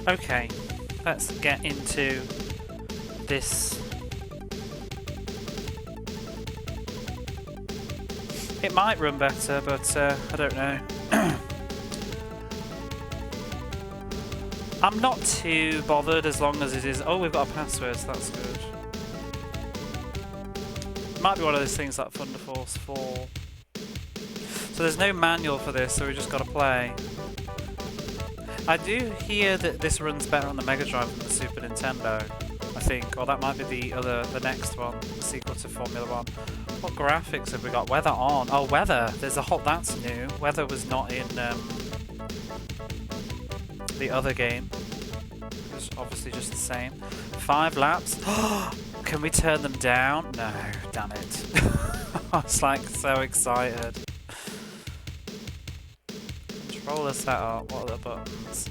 Okay, let's get into this. It might run better, but I don't know. I'm not too bothered as long as it is. Oh, we've got a password, so that's good. Might be one of those things like Thunder Force 4. So there's no manual for this, so we just got to play. I do hear that this runs better on the Mega Drive than the Super Nintendo, I think. Or that might be the next one, the sequel to Formula 1. What graphics have we got? Weather on. Oh, weather. There's a hot. That's new. Weather was not in the other game. It was obviously just the same. 5 laps. Can we turn them down? No, damn it. I was like so excited. Controller setup. What are the buttons?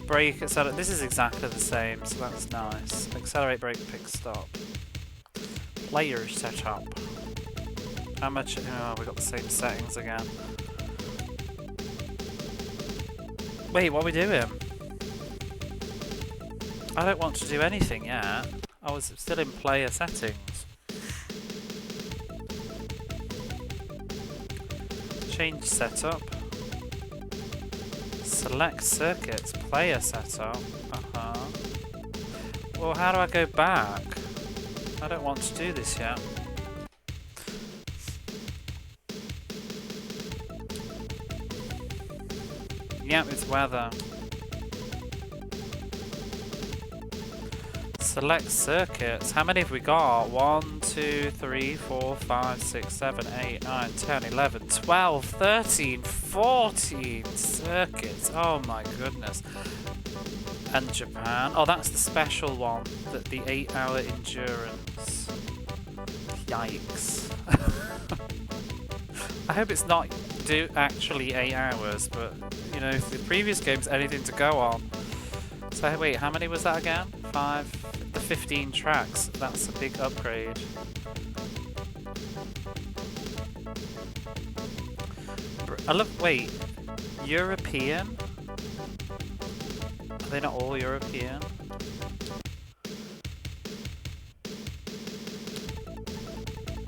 Brake, etc. This is exactly the same, so that's nice. Accelerate, brake, pick, stop. Player setup. How much? Oh, we got the same settings again. Wait, what are we doing? I don't want to do anything yet. I was still in player settings. Change setup. Select circuits. Player setup. Well, how do I go back? I don't want to do this yet. Yep, it's weather. Select circuits. How many have we got? 1, 2, 3, 4, 5, 6, 7, 8, 9, 10, 11, 12, 13, 14 circuits. Oh my goodness. And Japan. Oh, that's the special one. The 8-hour endurance. Yikes. I hope it's not actually 8 hours, but you know, if the previous game's anything to go on. So wait, how many was that again? 5, the 15 tracks. That's a big upgrade. I love. Wait, European? Are they not all European?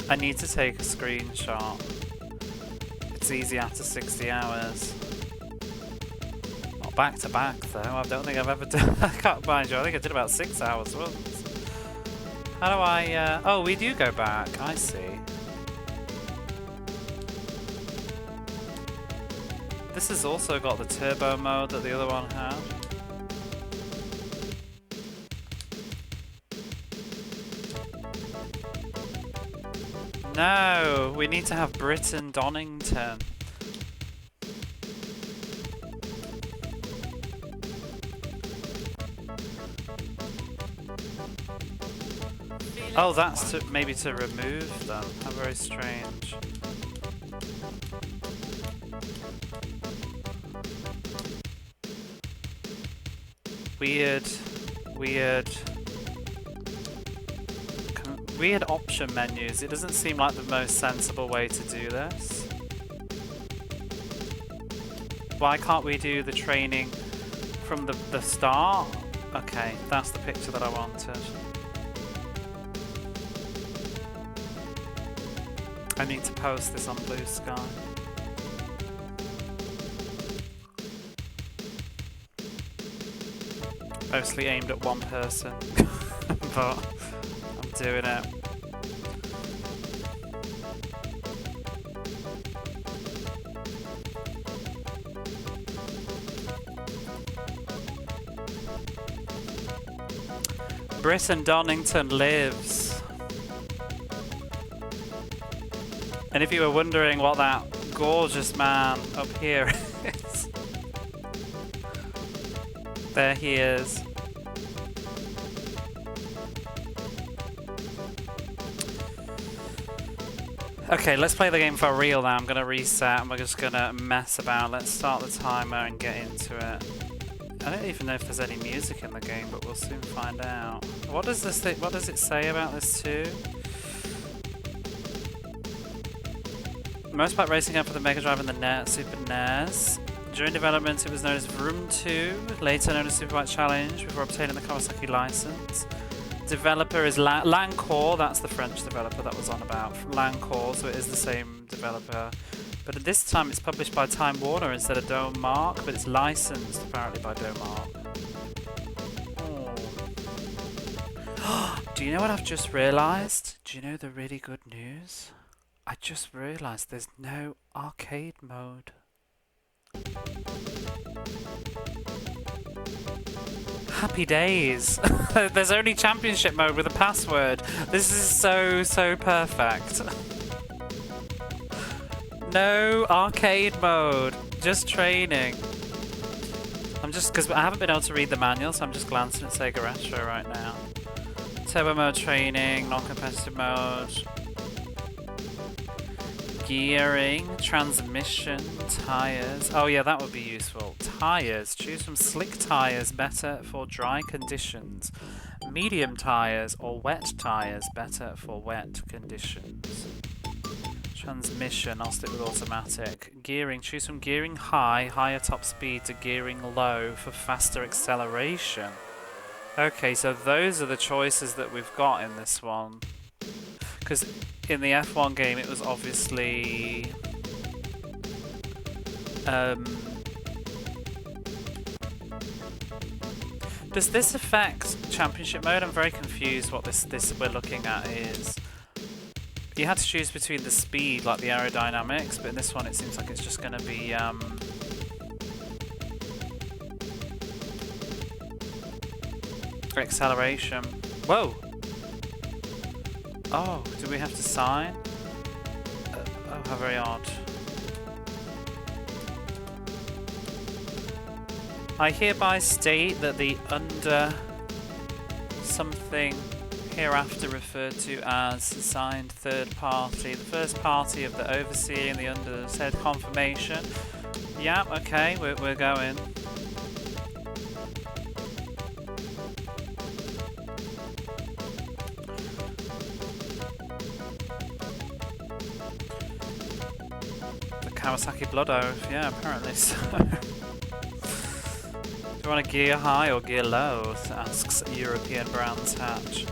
I need to take a screenshot. It's easy after 60 hours. Not back to back though. I don't think I've ever done. I can't mind you. I think I did about 6 hours once. How do I? Oh, we do go back. I see. This has also got the turbo mode that the other one had. No, we need to have Britain Donington. Oh, that's to maybe to remove them. How very strange. Weird option menus. It doesn't seem like the most sensible way to do this. Why can't we do the training from the start? Okay, that's the picture that I wanted. I need to post this on Bluesky. Mostly aimed at one person, but I'm doing it. Britain Donington lives. And if you were wondering what that gorgeous man up here is, there he is. Okay, let's play the game for real now. I'm going to reset and we're just going to mess about. Let's start the timer and get into it. I don't even know if there's any music in the game, but we'll soon find out. What does this thing, what does it say about this too? Most part racing game for the Mega Drive and the Super NES. During development, it was known as Vroom 2, later known as Superbike Challenge, before obtaining the Kawasaki license. Developer is Lancor, that's the French developer that was on about. Lancor, so it is the same developer. But at this time, it's published by Time Warner instead of Domark, but it's licensed apparently by Domark. Oh. Do you know what I've just realised? Do you know the really good news? I just realised there's no arcade mode. Happy days. There's only championship mode with a password. This is so perfect. No arcade mode, just training. I'm just, because I haven't been able to read the manual, so I'm just glancing at Sega Retro right now. Turbo mode training, non-competitive mode. Gearing, transmission, tyres. Oh yeah, that would be useful. Tyres. Choose from slick tyres, better for dry conditions. Medium tyres or wet tyres, better for wet conditions. Transmission, I'll stick with automatic. Gearing, choose from gearing high, higher top speed, to gearing low for faster acceleration. Okay, so those are the choices that we've got in this one. Because in the F1 game it was obviously does this affect championship mode? I'm very confused what this we're looking at is. You had to choose between the speed, like the aerodynamics, but in this one it seems like it's just going to be acceleration. Whoa! Oh, do we have to sign? Oh, how very odd. I hereby state that the under something hereafter referred to as signed third party, the first party of the overseeing the under said confirmation. Yeah, okay, we're going. Kawasaki Blood Oath, yeah, apparently so. Do you want to gear high or gear low? Asks European Brands Hatch.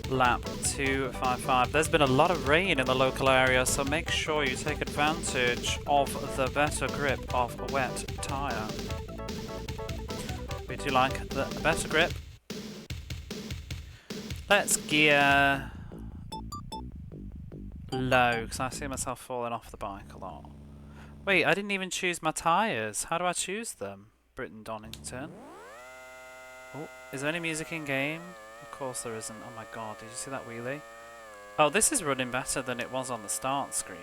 Lap 255. There's been a lot of rain in the local area, so make sure you take advantage of the better grip of a wet tyre. We do like the better grip. Let's gear low, because I see myself falling off the bike a lot. Wait, I didn't even choose my tyres. How do I choose them? Britton Donington. Oh, is there any music in game? Of course there isn't. Oh my god, did you see that wheelie? Oh, this is running better than it was on the start screen.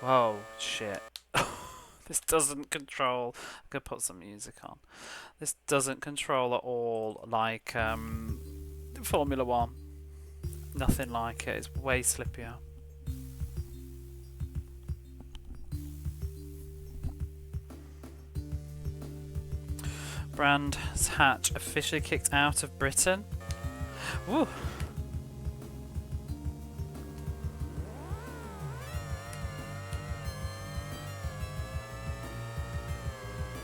Whoa, shit. This doesn't control... I could put some music on. This doesn't control at all like Formula 1. Nothing like it. It's way slippier. Brands Hatch officially kicked out of Britain. Woo.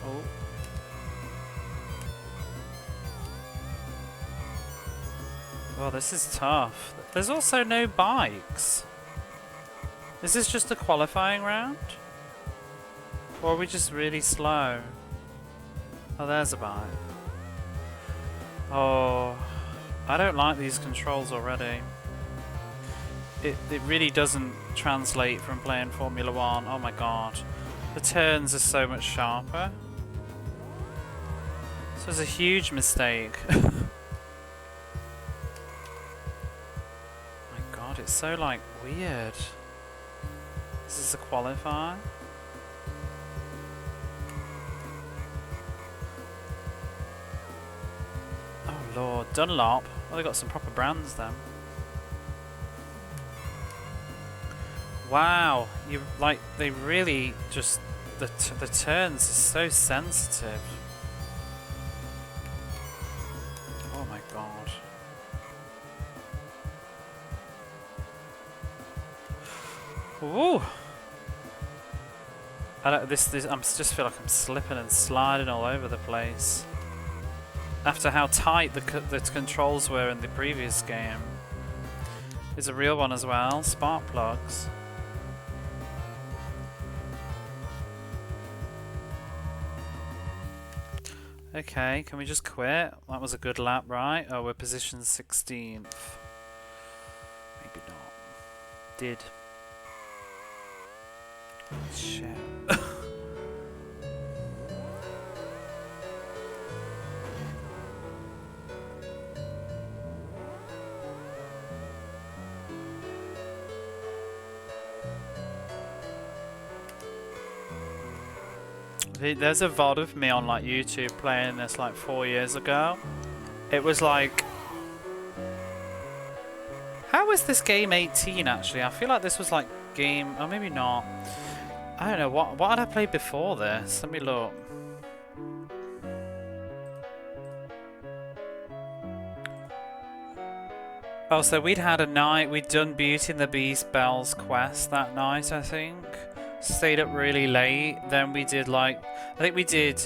Oh. Oh, this is tough. There's also no bikes. Is this just a qualifying round? Or are we just really slow? Oh, there's a bike. Oh, I don't like these controls already. It really doesn't translate from playing Formula 1. Oh my god. The turns are so much sharper. This was a huge mistake. It's so like weird. Is this a qualifier? Oh lord, Dunlop. Well, they got some proper brands then. Wow, you like they really just the turns are so sensitive. Oh my god. Ooh. I don't, I just feel like I'm slipping and sliding all over the place. After how tight the controls were in the previous game. There's a real one as well, spark plugs. Okay, can we just quit? That was a good lap, right? Oh, we're position 16th. Maybe not. Did. Shit. There's a VOD of me on like YouTube playing this like 4 years ago. It was like, how is this game 18 actually? I feel like this was like game, or maybe not. I don't know, what had I played before this? Let me look. Oh, so we'd had a night, we'd done Beauty and the Beast Belle's quest that night, I think. Stayed up really late, then we did like, I think we did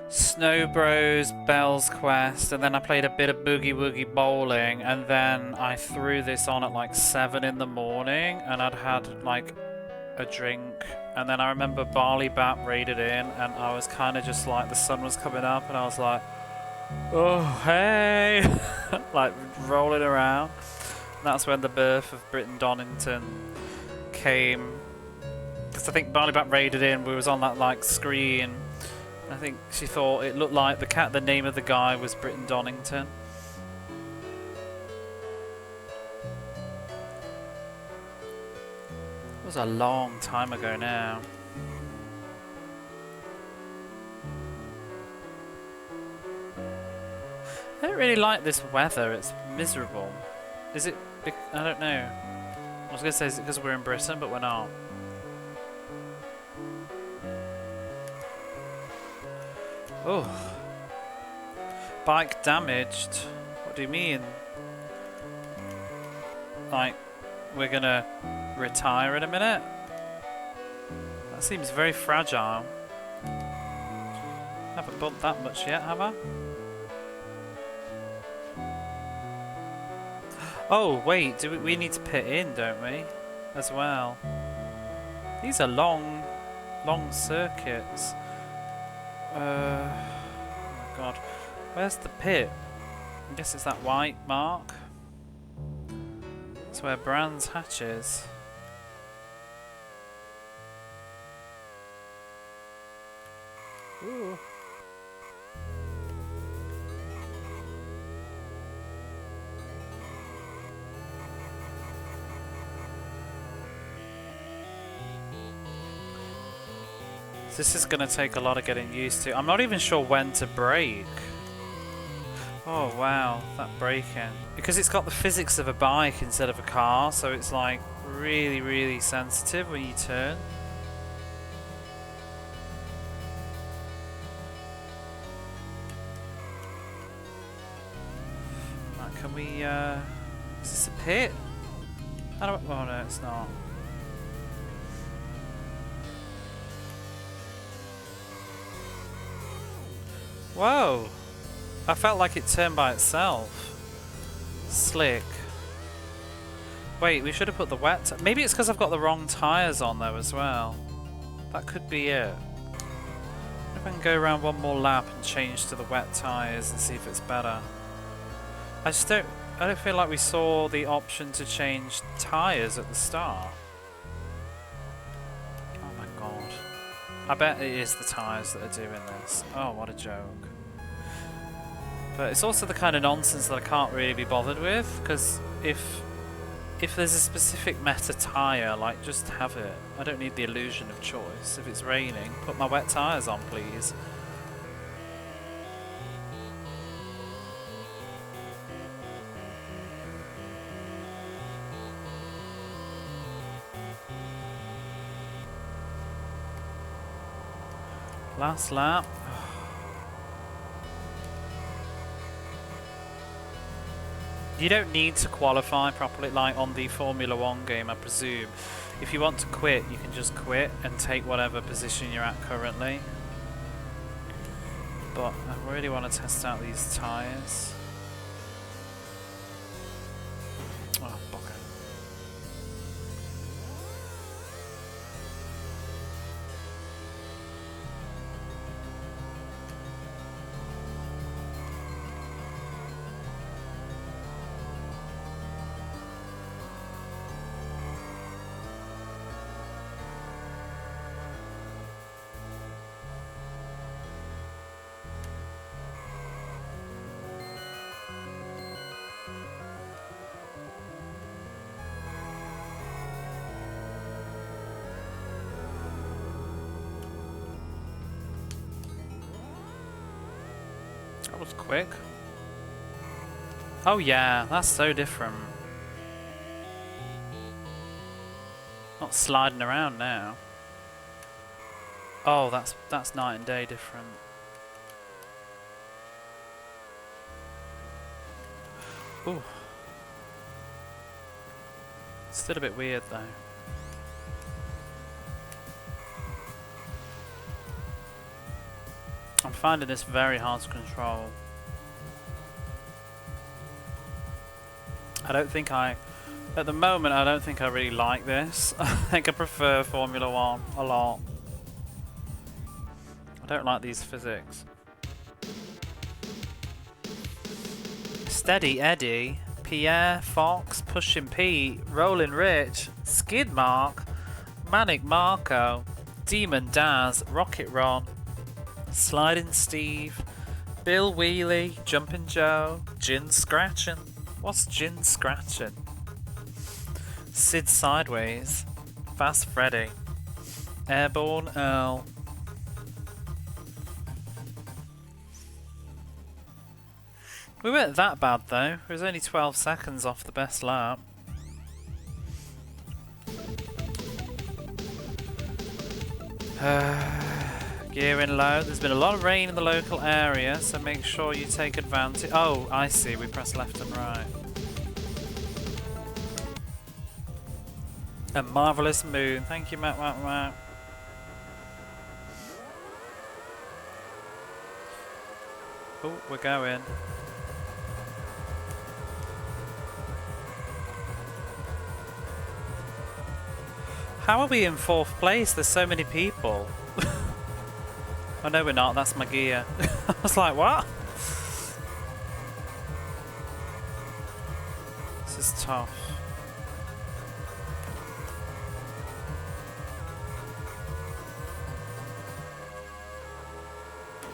Snow Bros, Belle's quest, and then I played a bit of Boogie Woogie Bowling, and then I threw this on at like 7 in the morning, and I'd had like a drink, and then I remember Barley Bat raided in, and I was kind of just like, the sun was coming up, and I was like, oh hey, like rolling around. And that's when the birth of Britton Donington came. Because I think Barley Bat raided in, we was on that like screen. I think she thought it looked like the name of the guy was Britton Donington. It was a long time ago now. I don't really like this weather, it's miserable. Is it? I don't know. I was going to say, is it because we're in Britain, but we're not. Oh. Bike damaged? What do you mean? Like, we're gonna retire in a minute? That seems very fragile. Haven't bumped that much yet, have I? Oh, wait, we need to pit in, don't we? As well. These are long circuits. Oh my god. Where's the pit? I guess it's that white mark. That's where Brands hatches. Ooh. This is going to take a lot of getting used to. I'm not even sure when to brake. Oh wow, that braking. Because it's got the physics of a bike instead of a car, so it's like really, really sensitive when you turn. Right, can we, is this a pit? I don't, oh no, it's not. Whoa! I felt like it turned by itself. Slick. Wait, we should have put the wet... Maybe it's because I've got the wrong tyres on though as well. That could be it. If I can go around one more lap and change to the wet tyres and see if it's better. I don't feel like we saw the option to change tyres at the start. Oh my god. I bet it is the tyres that are doing this. Oh, what a joke. But it's also the kind of nonsense that I can't really be bothered with, because if there's a specific meta tyre, like, just have it. I don't need the illusion of choice. If it's raining, put my wet tyres on, please. Last lap. You don't need to qualify properly, like on the Formula 1 game, I presume. If you want to quit, you can just quit and take whatever position you're at currently. But I really want to test out these tyres. Oh, bugger. That was quick. Oh yeah, that's so different. Not sliding around now. Oh, that's night and day different. Ooh. Still a bit weird though. I'm finding this very hard to control. At the moment, I don't think I really like this. I think I prefer Formula 1 a lot. I don't like these physics. Steady Eddie, Pierre, Fox, Pushing Pete, Rolling Rich, Skid Mark, Manic Marco, Demon Daz, Rocket Ron, Sliding Steve, Bill Wheelie, Jumpin' Joe, Gin Scratchin'. What's Gin Scratchin'? Sid Sideways, Fast Freddy, Airborne Earl. We weren't that bad though. It was only 12 seconds off the best lap. Gearing low. There's been a lot of rain in the local area, so make sure you take advantage. Oh, I see. We press left and right. A marvellous moon. Thank you, Matt. Oh, we're going. How are we in 4th place? There's so many people. Oh no, we're not. That's my gear. I was like, what? This is tough.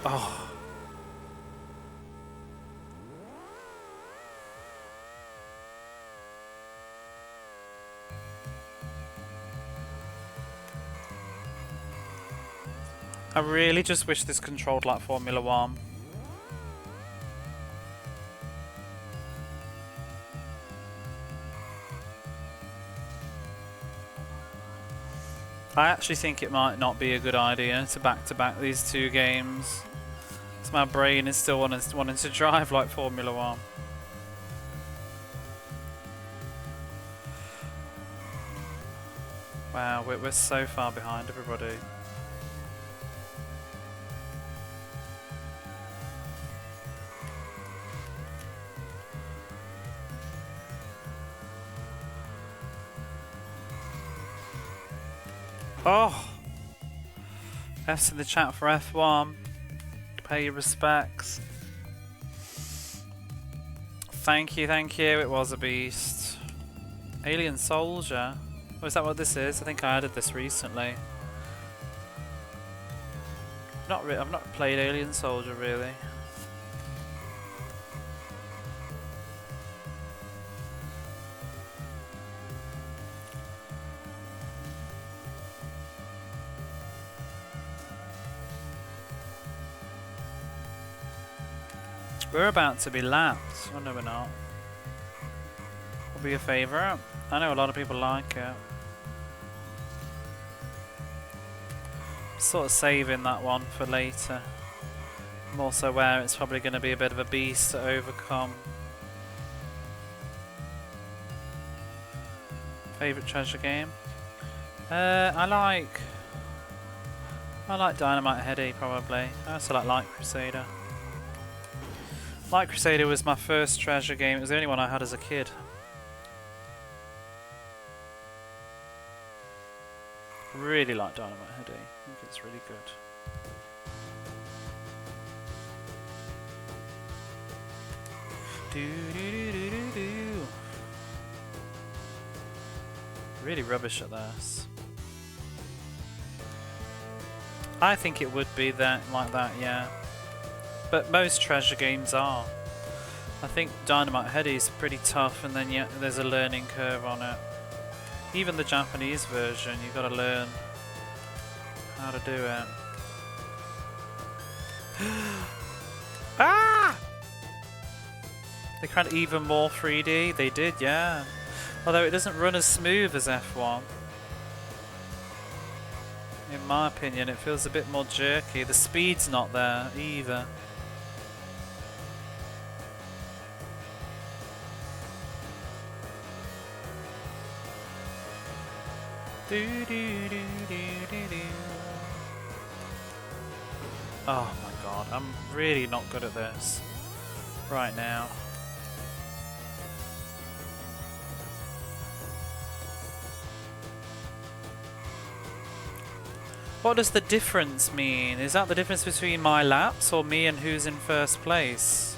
Oh. I really just wish this controlled like Formula 1. I actually think it might not be a good idea to back-to-back these two games. Because my brain is still wanting to drive like Formula 1. Wow, we're so far behind everybody. Oh! F's in the chat for F1. Pay your respects. Thank you, thank you. It was a beast. Alien Soldier. Oh, is that what this is? I think I added this recently. I've not played Alien Soldier really. We're about to be lapped. Oh no, we're not. Will be a favourite. I know a lot of people like it. Sort of saving that one for later. I'm also aware it's probably going to be a bit of a beast to overcome. Favourite treasure game? I like Dynamite Heady probably. I also like Light Crusader. Light Crusader was my first treasure game. It was the only one I had as a kid. Really like Dynamite Heady. I think it's really good. Really rubbish at this. I think it would be that like that, yeah. But most treasure games are. I think Dynamite Heady is pretty tough, and then yeah, there's a learning curve on it. Even the Japanese version, you've got to learn how to do it. Ah! They cranked even more 3D. They did, yeah. Although it doesn't run as smooth as F1. In my opinion, it feels a bit more jerky. The speed's not there either. Oh my god, I'm really not good at this right now. What does the difference mean? Is that the difference between my laps or me and who's in first place?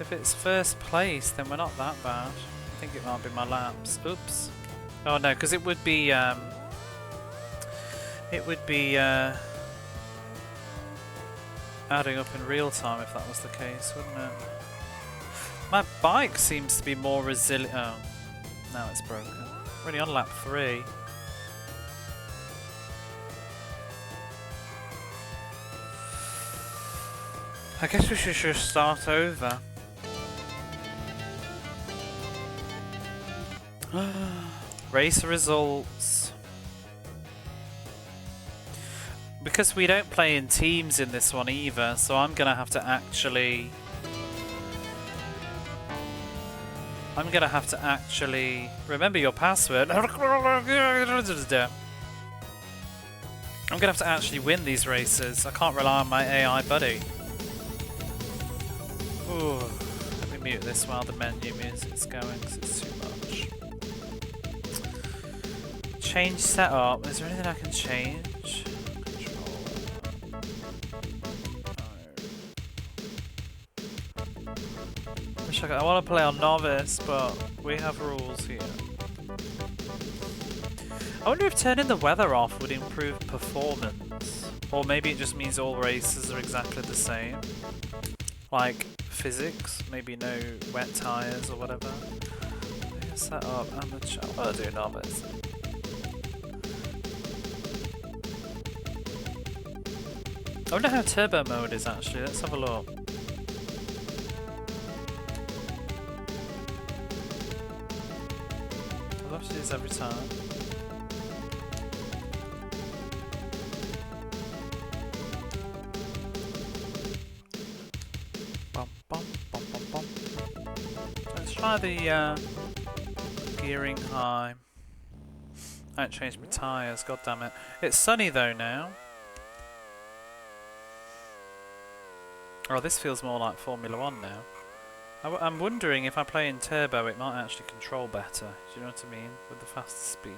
If it's first place, then we're not that bad. I think it might be my laps. Oops. Oh no, because it would be adding up in real time if that was the case, wouldn't it? My bike seems to be more resilient. Oh, now it's broken. We're already on lap 3. I guess we should just start over. Race results. Because we don't play in teams in this one either, so I'm gonna have to actually... remember your password. I'm gonna have to actually win these races. I can't rely on my AI buddy. Ooh, let me mute this while the menu music's going, because it's too much. Change setup. Is there anything I can change? Control. I want to play on novice, but we have rules here. I wonder if turning the weather off would improve performance. Or maybe it just means all races are exactly the same. Like physics, maybe no wet tyres or whatever. Set up amateur. I'll do novice. I wonder how turbo mode is actually. Let's have a look. I'll have to do this every time. Let's try the gearing high. I haven't changed my tyres, god damn it. It's sunny though now. Oh, this feels more like Formula 1 now. I'm wondering if I play in turbo it might actually control better. Do you know what I mean? With the faster speed.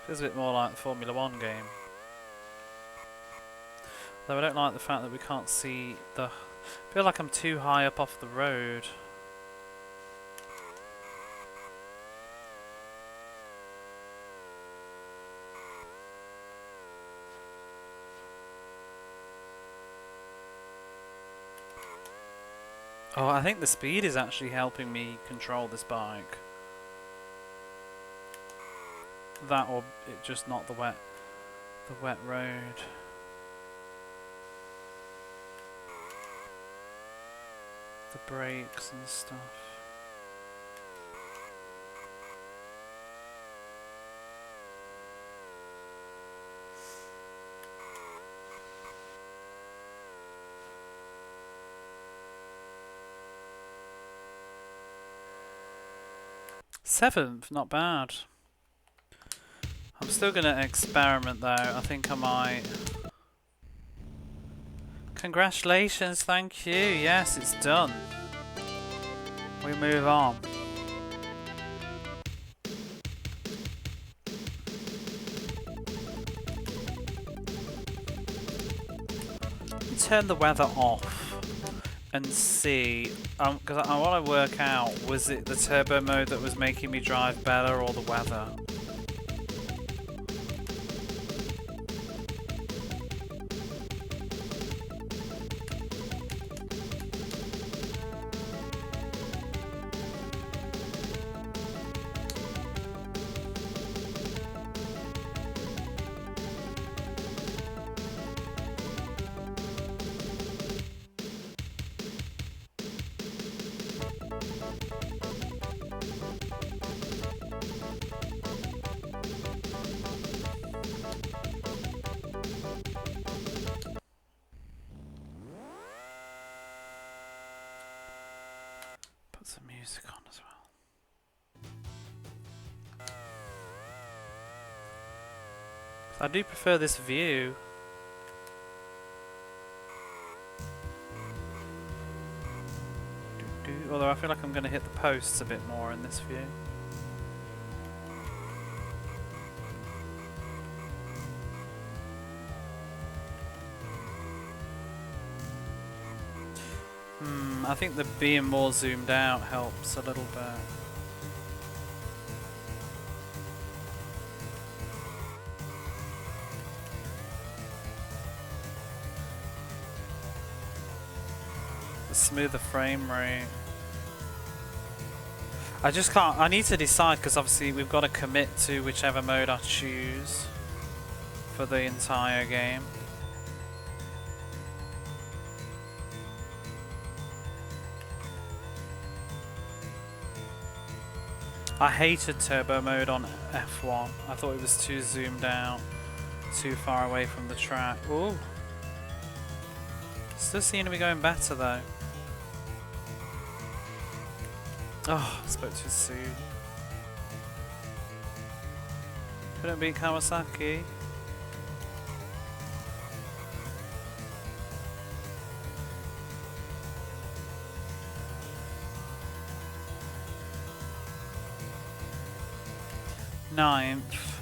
Feels a bit more like the Formula 1 game. Though I don't like the fact that we can't see the... I feel like I'm too high up off the road. Oh, I think the speed is actually helping me control this bike. That or it just not the wet road. The brakes and stuff. 7th, not bad. I'm still gonna experiment though. I think I might. Congratulations, thank you. Yes, it's done. We move on. Turn the weather off and see, because I want to work out, was it the turbo mode that was making me drive better or the weather? Put some music on as well. I do prefer this view. Although I feel like I'm going to hit the posts a bit more in this view. I think the being more zoomed out helps a little bit. The smoother frame rate. I just can't, I need to decide because obviously we've got to commit to whichever mode I choose for the entire game. I hated turbo mode on F1. I thought it was too zoomed out, too far away from the track. Ooh. Still seem to be going better though. Oh, I spoke too soon. Couldn't beat Kawasaki. Ninth.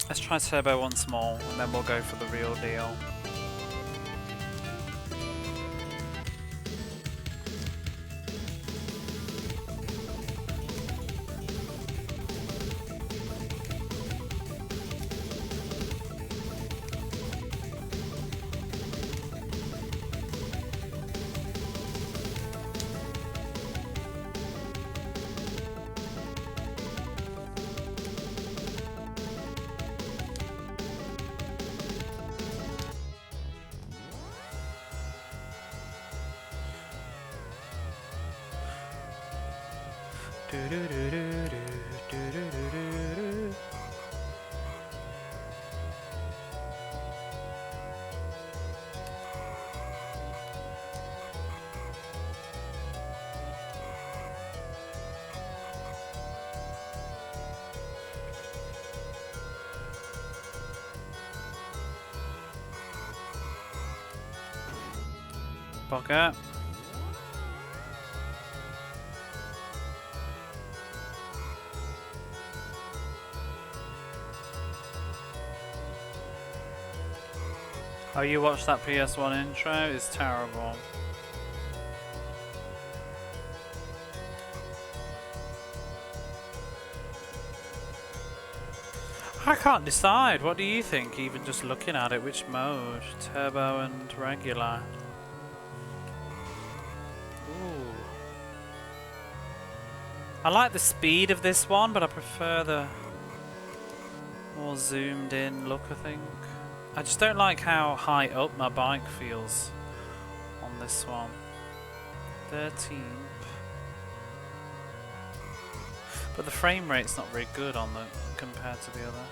Let's try turbo once more and then we'll go for the real deal. Pocket. Oh, you watched that PS1 intro? It's terrible. I can't decide. What do you think, even just looking at it? Which mode? Turbo and regular? Ooh. I like the speed of this one, but I prefer the more zoomed in look, I think. I just don't like how high up my bike feels on this one. 13th. But the frame rate's not very good on the compared to the other.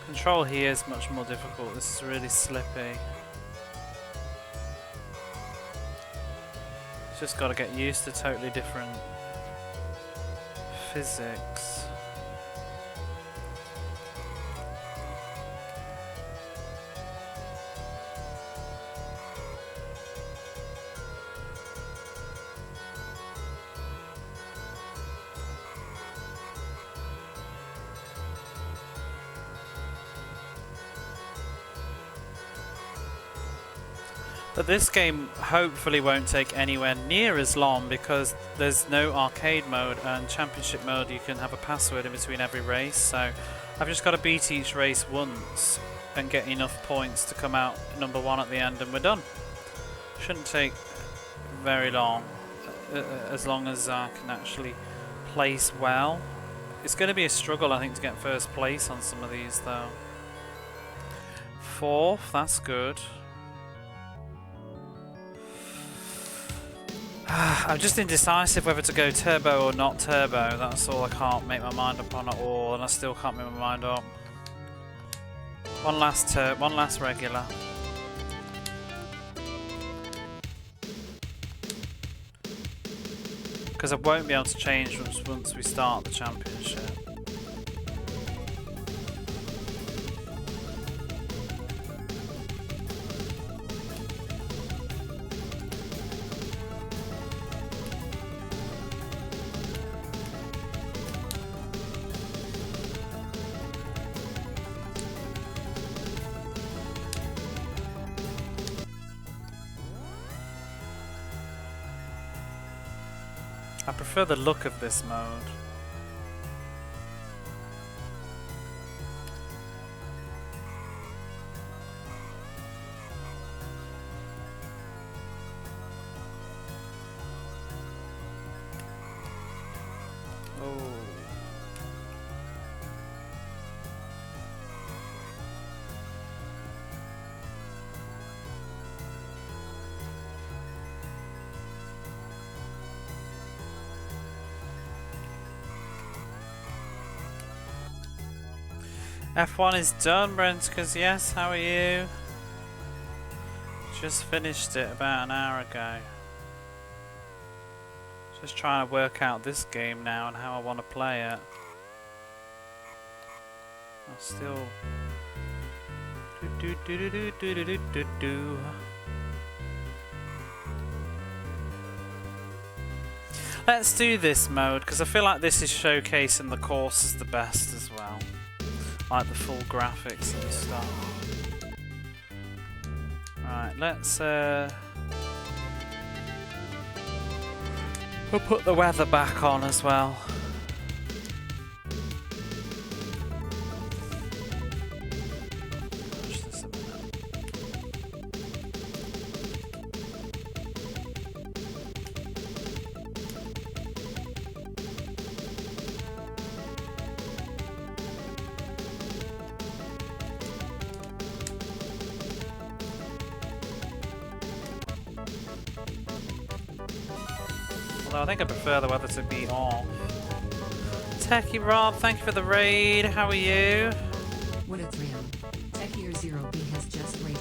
Control here is much more difficult. This is really slippy. Just got to get used to totally different physics. But this game hopefully won't take anywhere near as long because there's no arcade mode, and championship mode you can have a password in between every race, so I've just got to beat each race once and get enough points to come out number one at the end and we're done. Shouldn't take very long, as long as I can actually place well. It's going to be a struggle, I think, to get first place on some of these though. Fourth, that's good. I'm just indecisive whether to go turbo or not turbo. That's all. I can't make my mind up on at all, and I still can't make my mind up. One last regular. Because I won't be able to change once we start the championship. I prefer the look of this mode. F1 is done, Brent, because yes, how are you? Just finished it about an hour ago. Just trying to work out this game now and how I want to play it. I'm still... Let's do this mode, because I feel like this is showcasing the courses the best as well. Like the full graphics and stuff. Right, let's we'll put the weather back on as well. Although I think I prefer the weather to be off. Techie Rob, thank you for the raid. How are you? What a thrill. Techie R0B has just raided.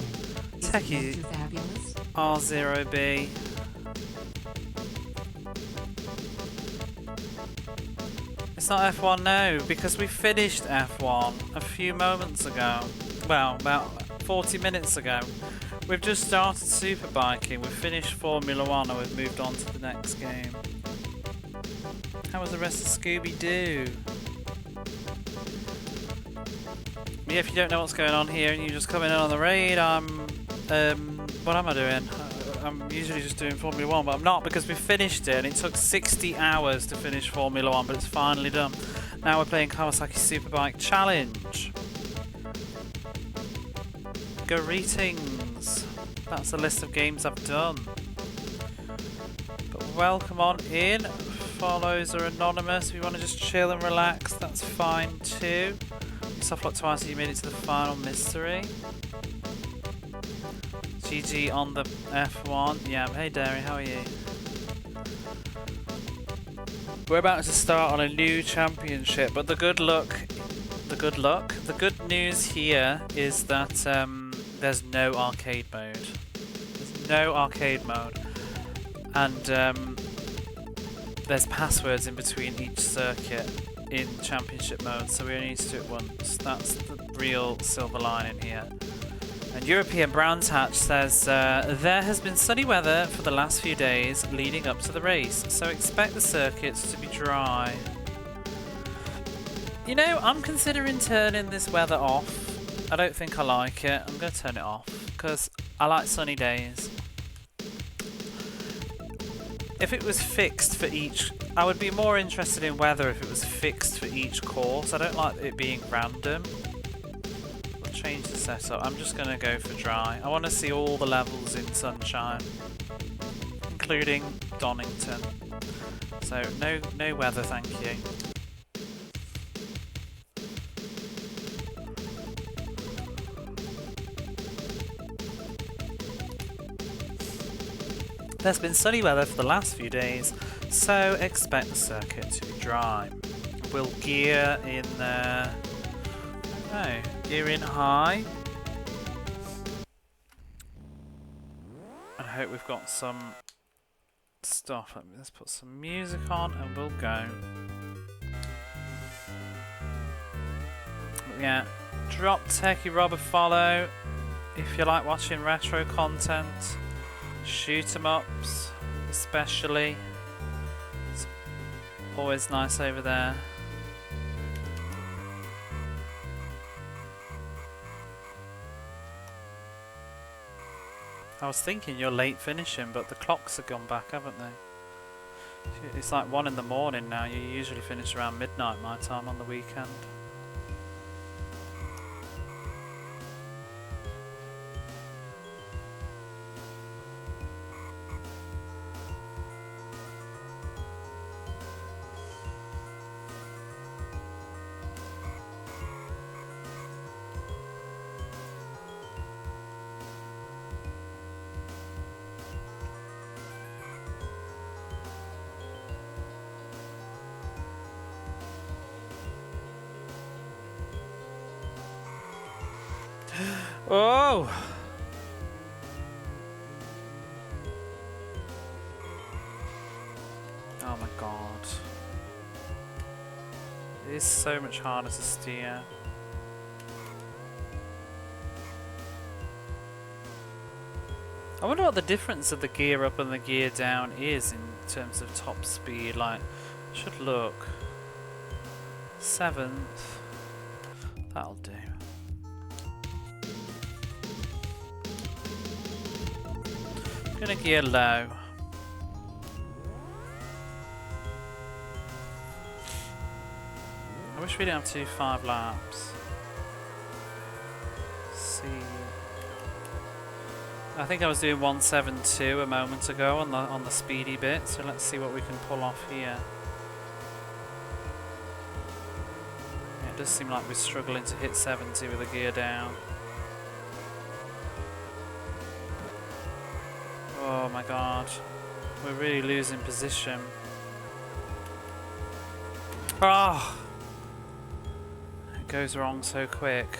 Techie fabulous? R0B. It's not F1 now, because we finished F1 a few moments ago. Well, about 40 minutes ago. We've just started Superbiking, we've finished Formula 1 and we've moved on to the next game. How was the rest of Scooby-Doo? Yeah, if you don't know what's going on here and you just come in on the raid, what am I doing? I'm usually just doing Formula 1, but I'm not, because we finished it and it took 60 hours to finish Formula 1, but it's finally done. Now we're playing Kawasaki Superbike Challenge. Greetings. That's a list of games I've done. But welcome on in. Follows are anonymous. If you want to just chill and relax, that's fine too. You soft locked twice and you made it to the final mystery. GG on the F1. Yeah, hey Derry, how are you? We're about to start on a new championship, but the good luck the good luck. The good news here is that there's no arcade mode. There's no arcade mode. And there's passwords in between each circuit in championship mode, so we only need to do it once. That's the real silver lining here. And European Browns Hatch says, there has been sunny weather for the last few days leading up to the race, so expect the circuits to be dry. You know, I'm considering turning this weather off. I don't think I like it. I'm going to turn it off because I like sunny days. If it was fixed for each... I would be more interested in weather if it was fixed for each course. I don't like it being random. I'll change the setup. I'm just going to go for dry. I want to see all the levels in sunshine, including Donington. So no weather, thank you. There's been sunny weather for the last few days, so expect the circuit to be dry. We'll gear in gear in high. And I hope we've got some stuff. Let's put some music on and we'll go. But yeah, drop Techie Rob a follow if you like watching retro content. Shoot 'em ups, especially. It's always nice over there. I was thinking you're late finishing, but the clocks have gone back, haven't they? It's like 1 in the morning now. You usually finish around midnight my time on the weekend. Oh! Oh my god. It is so much harder to steer. I wonder what the difference of the gear up and the gear down is in terms of top speed. Like, should look. 7th. That'll do. I'm gonna gear low. I wish we didn't have 5 laps. See. I think I was doing 172 a moment ago on the speedy bit, so let's see what we can pull off here. Yeah, it does seem like we're struggling to hit 70 with the gear down. Oh my god, we're really losing position. Oh! It goes wrong so quick.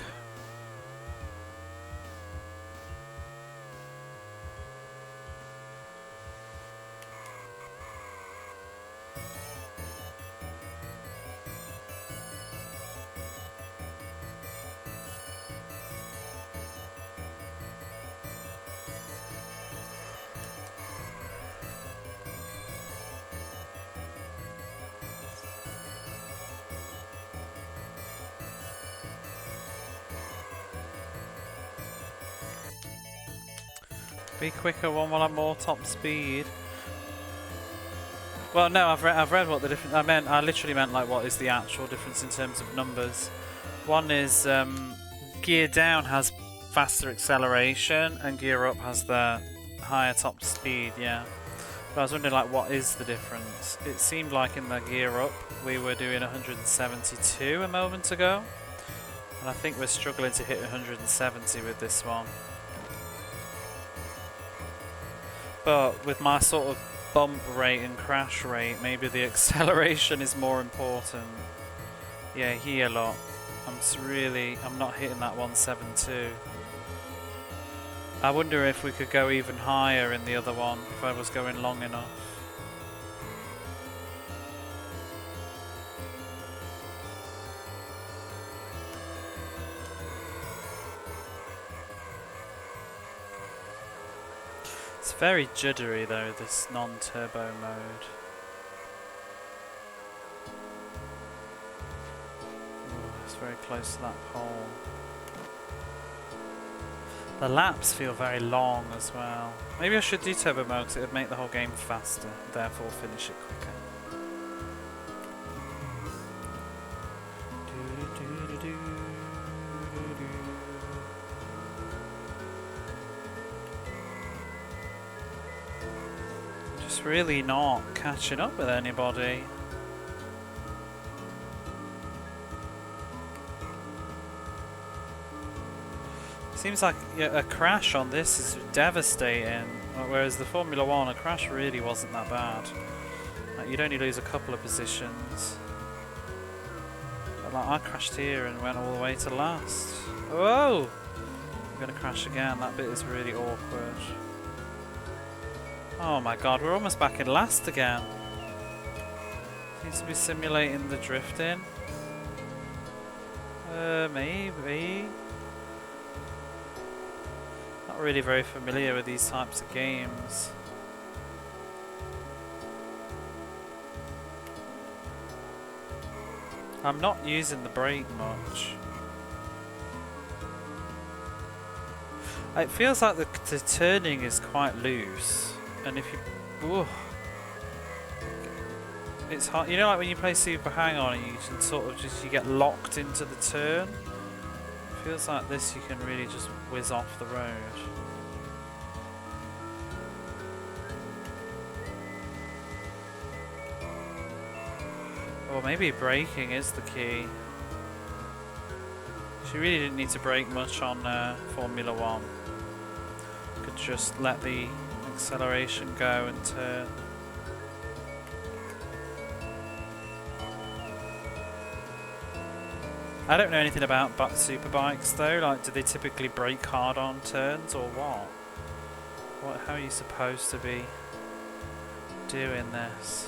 Be quicker, one will have more top speed. Well, no, I've read what the difference. I literally meant like what is the actual difference in terms of numbers. One is gear down has faster acceleration, and gear up has the higher top speed. Yeah, but I was wondering like what is the difference? It seemed like in the gear up we were doing 172 a moment ago, and I think we're struggling to hit 170 with this one. But with my sort of bump rate and crash rate, maybe the acceleration is more important. Yeah, here lot. I'm not hitting that 172. I wonder if we could go even higher in the other one, if I was going long enough. It's very juddery though, this non-turbo mode. Ooh, it's very close to that pole. The laps feel very long as well. Maybe I should do turbo mode because it would make the whole game faster, therefore finish it quicker. Just really not catching up with anybody. Seems like a crash on this is devastating, whereas the Formula 1, a crash really wasn't that bad. Like, you'd only lose a couple of positions. But like, I crashed here and went all the way to last. Whoa! I'm gonna crash again, that bit is really awkward. Oh my god, we're almost back in last again. Seems to be simulating the drifting. Maybe. Not really very familiar with these types of games. I'm not using the brake much. It feels like the turning is quite loose, and if you, ooh, it's hard. You know, like when you play Super Hang On, and you can sort of you get locked into the turn. Feels like this you can really just whiz off the road. Or maybe braking is the key. She really didn't need to brake much on Formula 1. Could just let the acceleration go and turn. I don't know anything about superbikes though. Like, do they typically brake hard on turns or what? How are you supposed to be doing this?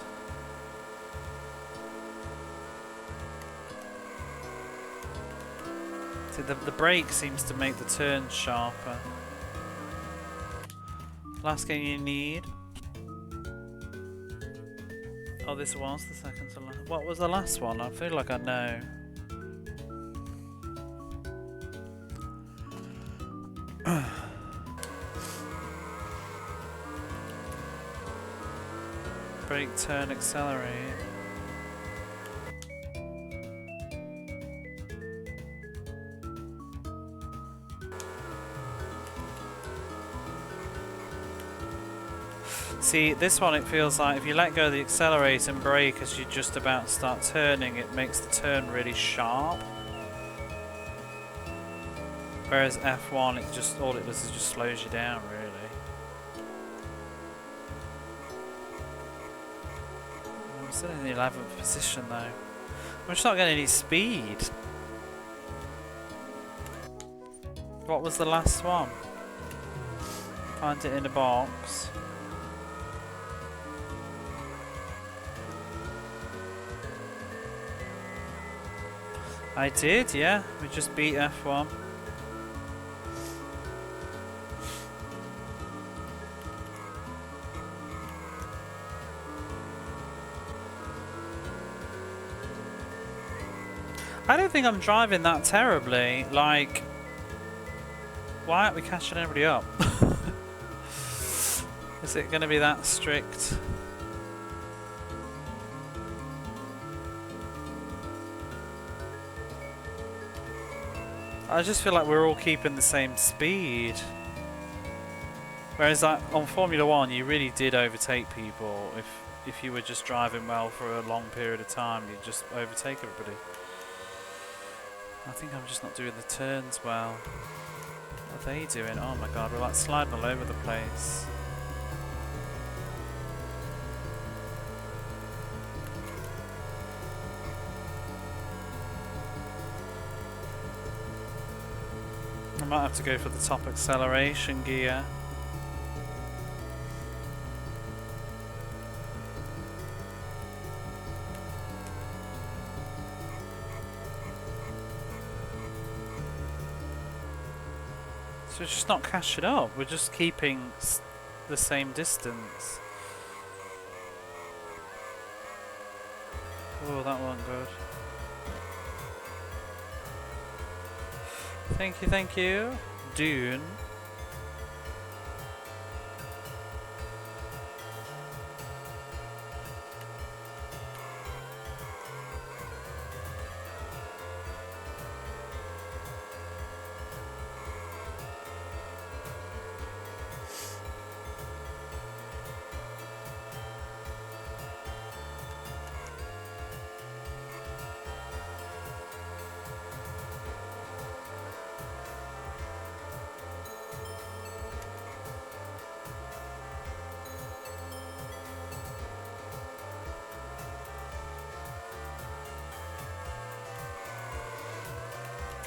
See, the brake seems to make the turns sharper. Last game you need. Oh, this was the second to last. What was the last one? I feel like I know. Brake, turn, accelerate. See, this one it feels like if you let go of the accelerator and brake as you're just about to start turning, it makes the turn really sharp. Whereas F1, it just all it does is just slows you down, really. I'm still in the 11th position though. I'm just not getting any speed. What was the last one? Find it in a box. I did, yeah. We just beat F1. I don't think I'm driving that terribly. Like, why aren't we catching everybody up? Is it going to be that strict? I just feel like we're all keeping the same speed. Whereas like, on Formula 1 you really did overtake people. If you were just driving well for a long period of time, you'd just overtake everybody. I think I'm just not doing the turns well. What are they doing? Oh my god, we're like sliding all over the place. might have to go for the top acceleration gear. So it's just not catching up, we're just keeping the same distance. Oh, that wasn't good. Thank you. Dune.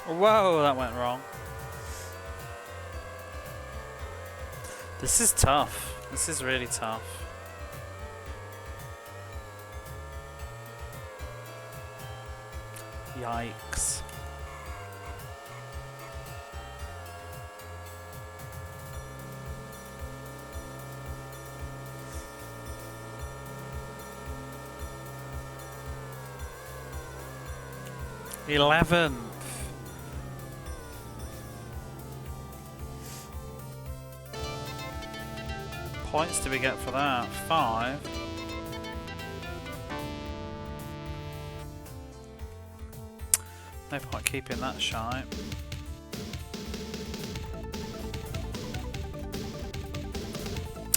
Whoa, that went wrong. This is tough. This is really tough. Yikes. $11. Points do we get for that? 5. No point keeping that shy.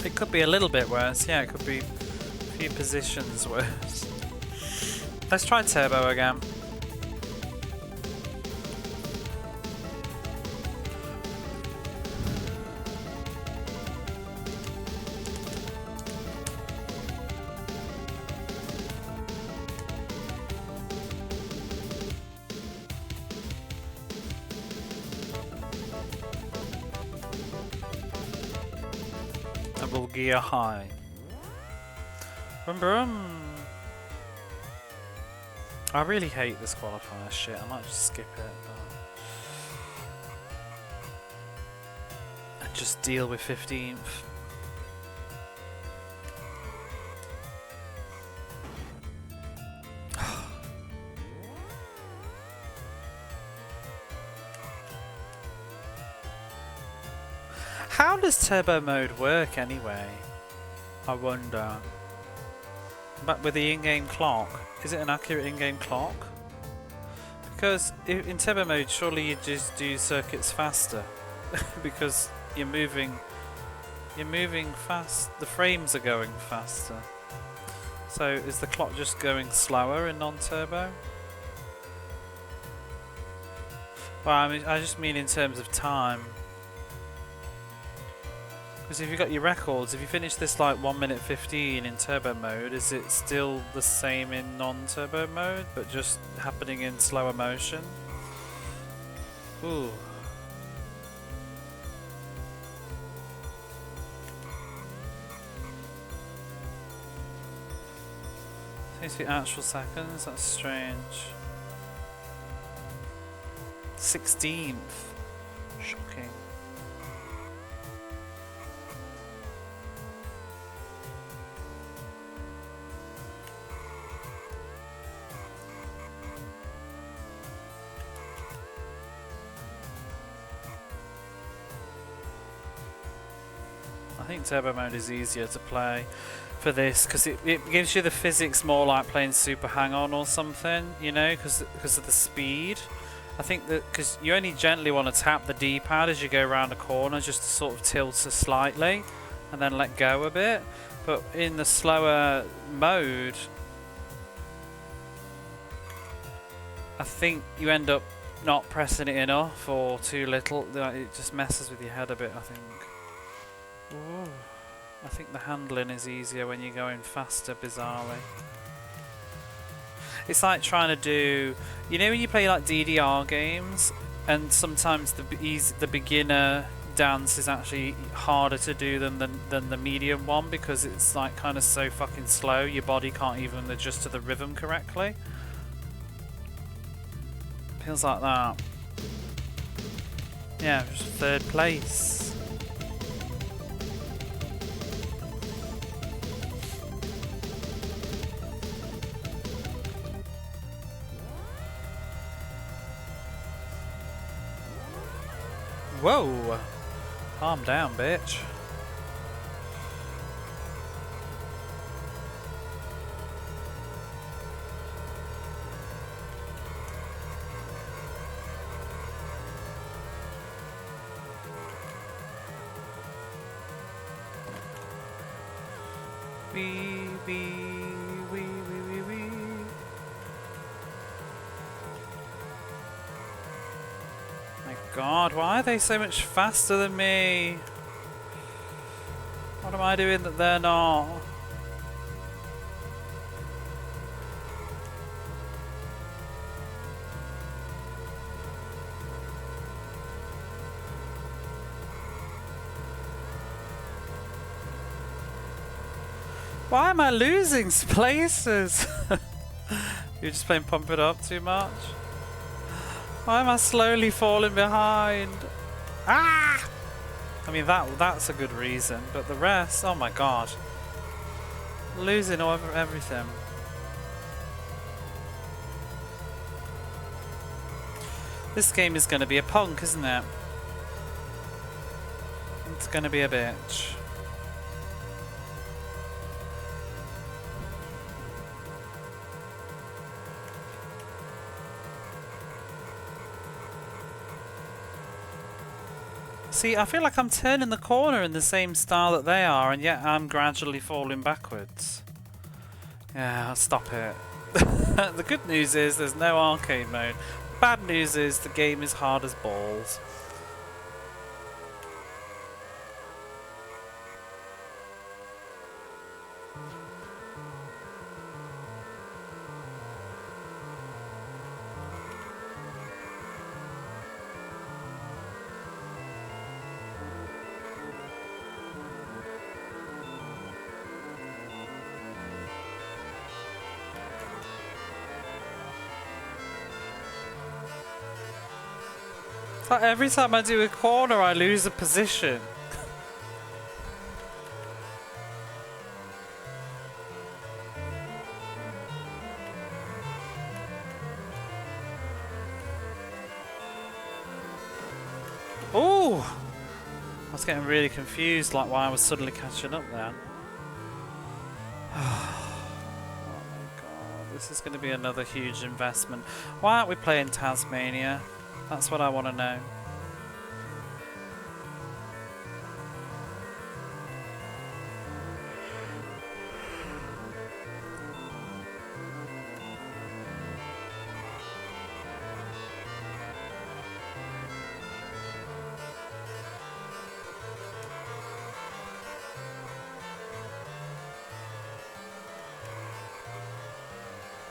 It could be a little bit worse, yeah, it could be a few positions worse. Let's try turbo again. Gear high. I really hate this qualifier shit. I might just skip it and just deal with 15th. How does turbo mode work anyway? I wonder. But with the in-game clock, is it an accurate in-game clock? Because in turbo mode, surely you just do circuits faster, because you're moving fast. The frames are going faster. So is the clock just going slower in non-turbo? Well, I just mean in terms of time. Because if you've got your records, if you finish this like 1 minute 15 in turbo mode, is it still the same in non-turbo mode, but just happening in slower motion? Ooh. Seems to be actual seconds, that's strange. 16th. Shocking. I think turbo mode is easier to play for this because it gives you the physics more like playing Super Hang-On or something, you know, because of the speed. I think that because you only gently want to tap the D-pad as you go around a corner just to sort of tilt it slightly and then let go a bit. But in the slower mode, I think you end up not pressing it enough or too little. It just messes with your head a bit, I think. Ooh. I think the handling is easier when you're going faster, bizarrely. It's like trying to do, you know when you play like DDR games and sometimes the beginner dance is actually harder to do than the medium one, because it's like kind of so fucking slow your body can't even adjust to the rhythm correctly. Feels like that. Yeah, just third place. Whoa! Calm down, bitch. Wee, wee, wee, wee, wee, wee. My god, why are they so much faster than me? What am I doing that they're not? Why am I losing places? You're just playing Pump It Up too much? Why am I slowly falling behind? Ah! I mean, that's a good reason, but the rest, oh my god. Losing over everything. This game is going to be a punk, isn't it? It's going to be a bitch. See, I feel like I'm turning the corner in the same style that they are, and yet I'm gradually falling backwards. Yeah, stop it. The good news is there's no arcade mode. Bad news is the game is hard as balls. It's like every time I do a corner I lose a position. Ooh! I was getting really confused, like why I was suddenly catching up then. Oh my god, this is going to be another huge investment. Why aren't we playing Tasmania? That's what I want to know.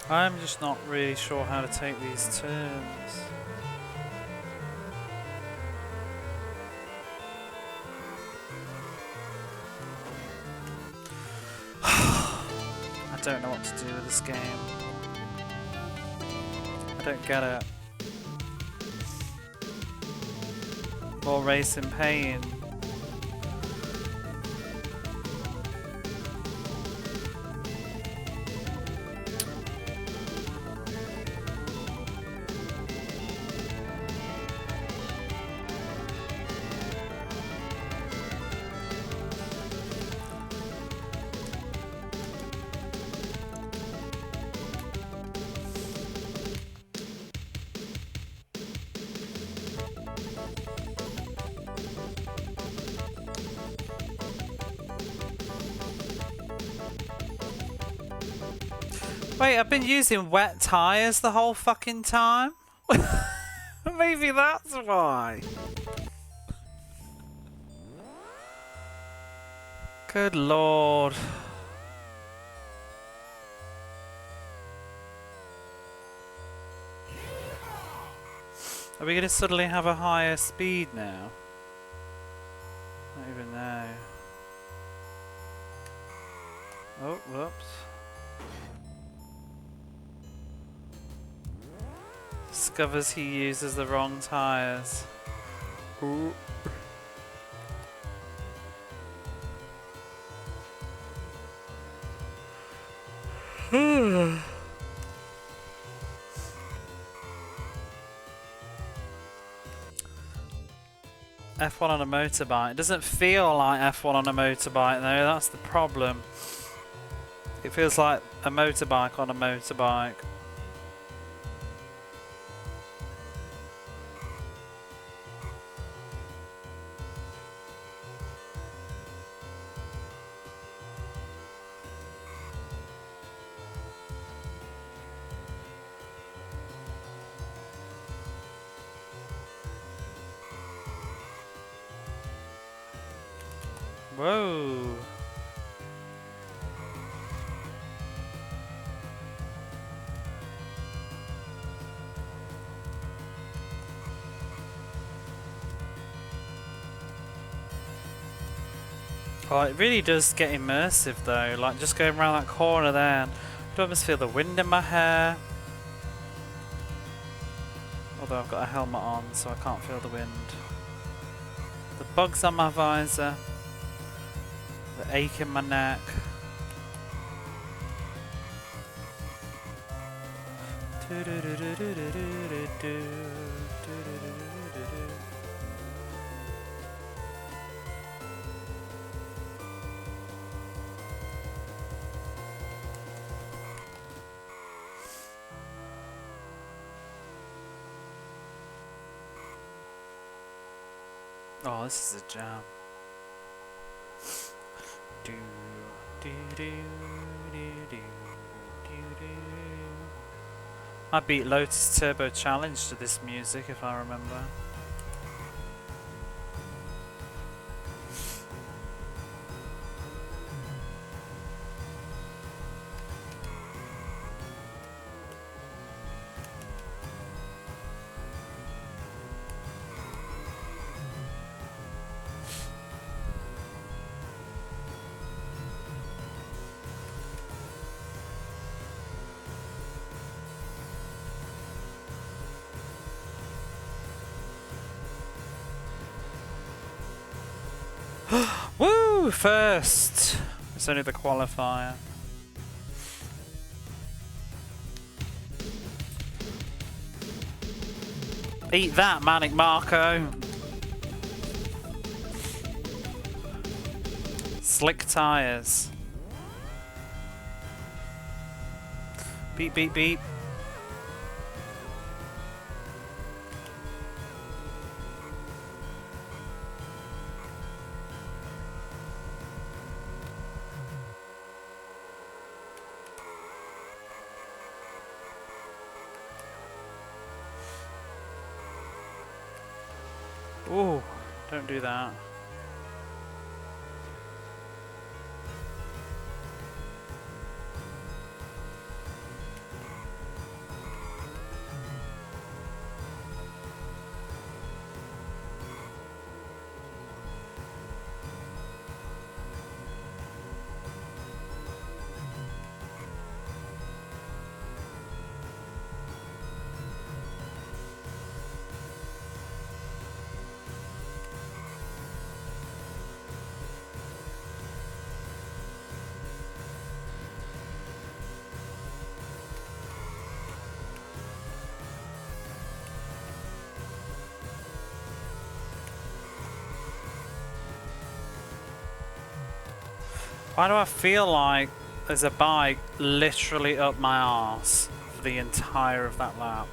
I'm just not really sure how to take these turns. I don't know what to do with this game. I don't get it. More racing pain. Wait, I've been using wet tyres the whole fucking time? Maybe that's why. Good lord. Are we going to suddenly have a higher speed now? I don't even know. Oh, whoops. Discovers he uses the wrong tyres. Ooh. F1 on a motorbike. It doesn't feel like F1 on a motorbike though, that's the problem. It feels like a motorbike on a motorbike. Whoa. Oh, it really does get immersive though, like just going around that corner there, and I almost feel the wind in my hair. Although I've got a helmet on, so I can't feel the wind. The bugs on my visor, the ache in my neck. Oh, this is a jam. Do, do, do, do, do, do, do. I beat Lotus Turbo Challenge to this music if I remember. Woo! First! It's only the qualifier. Eat that, Manic Marco! Slick tyres. Beep, beep, beep. Ooh, don't do that. Why do I feel like there's a bike literally up my arse for the entire of that lap?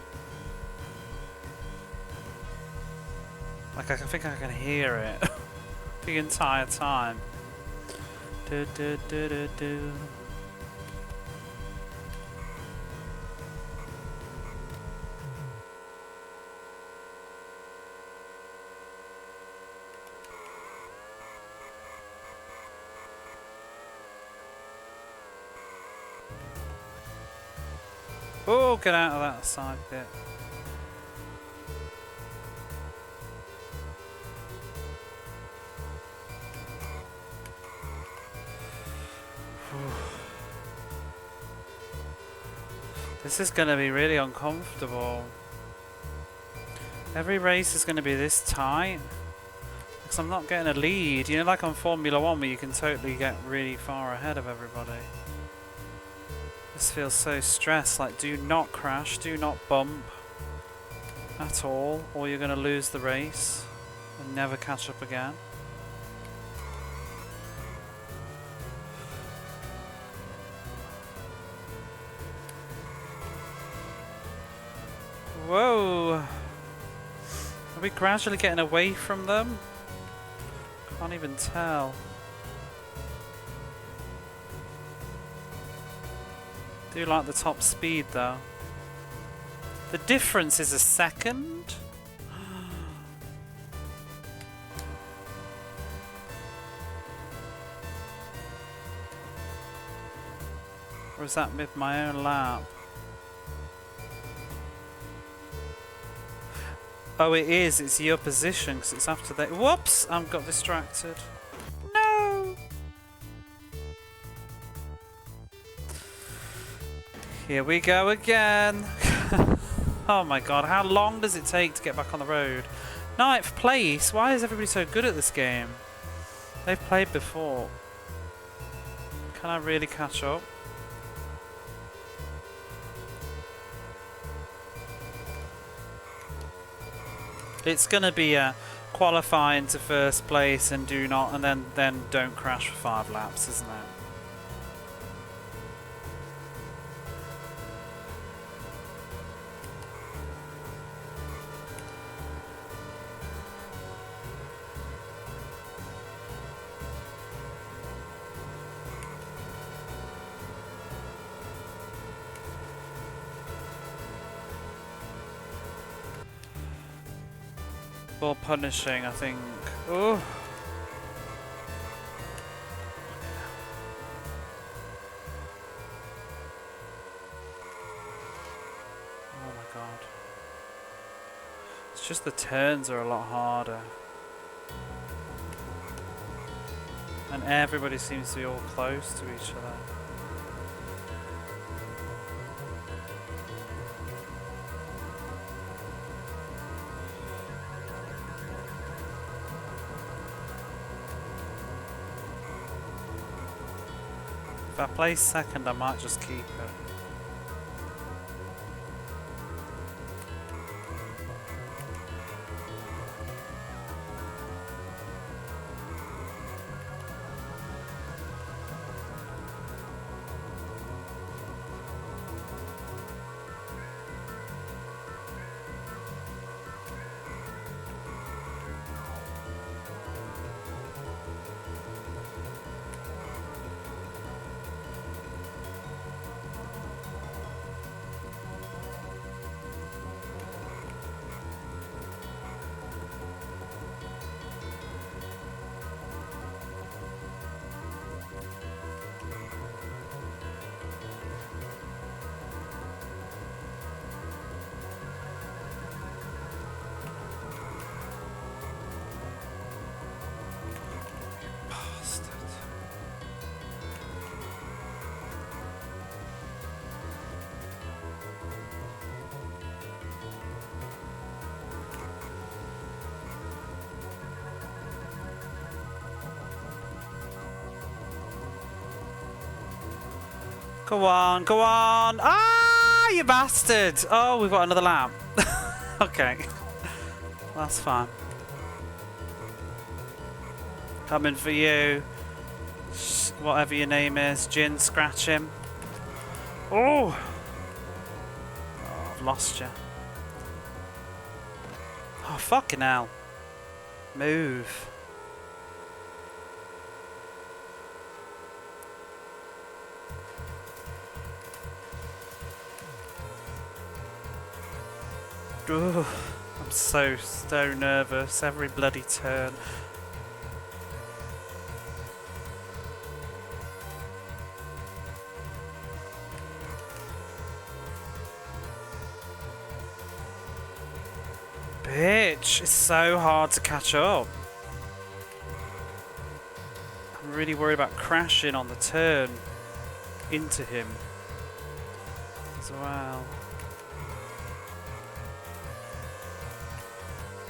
Like I think I can hear it the entire time. Do, do, do, do, do. Oh, get out of that side bit. This is going to be really uncomfortable. Every race is going to be this tight. Because I'm not getting a lead. You know, like on Formula 1 where you can totally get really far ahead of everybody. This feels so stressed. Like, do not crash, do not bump at all, or you're going to lose the race and never catch up again. Whoa! Are we gradually getting away from them? Can't even tell. Do like the top speed though. The difference is a second? Or is that with my own lap? Oh, it is. It's your position because it's after that. Whoops! I got distracted. No! Here we go again. Oh my god, how long does it take to get back on the road? Ninth place? Why is everybody so good at this game? They've played before. Can I really catch up? It's gonna be a qualifying to first place and do not, and then don't crash for 5 laps, isn't it? More punishing, I think. Oh. Oh my god. It's just the turns are a lot harder. And everybody seems to be all close to each other. If I place second, I might just keep it. Go on, go on! Ah, you bastard! Oh, we've got another lap. Okay. That's fine. Coming for you. Whatever your name is. Jin, scratch him. Oh! Oh, I've lost you. Oh, fucking hell. Move. Ugh, I'm so nervous every bloody turn. Bitch, it's so hard to catch up. I'm really worried about crashing on the turn into him. as well.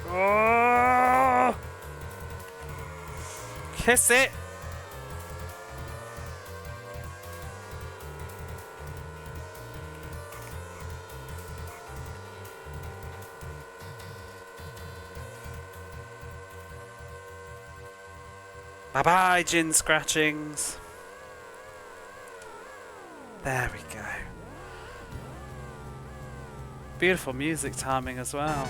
Oh! Kiss it! Bye-bye, gin scratchings. There we go. Beautiful music timing as well.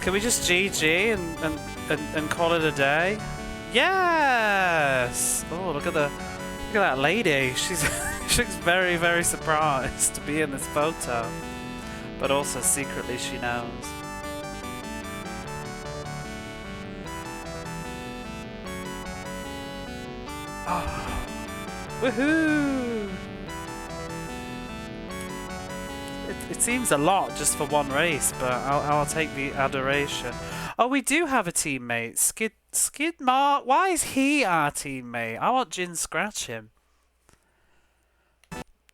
Can we just GG and call it a day? Yes! Oh, look at that lady. She looks very, very surprised to be in this photo. But also secretly she knows. Oh, woohoo! It seems a lot just for one race, but I'll take the adoration. Oh, we do have a teammate, Skid Mark. Why is he our teammate? I want Jin scratch him.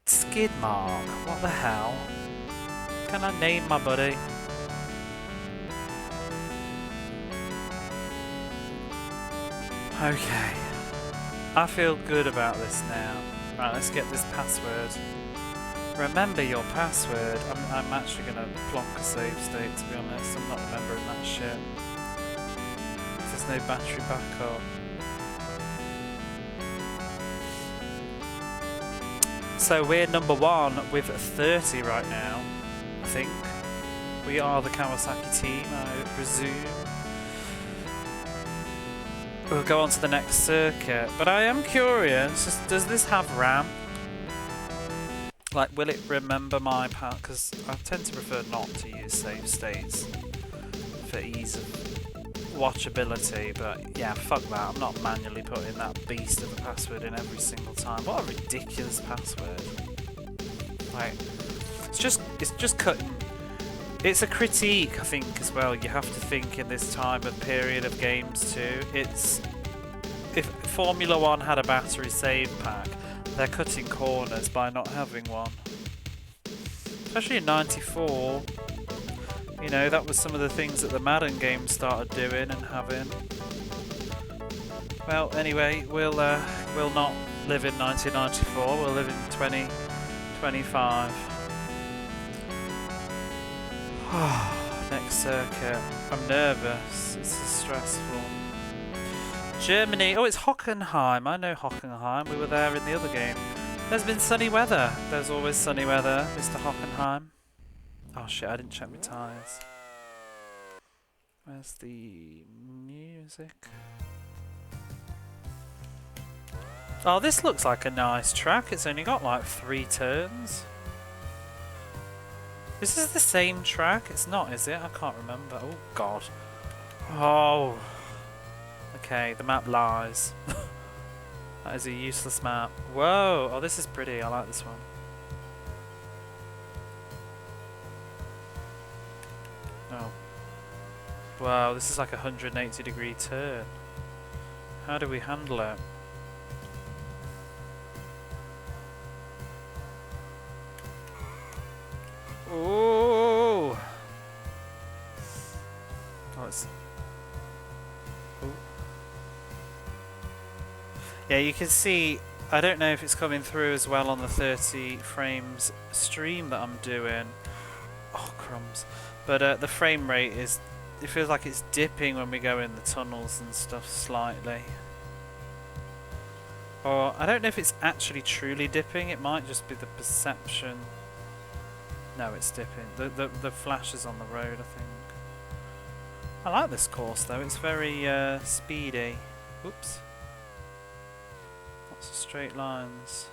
Skid Mark, what the hell? Can I name my buddy? Okay. I feel good about this now. Right, let's get this password. Remember your password. I'm actually gonna plonk a save state, to be honest. I'm not remembering that shit. There's no battery backup. So we're number 1 with 30 right now, I think. We are the Kawasaki team, I presume. We'll go on to the next circuit, but I am curious, does this have RAM? Like, will it remember my path? Because I tend to prefer not to use save states for ease of watchability, but yeah, fuck that. I'm not manually putting that beast of a password in every single time. What a ridiculous password. Like, it's just cutting. It's a critique, I think, as well. You have to think in this time of period of games too. If Formula 1 had a battery save pack, they're cutting corners by not having one. Especially in '94. You know, that was some of the things that the Madden games started doing and having. Well, anyway, we'll not live in 1994. We'll live in 2025. Next circuit. I'm nervous. This is stressful. Germany. Oh, it's Hockenheim. I know Hockenheim. We were there in the other game. There's been sunny weather. There's always sunny weather, Mr. Hockenheim. Oh shit, I didn't check my tyres. Where's the music? Oh, this looks like a nice track. It's only got like 3 turns. This is the same track? It's not, is it? I can't remember. Oh, God. Oh. Okay, the map lies. That is a useless map. Whoa. Oh, this is pretty. I like this one. Oh. Wow, this is like a 180-degree turn. How do we handle it? Oh! Oh, it's... Ooh. Yeah, you can see, I don't know if it's coming through as well on the 30 frames stream that I'm doing. Oh, crumbs. But the frame rate is, it feels like it's dipping when we go in the tunnels and stuff slightly. Or, I don't know if it's actually truly dipping, it might just be the perception. No, it's dipping. The flashes on the road, I think. I like this course though, it's very speedy. Oops. Lots of straight lines.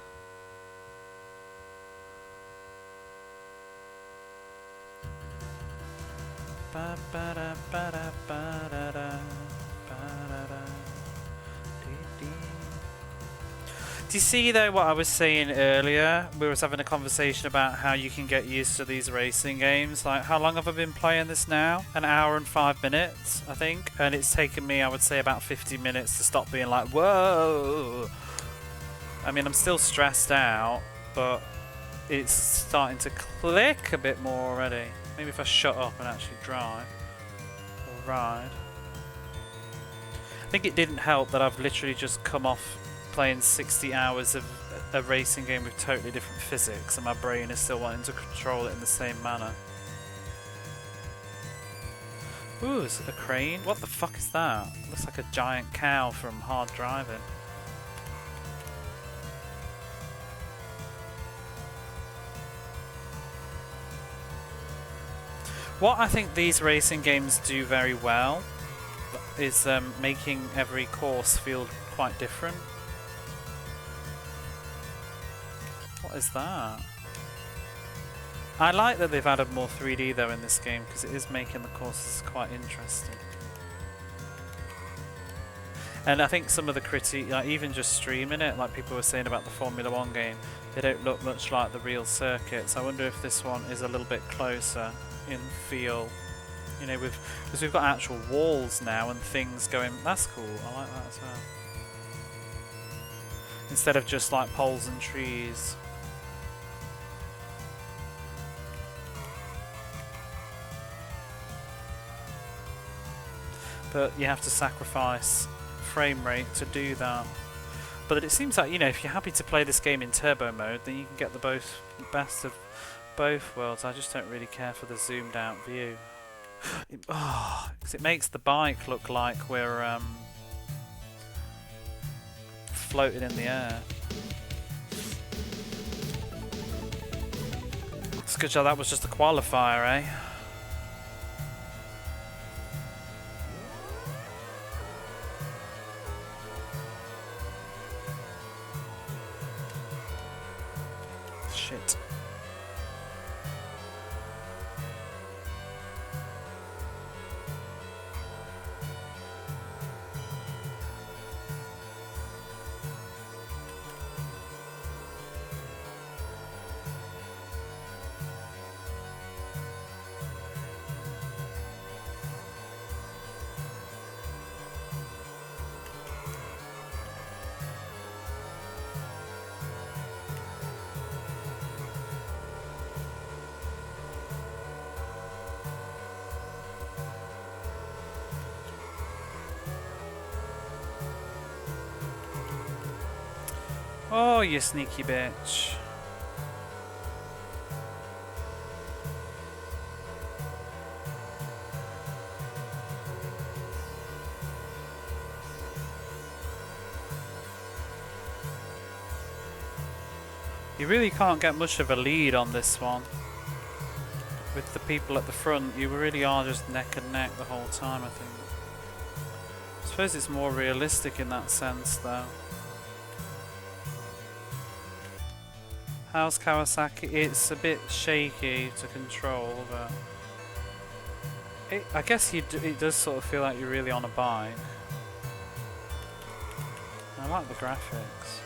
Ba ba da ba da ba da da ba da da. Dee dee. Do you see though what I was saying earlier? We was having a conversation about how you can get used to these racing games. Like, how long have I been playing this now? An hour and 5 minutes, I think. And it's taken me, I would say, about 50 minutes to stop being like, whoa! I mean, I'm still stressed out, but it's starting to click a bit more already. Maybe if I shut up and actually drive or ride. I think it didn't help that I've literally just come off playing 60 hours of a racing game with totally different physics, and my brain is still wanting to control it in the same manner. Ooh, is it a crane? What the fuck is that? Looks like a giant cow from Hard Driving. What I think these racing games do very well is making every course feel quite different. What is that? I like that they've added more 3D though in this game, because it is making the courses quite interesting. And I think some of the critique, like even just streaming it, like people were saying about the Formula 1 game, they don't look much like the real circuits. I wonder if this one is a little bit closer in feel, you know, because we've got actual walls now and things going. That's cool. I like that as well. Instead of just like poles and trees. But you have to sacrifice frame rate to do that. But it seems like, you know, if you're happy to play this game in turbo mode, then you can get the best of both worlds. I just don't really care for the zoomed out view. Because it makes the bike look like we're floating in the air. It's a good job that was just a qualifier, eh? Shit. Oh, you sneaky bitch. You really can't get much of a lead on this one. With the people at the front, you really are just neck and neck the whole time, I think. I suppose it's more realistic in that sense, though. How's Kawasaki? It's a bit shaky to control, but I guess it does sort of feel like you're really on a bike. I like the graphics.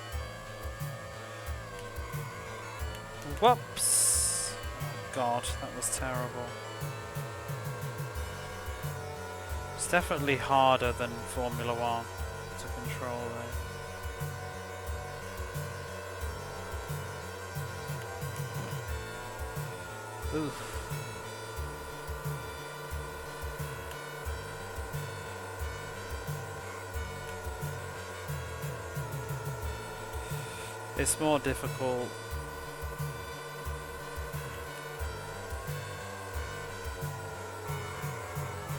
Whoops! Oh God, that was terrible. It's definitely harder than Formula 1 to control though. Oof. It's more difficult.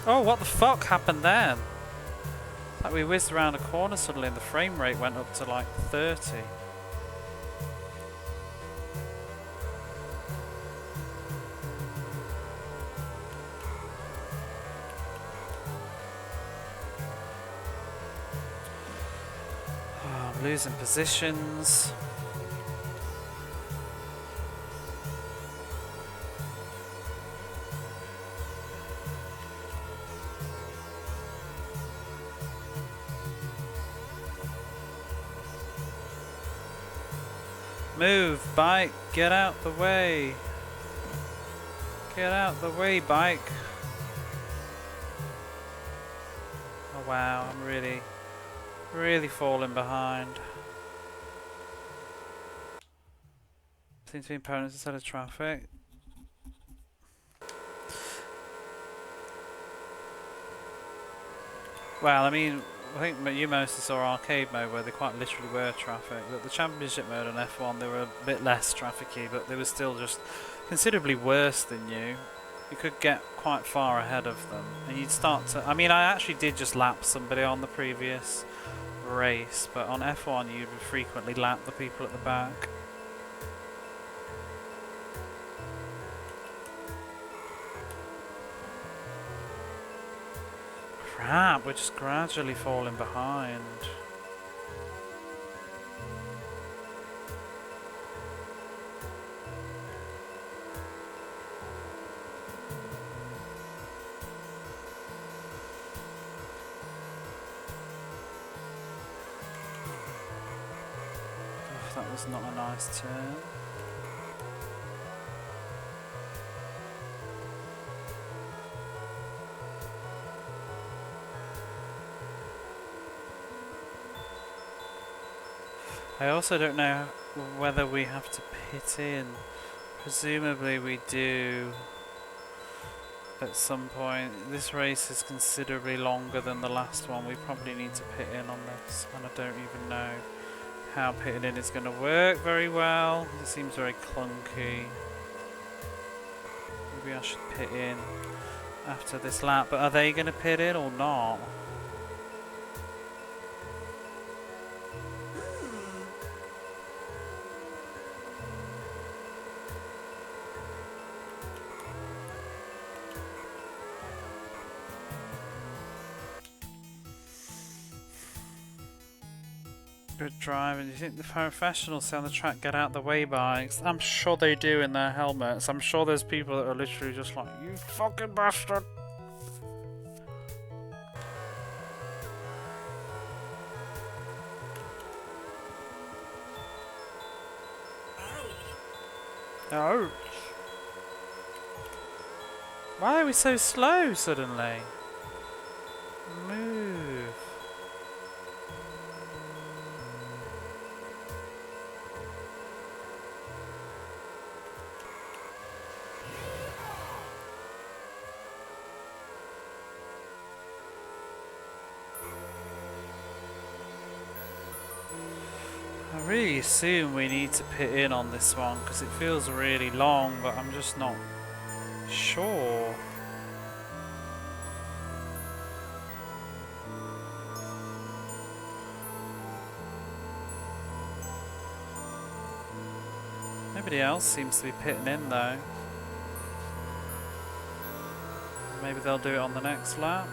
Oh, what the fuck happened then? Like we whizzed around a corner suddenly and the frame rate went up to like 30. Losing positions. Move, bike, get out the way. Get out the way, bike. Oh wow, I'm really falling behind. Seems to be opponents instead of traffic. Well, I mean, I think you mostly saw arcade mode where they quite literally were traffic. But the championship mode on F1, they were a bit less trafficy, but they were still just considerably worse than you. You could get quite far ahead of them, and you'd start to. I mean, I actually did just lap somebody on the previous race, but on F1 you would frequently lap the people at the back. Crap, we're just gradually falling behind. Oh, that was not a nice turn. I also don't know whether we have to pit in. Presumably we do at some point. This race is considerably longer than the last one. We probably need to pit in on this, and I don't even know how pitting in is going to work very well. It seems very clunky. Maybe I should pit in after this lap, but are they going to pit in or not? Good driving. Do you think the professionals say on the track get out the way bikes? I'm sure they do in their helmets. I'm sure there's people that are literally just like, you fucking bastard. Ouch. Why are we so slow suddenly? Move. I really assume we need to pit in on this one because it feels really long, but I'm just not sure. Nobody else seems to be pitting in though. Maybe they'll do it on the next lap.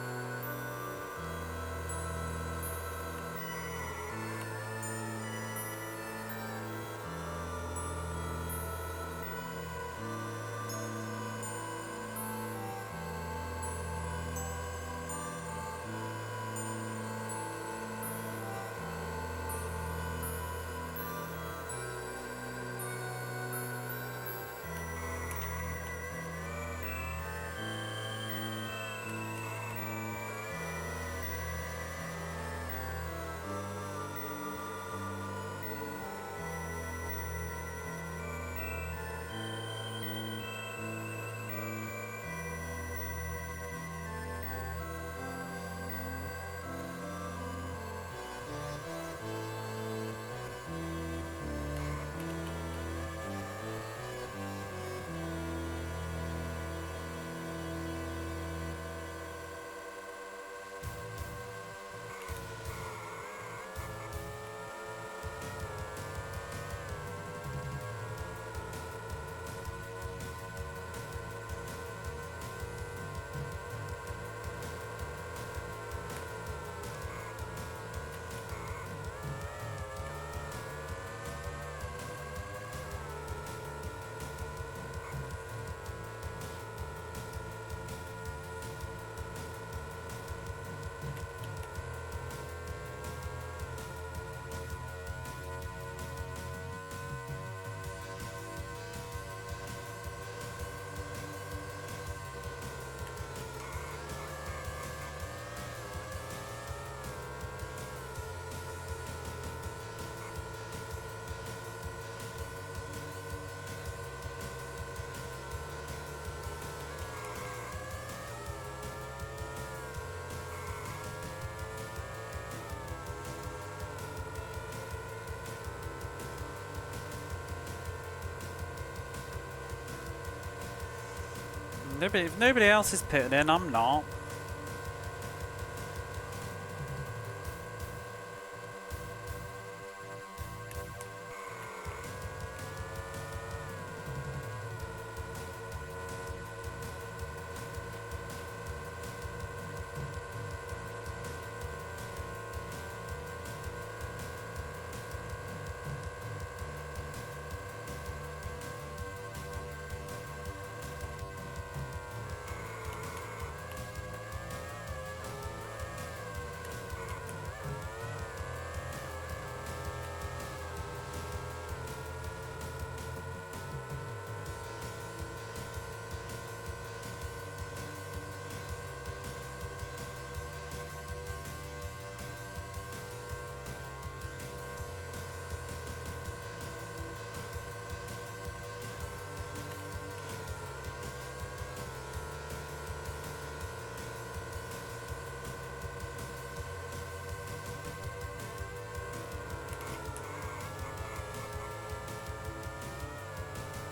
If nobody else is pitting in, I'm not.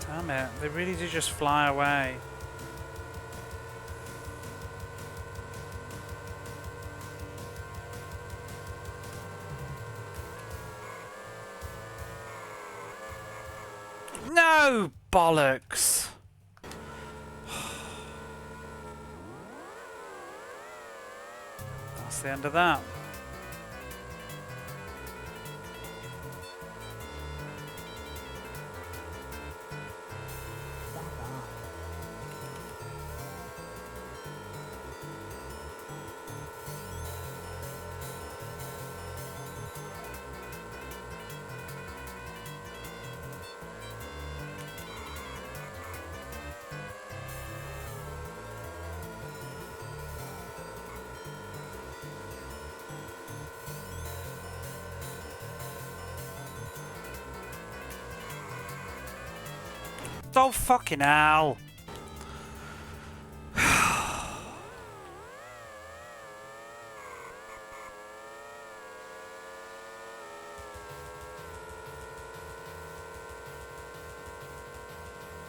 Damn it, they really do just fly away. No bollocks! That's the end of that. Oh fucking hell!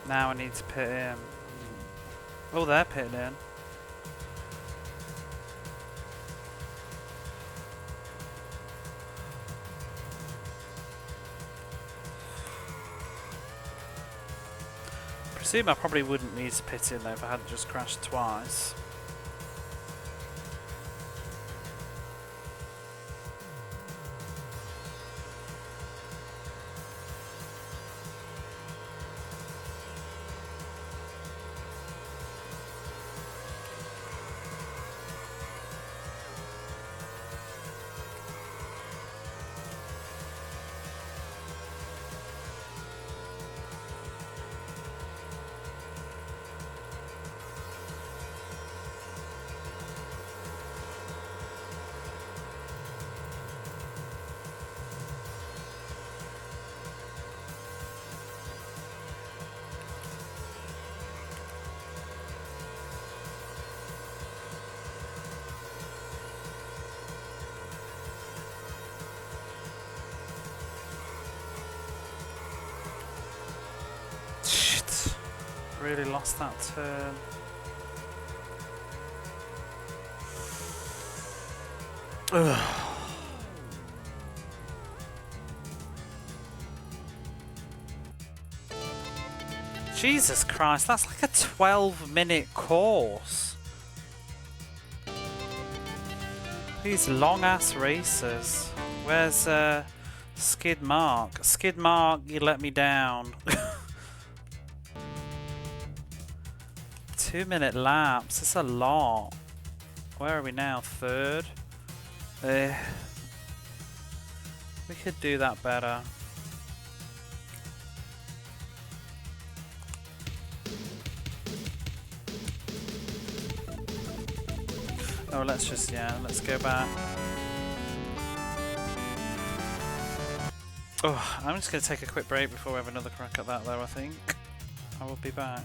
Now I need to pit in. Oh, they're pitting in. I presume I probably wouldn't need to pit in though if I hadn't just crashed twice. Really lost that turn. Ugh. Jesus Christ, that's like a 12-minute course. These long-ass races. Where's Skid Mark? Skid Mark, you let me down. 2-minute laps, it's a lot. Where are we now? Third? We could do that better. Oh, let's just, let's go back. Oh, I'm just going to take a quick break before we have another crack at that though, I think. I will be back.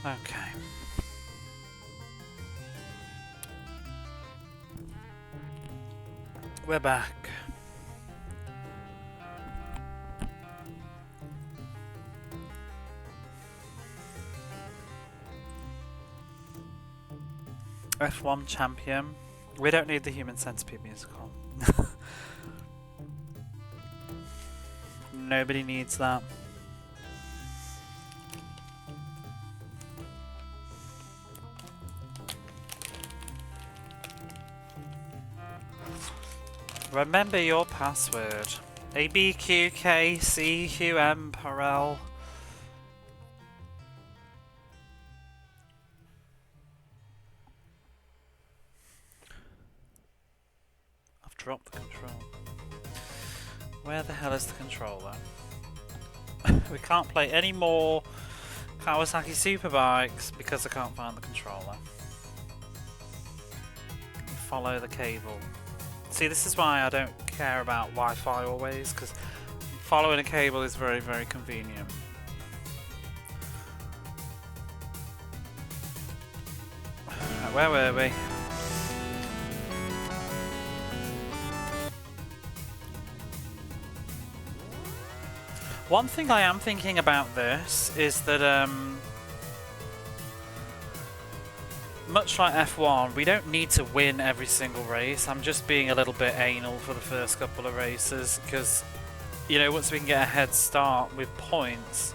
Okay. We're back. F1 champion. We don't need the Human Centipede musical. Nobody needs that. Remember your password. ABQKCQM Perel. I've dropped the control. Where the hell is the controller? We can't play any more Kawasaki Superbikes because I can't find the controller. Follow the cable. See, this is why I don't care about Wi-Fi always, because following a cable is very, very convenient. Where were we? One thing I am thinking about this is that much like F1, we don't need to win every single race. I'm just being a little bit anal for the first couple of races because, you know, once we can get a head start with points,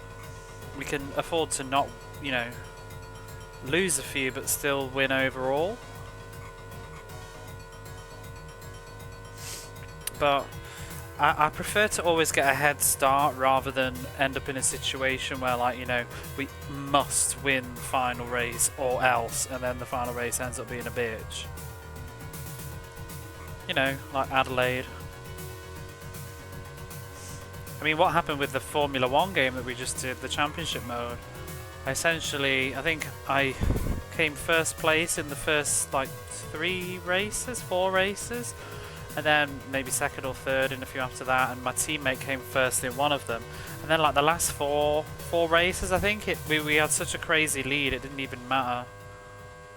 we can afford to not, you know, lose a few but still win overall. But I prefer to always get a head start rather than end up in a situation where, like, you know, we must win the final race or else, and then the final race ends up being a bitch. You know, like Adelaide. I mean, what happened with the Formula 1 game that we just did, the championship mode? Essentially, I think I came first place in the first, like, 4 races. And then maybe second or third in a few after that, and my teammate came first in one of them. And then like the last four races, I think we had such a crazy lead, it didn't even matter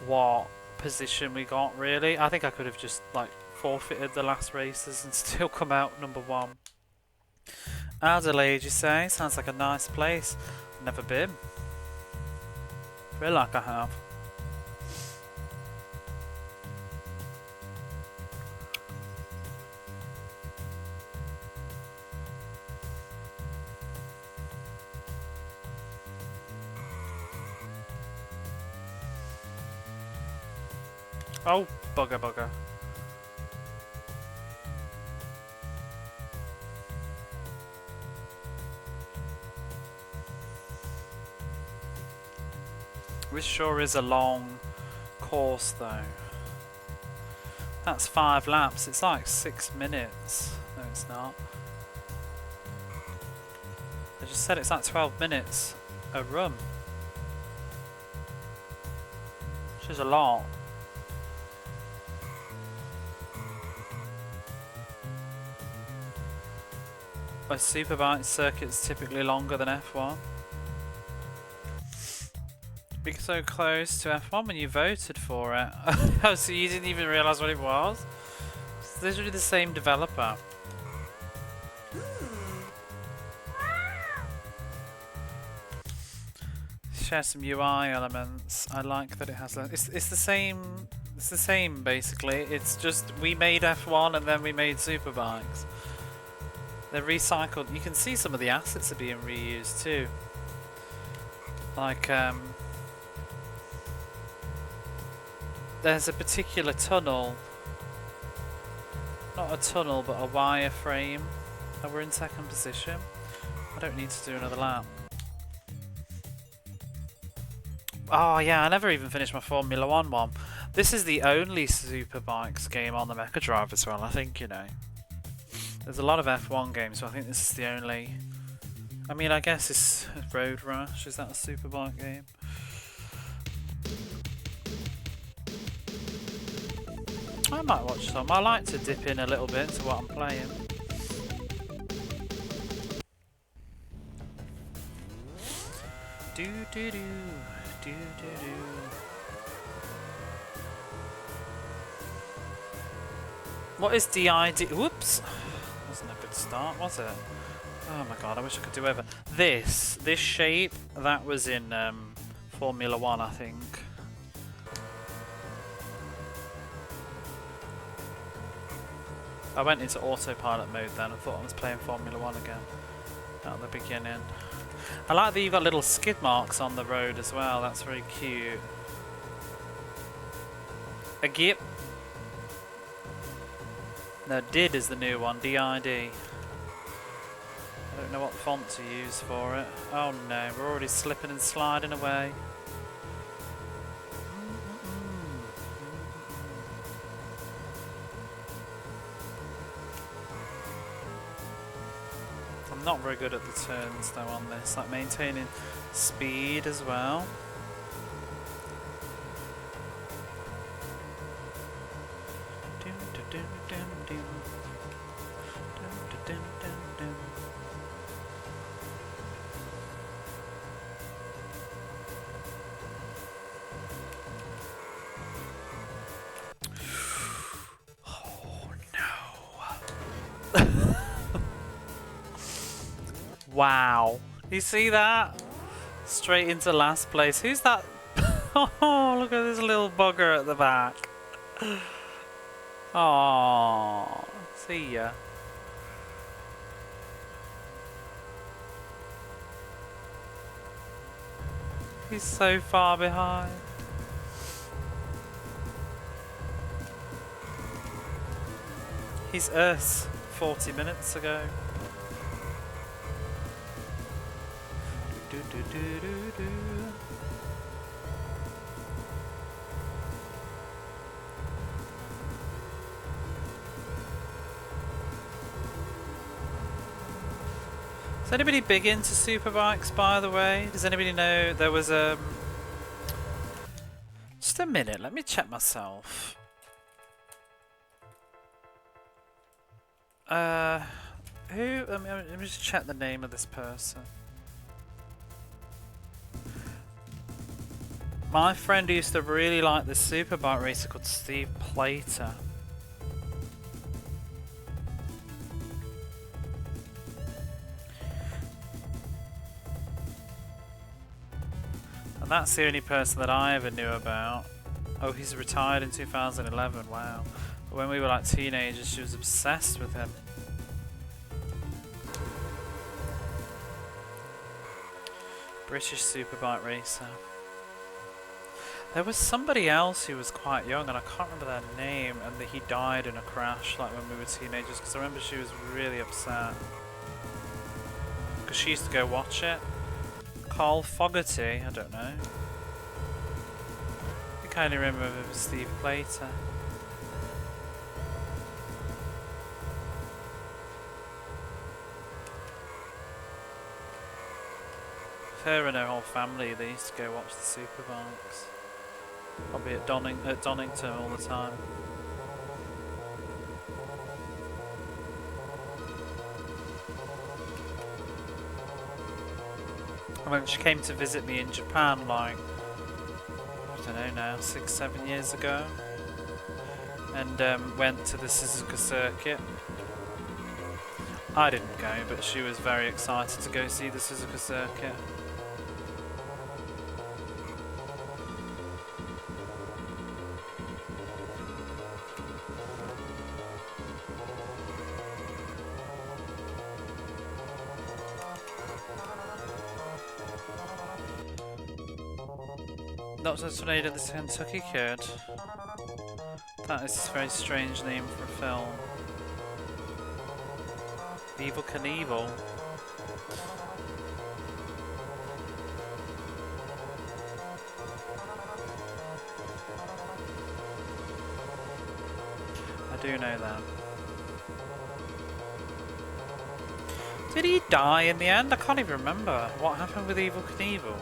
what position we got really. I think I could have just like forfeited the last races and still come out number 1. Adelaide, you say? Sounds like a nice place. Never been. Feel like I have. Oh, bugger. This sure is a long course though. That's 5 laps, it's like 6 minutes. No, it's not. I just said it's like 12 minutes a run. Which is a lot. A Superbike circuit's typically longer than F1. Being so close to F1 when you voted for it. Oh, so you didn't even realise what it was? It's literally the same developer. Share some UI elements. I like that it has. It's the same. It's the same basically. It's just we made F1 and then we made Superbikes. They're recycled. You can see some of the assets are being reused too. Like, there's a particular tunnel. Not a tunnel, but a wireframe. And we're in 2nd position. I don't need to do another lap. Oh yeah, I never even finished my Formula 1 one. This is the only Superbikes game on the Mega Drive as well, I think, you know. There's a lot of F1 games, so I think this is the only... I mean, I guess it's Road Rash. Is that a Superbike game? I might watch some. I like to dip in a little bit to what I'm playing. Do do do What is DID? Whoops! Wasn't a good start, was it? Oh my god, I wish I could do over. This shape, that was in Formula 1, I think. I went into autopilot mode then. I thought I was playing Formula 1 again at the beginning. I like that you've got little skid marks on the road as well. That's very cute. A gip. No, DID is the new one. DID. I don't know what font to use for it. Oh no, we're already slipping and sliding away. I'm not very good at the turns though on this, like maintaining speed as well. Wow. You see that? Straight into last place. Who's that? Oh, look at this little bugger at the back. Oh, see ya. He's so far behind. He's us 40 minutes ago. Is anybody big into superbikes, by the way? Does anybody know there was a... Just a minute, let me check myself. Who? Let me just check the name of this person. My friend used to really like this superbike racer called Steve Plater. And that's the only person that I ever knew about. Oh, he's retired in 2011, wow. But when we were like teenagers, she was obsessed with him. British superbike racer. There was somebody else who was quite young, and I can't remember their name, and that he died in a crash, like when we were teenagers, because I remember she was really upset. Because she used to go watch it. Carl Fogarty, I don't know. I think I only remember it was Steve Plater. Her and her whole family, they used to go watch the superbikes. Probably at Donington all the time. And when she came to visit me in Japan, like, I don't know now, 6-7 years ago, and went to the Suzuka circuit. I didn't go, but she was very excited to go see the Suzuka circuit. Dr. Tornado, this Kentucky kid. That is a very strange name for a film. Evil Knievel. I do know that. Did he die in the end? I can't even remember. What happened with Evil Knievel?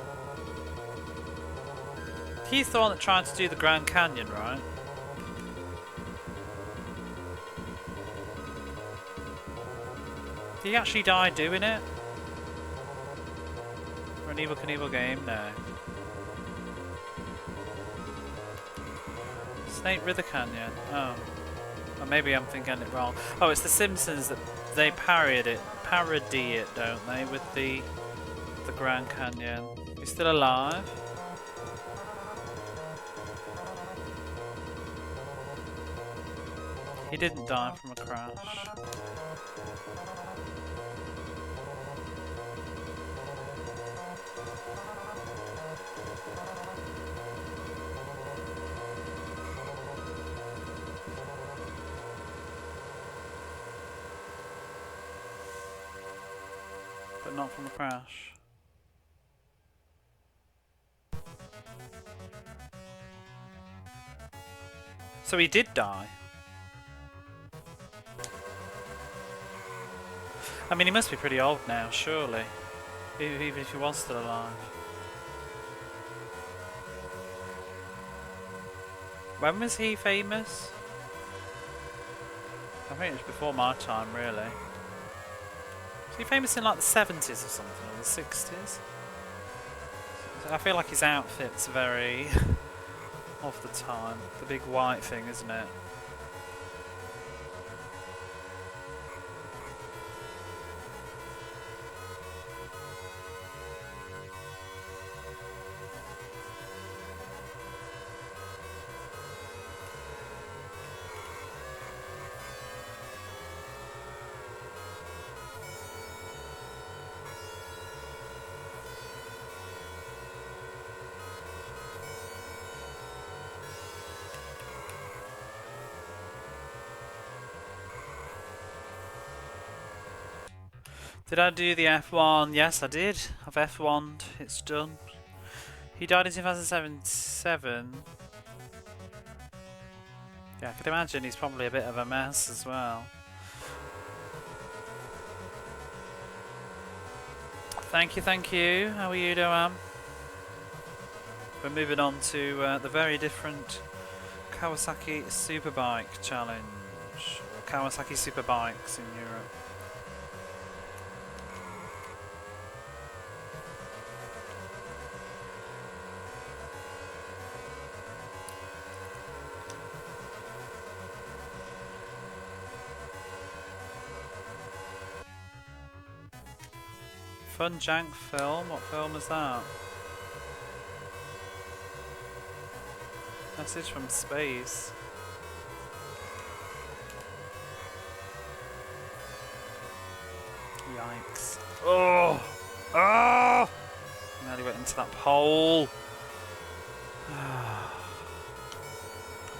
He's the one that tried to do the Grand Canyon, right? Did he actually die doing it? For an Evil Knievel game? No. Snake River Canyon. Oh. Or maybe I'm thinking it wrong. Oh, it's The Simpsons that they parody it, don't they, with the Grand Canyon. He's still alive? He didn't die from a crash. But not from a crash. So he did die. I mean, he must be pretty old now, surely. Even if he was still alive. When was he famous? I think it was before my time, really. Was he famous in like the 70s or something, or the 60s? I feel like his outfit's very of the time. The big white thing, isn't it? Did I do the F1? Yes, I did. I've F1'd. It's done. He died in 2007. Yeah, I could imagine he's probably a bit of a mess as well. Thank you, thank you. How are you doing? We're moving on to the very different Kawasaki Superbike challenge. Or Kawasaki Superbikes in Europe. Fun jank film? What film is that? Message from space. Yikes. Oh! Oh! Nearly went into that pole.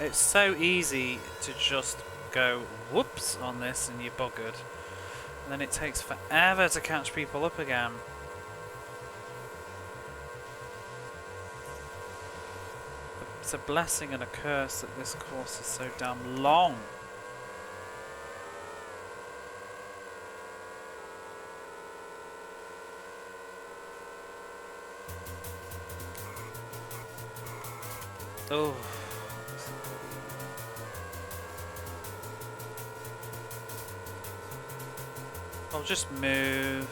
It's so easy to just go whoops on this and you're buggered. And then it takes forever to catch people up again. It's a blessing and a curse that this course is so damn long. Oh. I'll just move.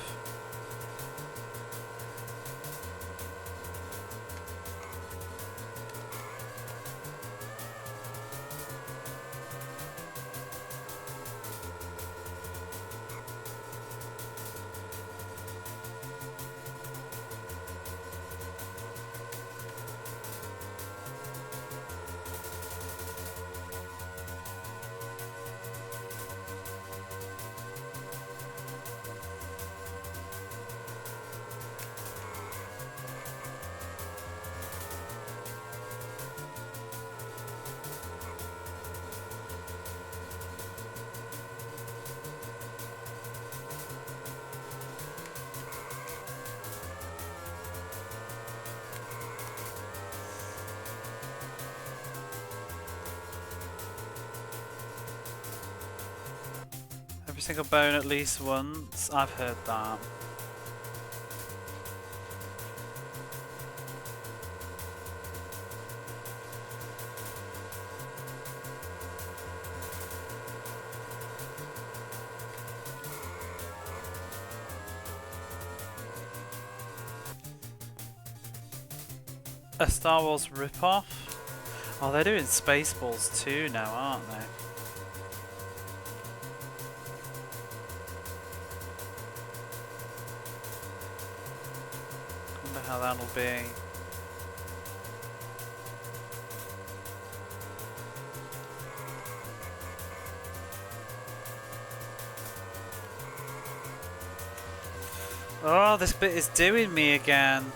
Every single bone at least once. I've heard that. A Star Wars ripoff? Oh, they're doing Spaceballs too now, aren't they? Wonder how that'll be. Oh, this bit is doing me again.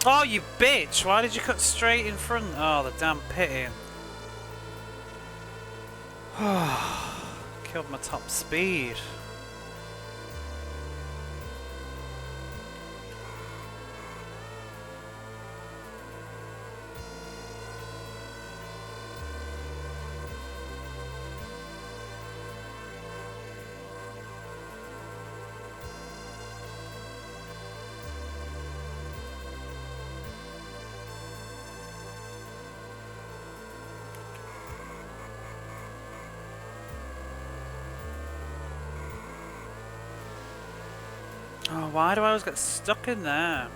Oh, you bitch! Why did you cut straight in front? Oh, the damn pitting. Killed my top speed. Oh, why do I always get stuck in there?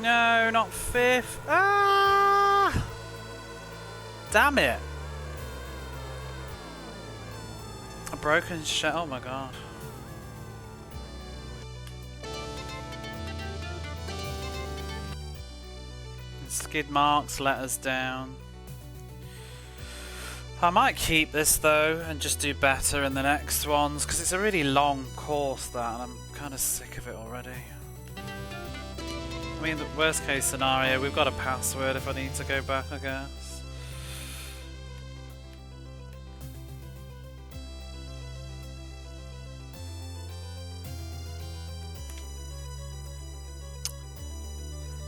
No, not fifth. Ah! Damn it. A broken shell. Oh my god. Skid marks let us down. I might keep this though and just do better in the next ones because it's a really long course that, and I'm kind of sick of it already. I mean, the worst case scenario, we've got a password if I need to go back, I guess.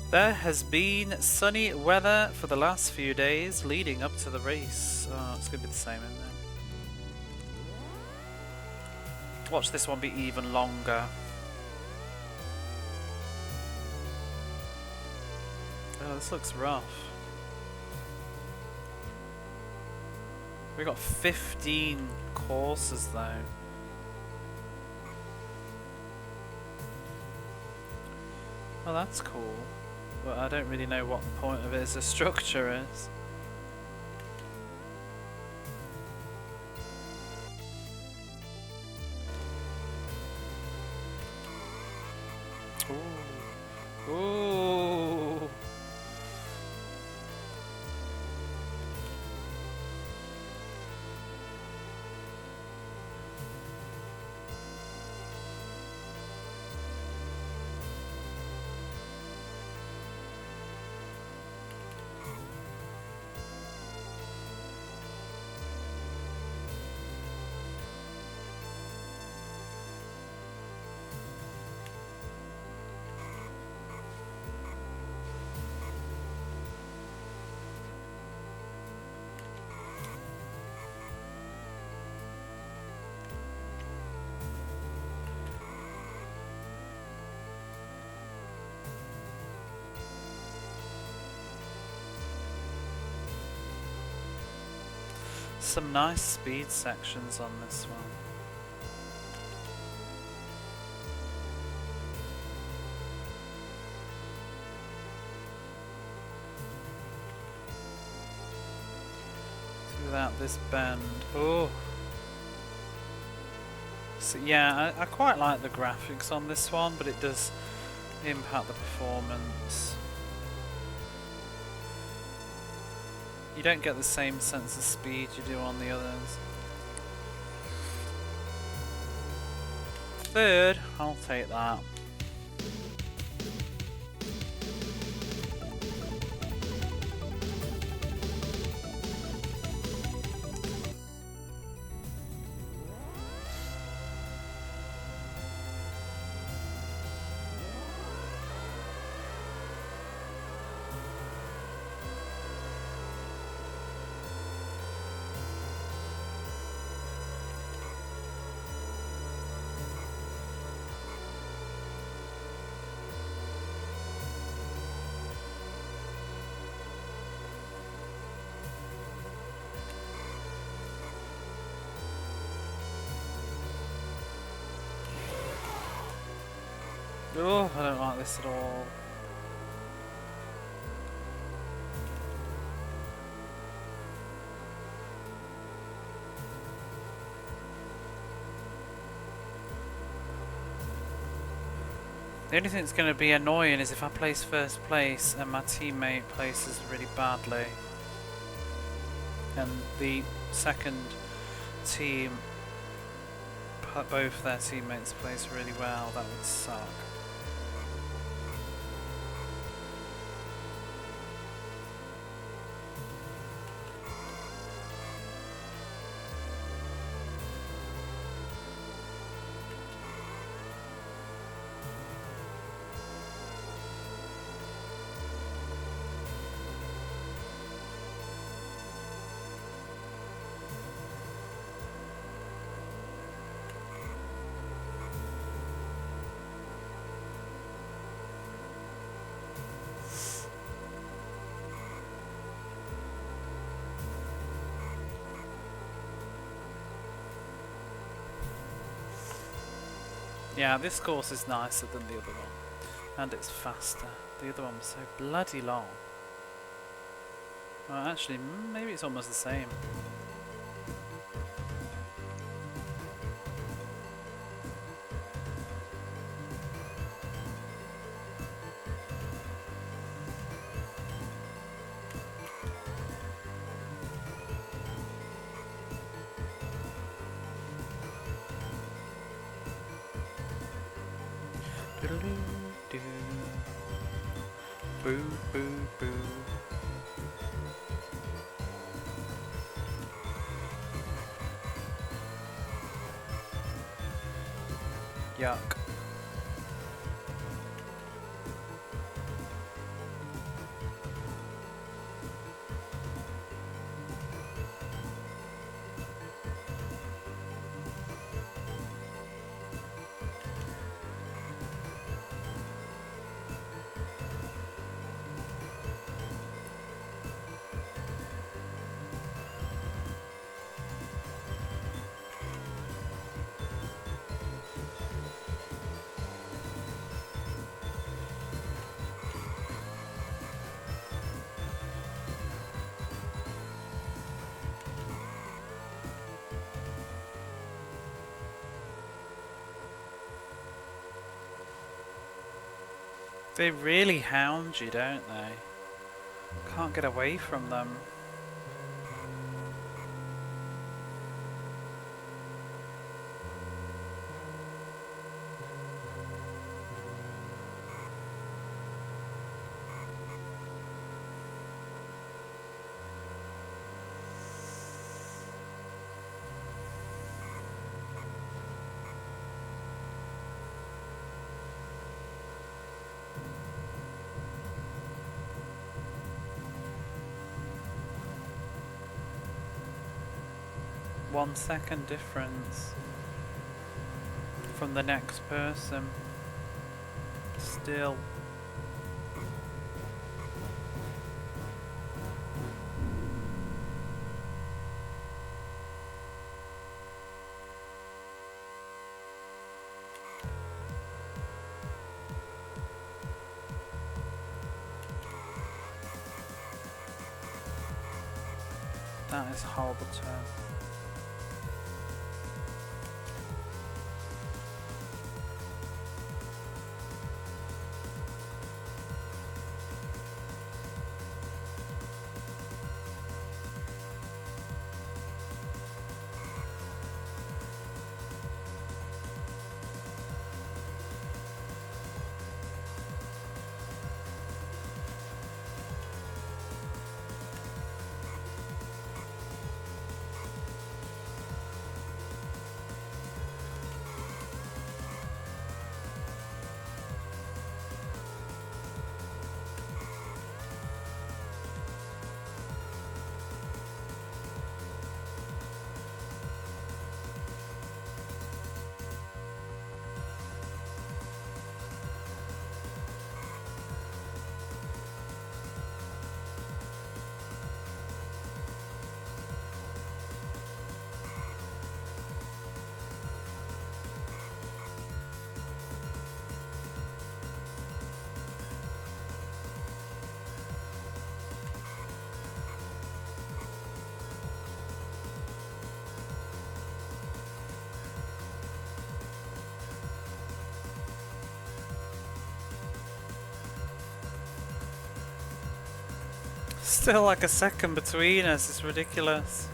There has been sunny weather for the last few days leading up to the race. Oh, it's going to be the same, isn't it? Watch this one be even longer. Oh, this looks rough. We got 15 courses though. Well, that's cool. But I don't really know what the point of it as a structure is. Ooh. Ooh. some nice speed sections on this one. Without this bend. Oh! So yeah, I quite like the graphics on this one, but it does impact the performance. You don't get the same sense of speed you do on the others. Third, I'll take that. Oh, I don't like this at all. The only thing that's going to be annoying is if I place first place and my teammate places really badly, and the second team, both their teammates place really well, that would suck. Yeah, this course is nicer than the other one, and it's faster. The other one was so bloody long. Well, actually, maybe it's almost the same. Boo, boo, boo. Yuck. They really hound you, don't they? Can't get away from them. One second difference from the next person. Still. That is a horrible turn. Still like a second between us, it's ridiculous.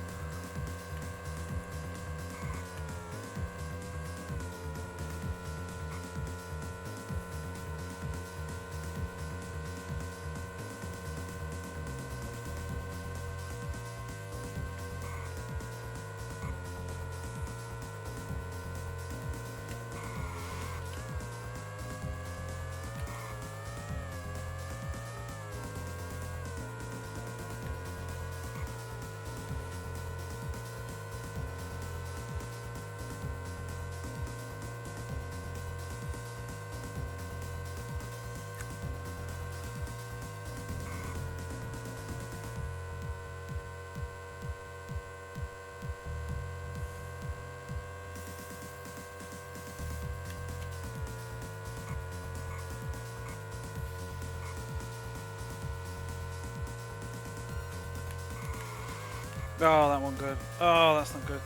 Oh, that one good. Oh, that's not good.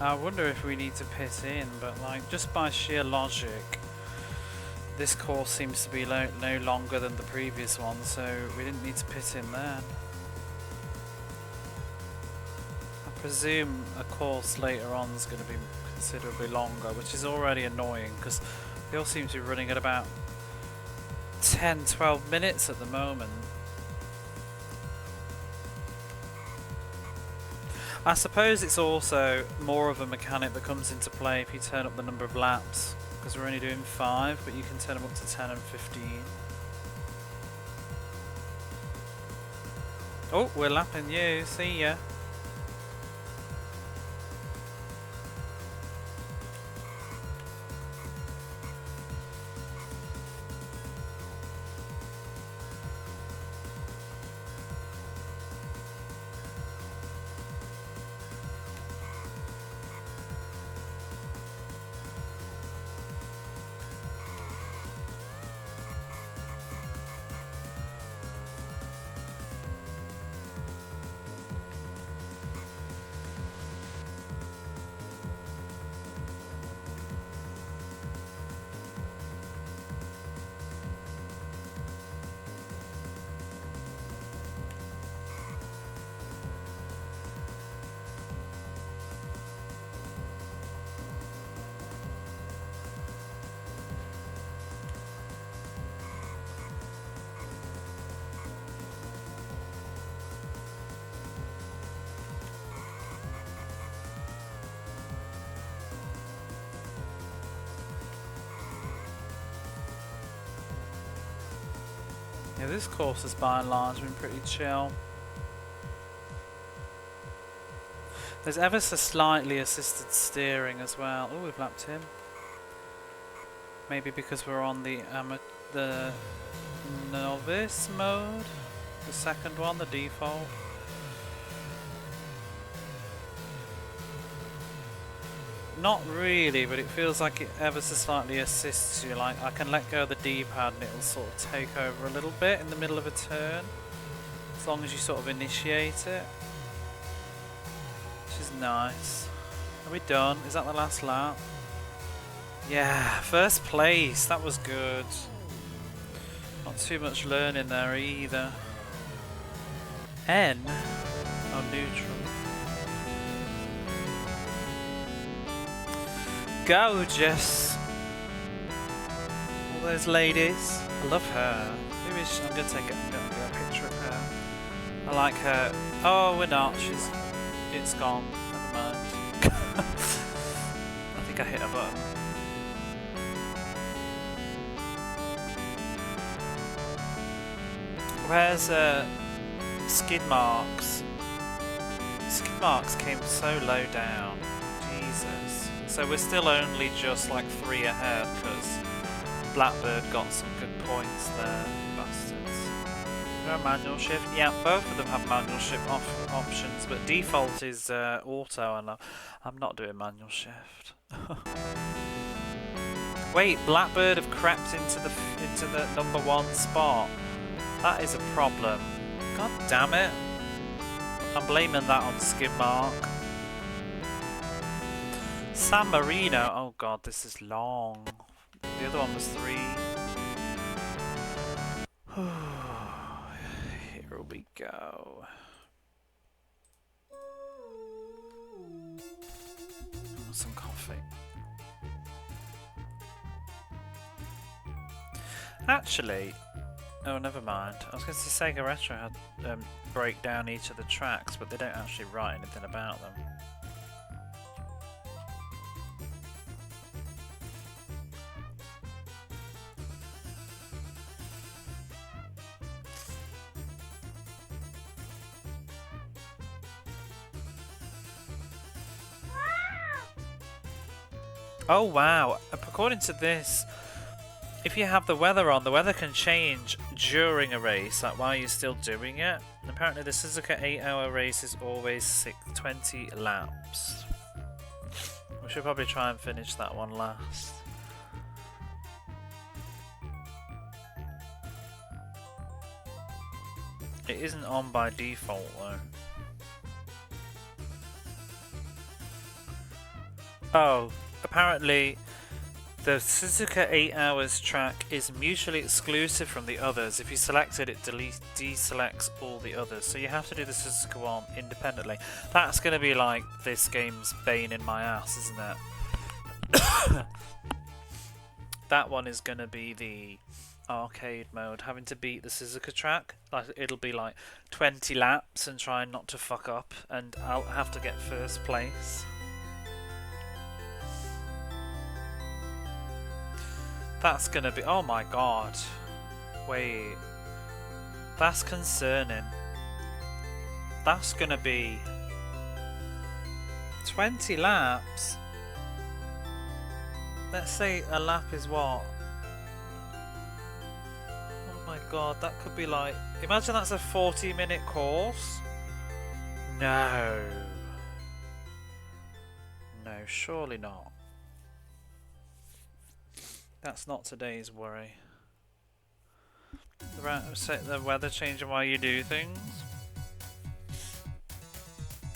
I wonder if we need to pit in, but like just by sheer logic, this course seems to be no longer than the previous one, so we didn't need to pit in there. I presume a course later on is going to be considerably longer, which is already annoying because they all seem to be running at about 10-12 minutes at the moment. I suppose it's also more of a mechanic that comes into play if you turn up the number of laps, because we're only doing 5, but you can turn them up to 10 and 15. Oh, we're lapping you, see ya. Yeah, this course has by and large been pretty chill. There's ever so slightly assisted steering as well. Oh, we've lapped him. Maybe because we're on the novice mode, the second one, the default. Not really, but it feels like it ever so slightly assists you. Like I can let go of the D-pad and it'll sort of take over a little bit in the middle of a turn, as long as you sort of initiate it, which is nice. Are we done? Is that the last lap? Yeah, first place. That was good. Not too much learning there either. N? Oh, neutral. Gorgeous. All those ladies. I love her. Who is she? I'm gonna get a picture of her. I like her. Oh, we're not. It's gone. Never mind. I think I hit a button. Where's skid marks? Skid marks came so low down. Jesus. So we're still only just like 3 ahead because Blackbird got some good points there, bastards. No manual shift? Yeah, both of them have manual shift options, but default is auto, and I'm not doing manual shift. Wait, Blackbird have crept into the #1 spot. That is a problem. God damn it! I'm blaming that on Skidmark. San Marino. Oh god, this is long. The other one was 3. Here we go. Some coffee. Actually, oh, never mind. I was going to say Sega Retro had break down each of the tracks, but they don't actually write anything about them. Oh wow, according to this, if you have the weather on, the weather can change during a race, like while you're still doing it. And apparently the Suzuka 8-hour race is always 20 laps. We should probably try and finish that one last. It isn't on by default though. Oh, apparently the Suzuka 8 hours track is mutually exclusive from the others. If you select it, it deselects all the others. So you have to do the Suzuka one independently. That's going to be like this game's bane in my ass, isn't it? That one is going to be the arcade mode, having to beat the Suzuka track. Like it'll be like 20 laps and trying not to fuck up, and I'll have to get first place. That's gonna be... oh my god. Wait. That's concerning. That's gonna be... 20 laps? Let's say a lap is what? Oh my god, that could be like... imagine that's a 40-minute course? No. No, surely not. That's not today's worry. The weather changing while you do things.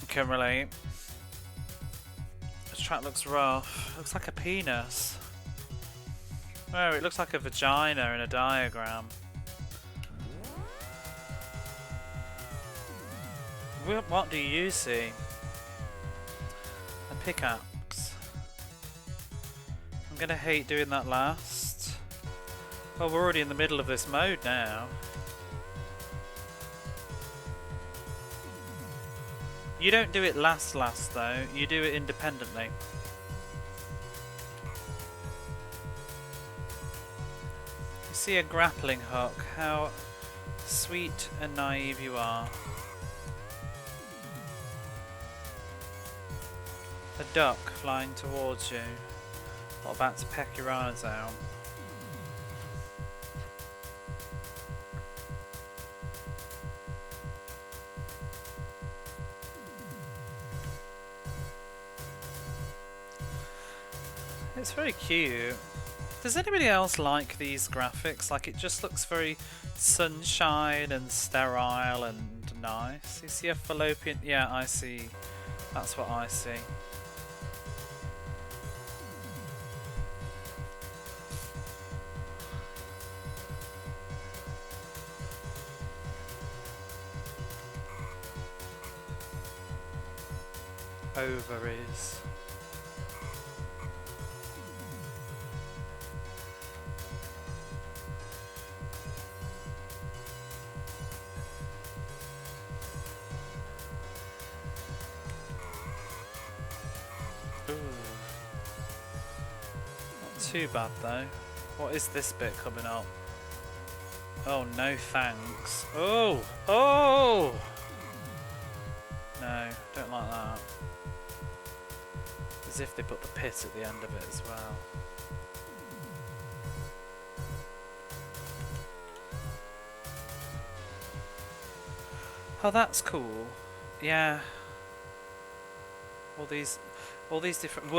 Can relate. This track looks rough. Looks like a penis. Oh, it looks like a vagina in a diagram. What do you see? A pickaxe. I'm gonna hate doing that last. Oh, we're already in the middle of this mode now. You don't do it last though, you do it independently. You see a grappling hook, how sweet and naive you are. A duck flying towards you. Not about to peck your eyes out. It's very cute. Does anybody else like these graphics? Like, it just looks very sunshine and sterile and nice. You see a fallopian? Yeah, I see. That's what I see. Ovaries. Ooh. Not too bad though. What is this bit coming up? Oh, no thanks. Oh! Oh! No, don't like that. As if they put the pit at the end of it as well. Oh, that's cool. Yeah. All these different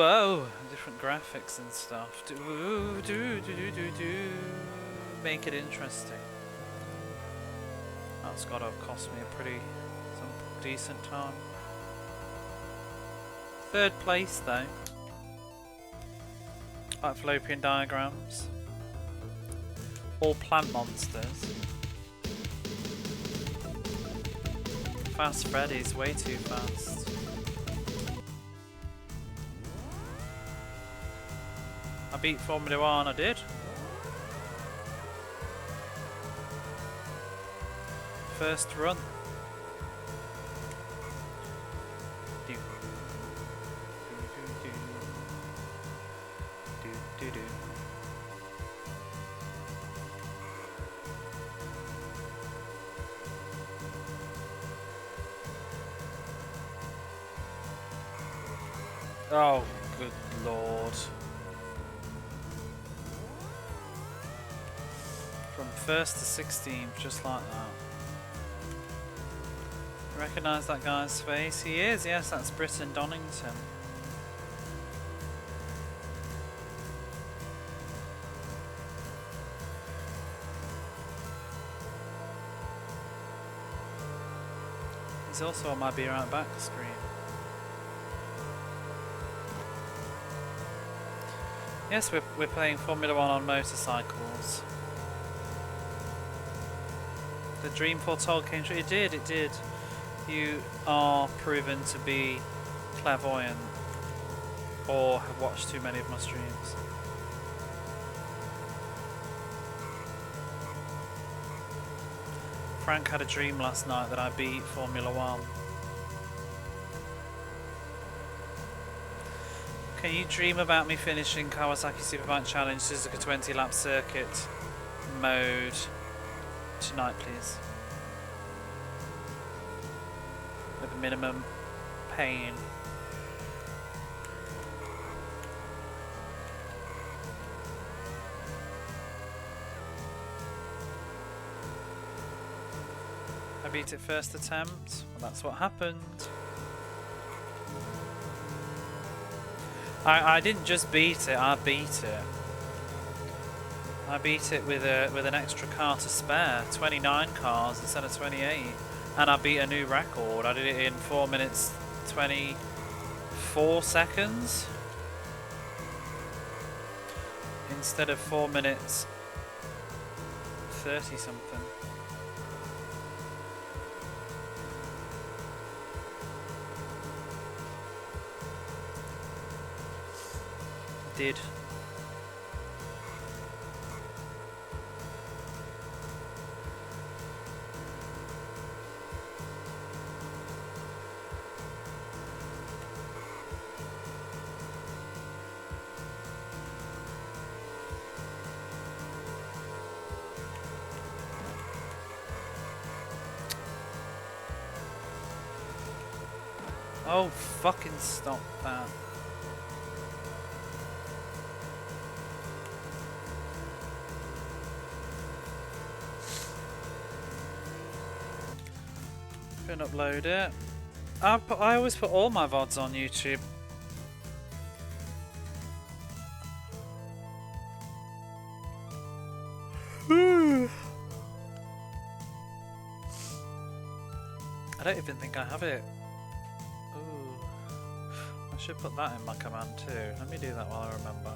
different graphics and stuff. Make it interesting. That's got to have cost me some decent time. 3rd place though. Like fallopian diagrams. All plant monsters. Fast Freddy's way too fast. I beat Formula 1, I did. First run. Oh, good lord. From 1st to 16th, just like that. Recognise that guy's face? He is, yes, that's Britton Donington. He's also on my Be Right Back screen. Yes, we're playing Formula 1 on motorcycles. The dream foretold came true. It did, it did. You are proven to be clairvoyant or have watched too many of my streams. Frank had a dream last night that I beat Formula 1. Can you dream about me finishing Kawasaki Superbike Challenge Suzuka 20 lap circuit mode tonight, please? With minimum pain. I beat it first attempt. Well, that's what happened. I didn't just beat it, I beat it. I beat it with an extra car to spare, 29 cars instead of 28. And I beat a new record. I did it in 4 minutes 24 seconds instead of 4 minutes 30 something. Did. Oh, fucking stop that. Couldn't upload it. I always put all my VODs on YouTube. don't even think I have it. Ooh. I should put that in my command too. Let me do that while I remember.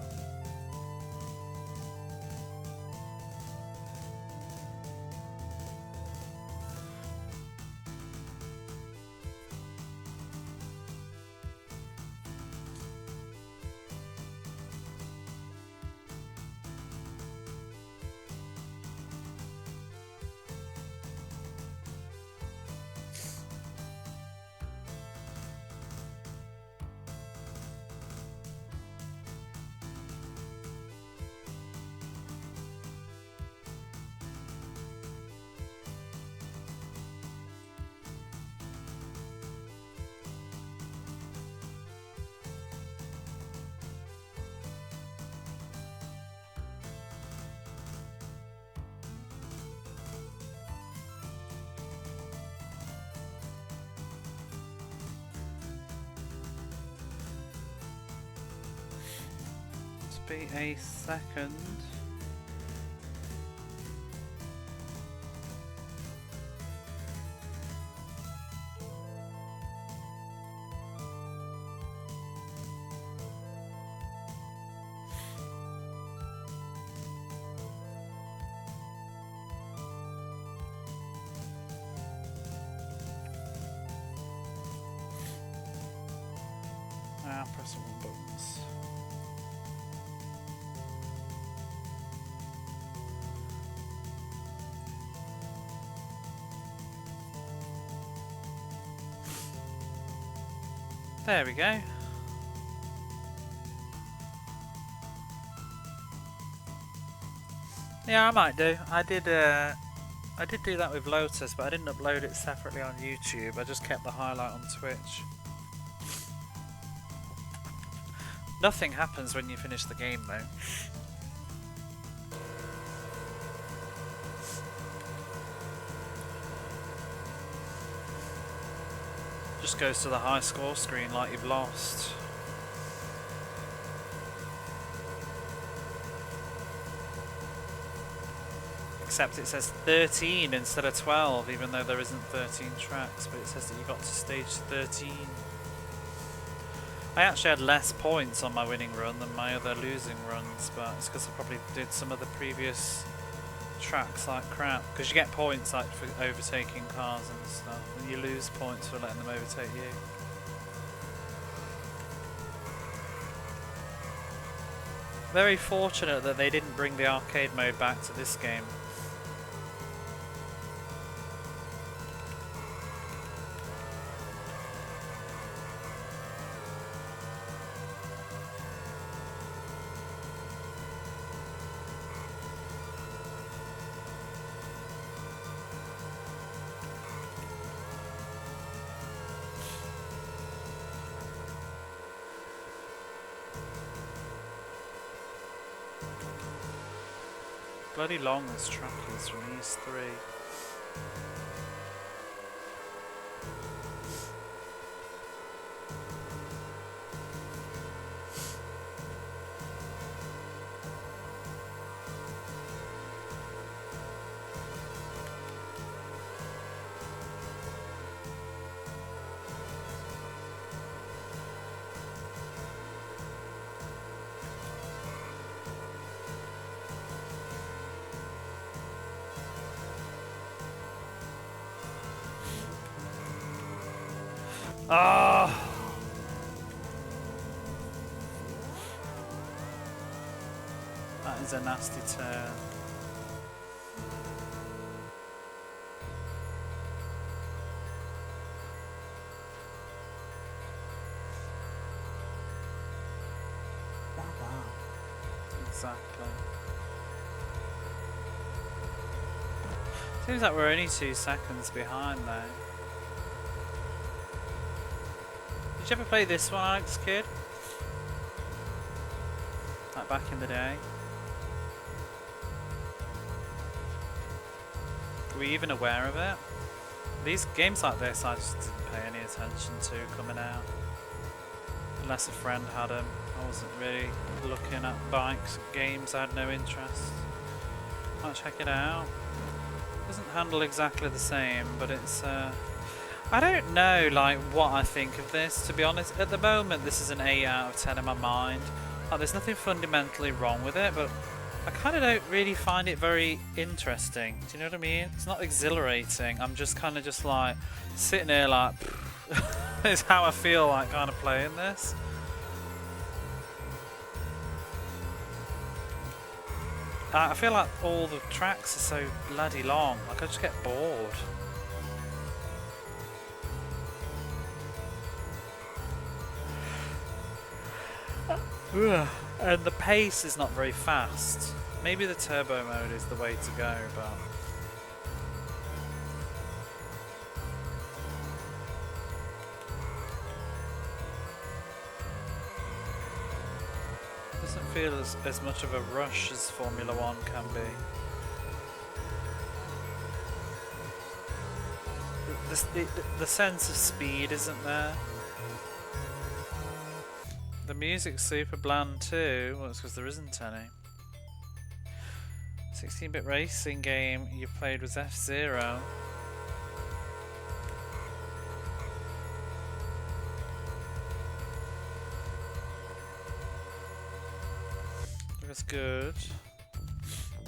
Be a second. Press all the buttons. There we go. Yeah, I might do. I did do that with Lotus, but I didn't upload it separately on YouTube. I just kept the highlight on Twitch. Nothing happens when you finish the game though. Just goes to the high score screen like you've lost. Except it says 13 instead of 12, even though there isn't 13 tracks, but it says that you got to stage 13. I actually had less points on my winning run than my other losing runs, but it's because I probably did some of the previous tracks like crap. Because you get points like for overtaking cars and stuff, and you lose points for letting them overtake you. Very fortunate that they didn't bring the arcade mode back to this game. Bloody long this track is from these three. Ah! That is a nasty turn. Exactly. Seems like we're only 2 seconds behind though. Did you ever play this one, Alex Kid? Like back in the day? Were you even aware of it? These games like this I just didn't pay any attention to coming out. Unless a friend had them. I wasn't really looking at bikes and games, I had no interest. Might check it out. Doesn't handle exactly the same, but it's I don't know, like, what I think of this, to be honest. At the moment, this is an 8 out of 10 in my mind. Like, there's nothing fundamentally wrong with it, but I kind of don't really find it very interesting. Do you know what I mean? It's not exhilarating. I'm just kind of just, like, sitting here, like, is how I feel, like, kind of playing this. I feel like all the tracks are so bloody long. Like, I just get bored. Ugh. And the pace is not very fast. Maybe the turbo mode is the way to go, but... it doesn't feel as much of a rush as Formula 1 can be. The sense of speed isn't there. The music's super bland too. Well, it's because there isn't any. 16-bit racing game you played was F-Zero. Looks good.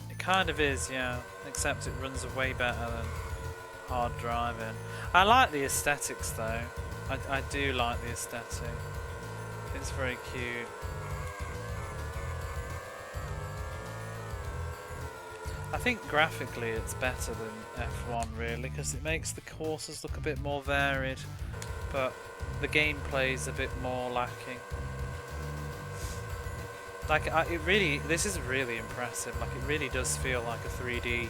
It kind of is, yeah. Except it runs way better than hard driving. I like the aesthetics though. I do like the aesthetic. It's very cute. I think graphically it's better than F1 really, because it makes the courses look a bit more varied, but the gameplay is a bit more lacking. Like, this is really impressive. Like, it really does feel like a 3D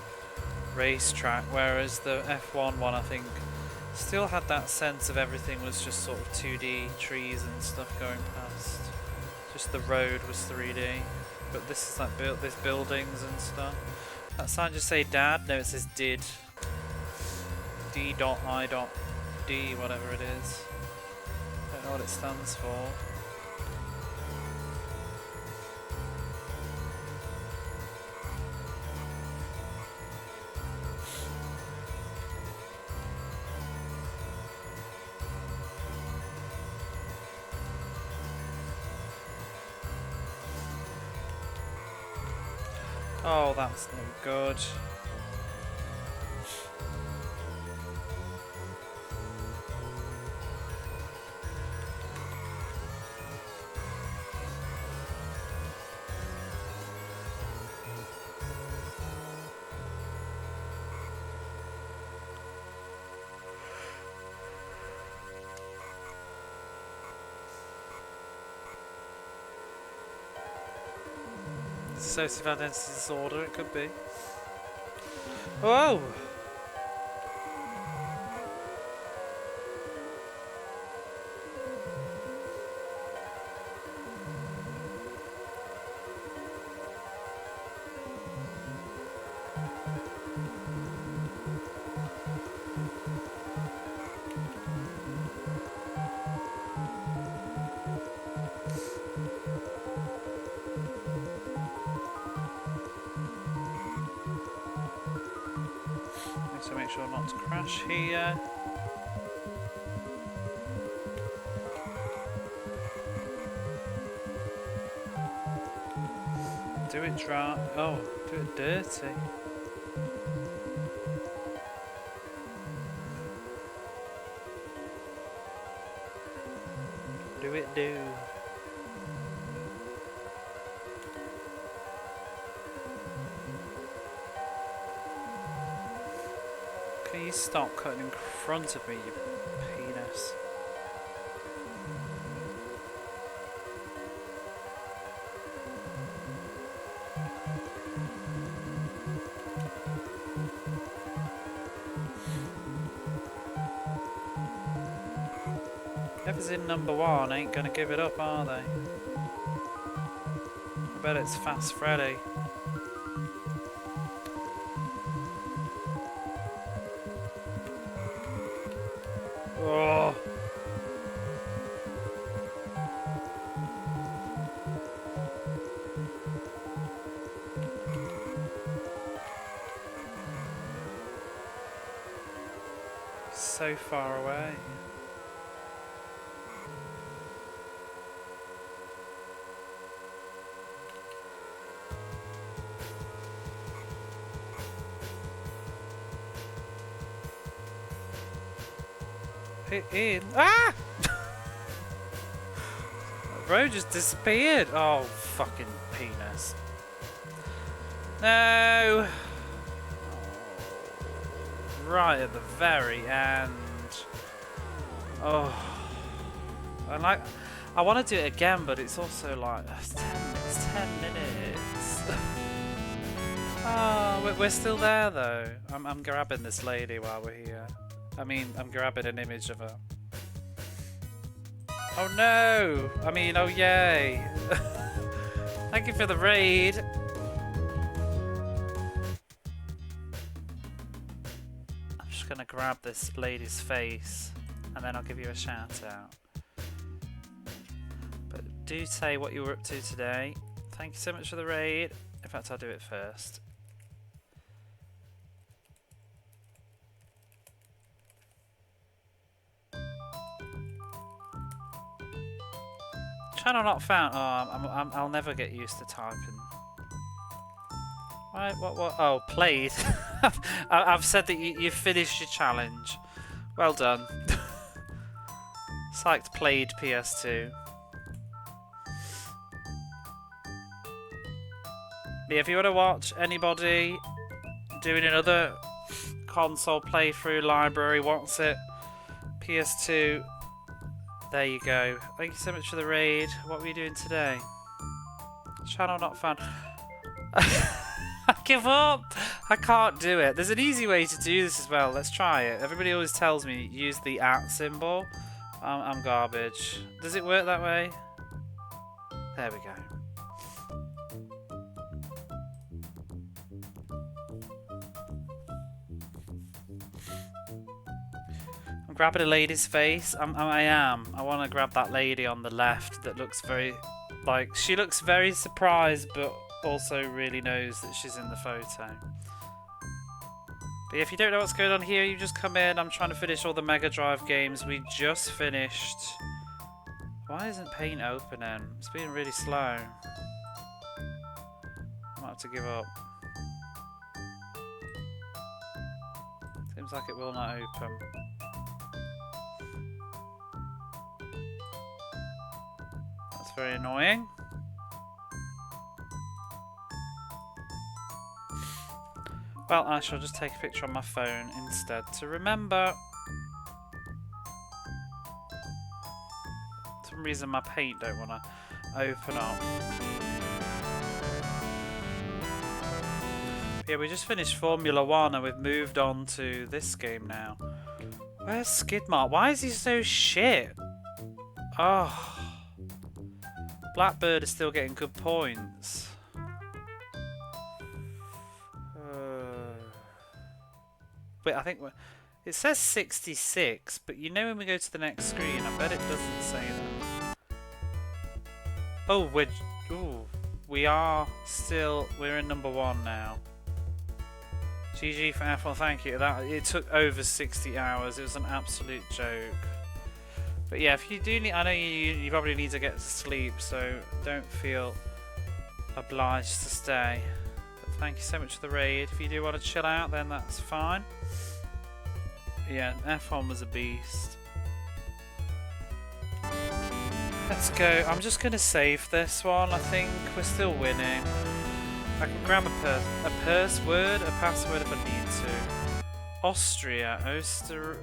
racetrack, whereas the F1 one, I think, still had that sense of everything was just sort of 2D, trees and stuff going past. Just the road was 3D, but this is like there's buildings and stuff. That sign just say dad? No, it says did. D.I.D, whatever it is. Don't know what it stands for. Oh, that's no good. Dissociative identity disorder, it could be. Whoa! So make sure not to crash here. Do it dry. Oh, do it dirty. Do it do. Please stop cutting in front of me, you penis. Whoever's in number one ain't gonna give it up, are they? I bet it's Fast Freddy. Oh. so far away. Ah! The road just disappeared. Oh, fucking penis. No! Right at the very end. Oh. I want to do it again, but it's also like, it's 10 minutes. Oh, we're still there though. I'm grabbing this lady while we're here. I mean, I'm grabbing an image of her. Oh no! I mean, oh yay! Thank you for the raid! I'm just gonna grab this lady's face and then I'll give you a shout out. But do say what you were up to today. Thank you so much for the raid. In fact, I'll do it first. Channel not found. Oh, I'll never get used to typing. Right, what? Oh, played. I've said that you've finished your challenge. Well done. Psyched played PS2. Yeah, if you want to watch anybody doing another console playthrough library, what's it? PS2. There you go. Thank you so much for the raid. What were you doing today? Channel not found. I give up. I can't do it. There's an easy way to do this as well. Let's try it. Everybody always tells me use the @ symbol. I'm garbage. Does it work that way? There we go. I'm grabbing a lady's face. I am. I want to grab that lady on the left that looks very, like, she looks very surprised, but also really knows that she's in the photo. But if you don't know what's going on here, you just come in. I'm trying to finish all the Mega Drive games we just finished. Why isn't Paint opening? It's being really slow. I might have to give up. Seems like it will not open. That's very annoying. Well, I shall just take a picture on my phone instead to remember. For some reason my Paint don't want to open up. Yeah, we just finished Formula 1 and we've moved on to this game now. Where's Skidmark? Why is he so shit? Oh. Blackbird is still getting good points. Wait, I think it says 66, but you know when we go to the next screen, I bet it doesn't say that. Oh, we're in number 1 now. GG for F1, thank you. It took over 60 hours. It was an absolute joke. But yeah, if you do need, I know you probably need to get to sleep, so don't feel obliged to stay. But thank you so much for the raid. If you do want to chill out, then that's fine. Yeah, F1 was a beast. Let's go. I'm just going to save this one. I think we're still winning. I can grab a password if I need to. Austria, Oster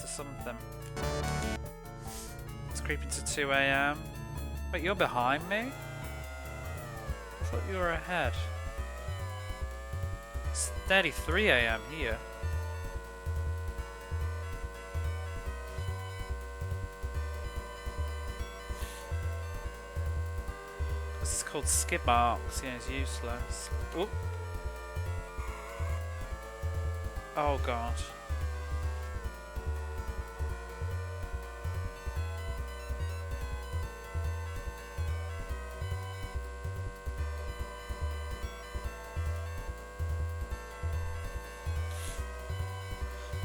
something. It's creeping to 2 AM. Wait, you're behind me? I thought you were ahead. It's nearly 3 AM here. This is called skid marks. Yeah, it's useless. Oop. Oh god.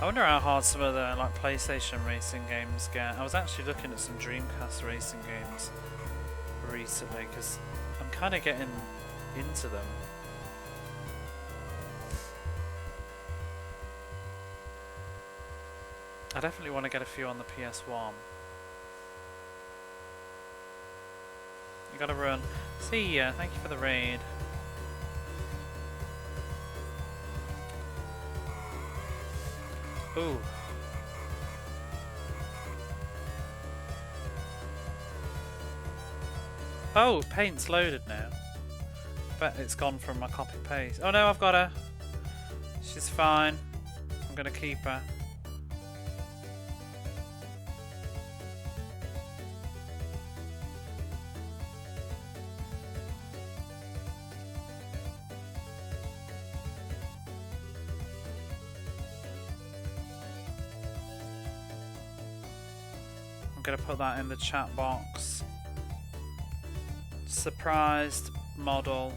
I wonder how hard some of the like PlayStation racing games get. I was actually looking at some Dreamcast racing games recently because I'm kind of getting into them. I definitely want to get a few on the PS1. You gotta run. See ya, thank you for the raid. Ooh. Oh, paint's loaded now. Bet it's gone from my copy paste. Oh no, I've got her. She's fine. I'm gonna keep her. I'm gonna put that in the chat box. Surprised model.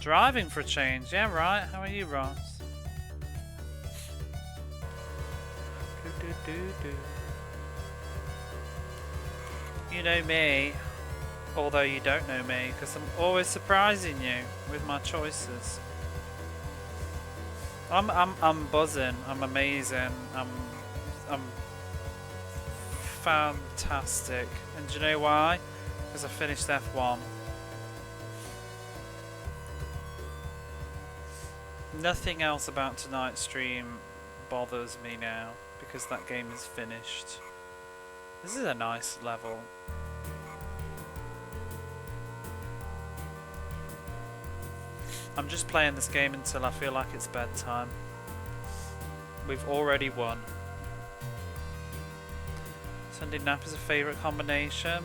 Driving for a change, yeah right. How are you, Ross? You know me, although you don't know me, because I'm always surprising you with my choices. I'm buzzing. I'm amazing. I'm fantastic. And do you know why? Because I finished F1. Nothing else about tonight's stream bothers me now because that game is finished. This is a nice level. I'm just playing this game until I feel like it's bedtime. We've already won. Sunday nap is a favourite combination.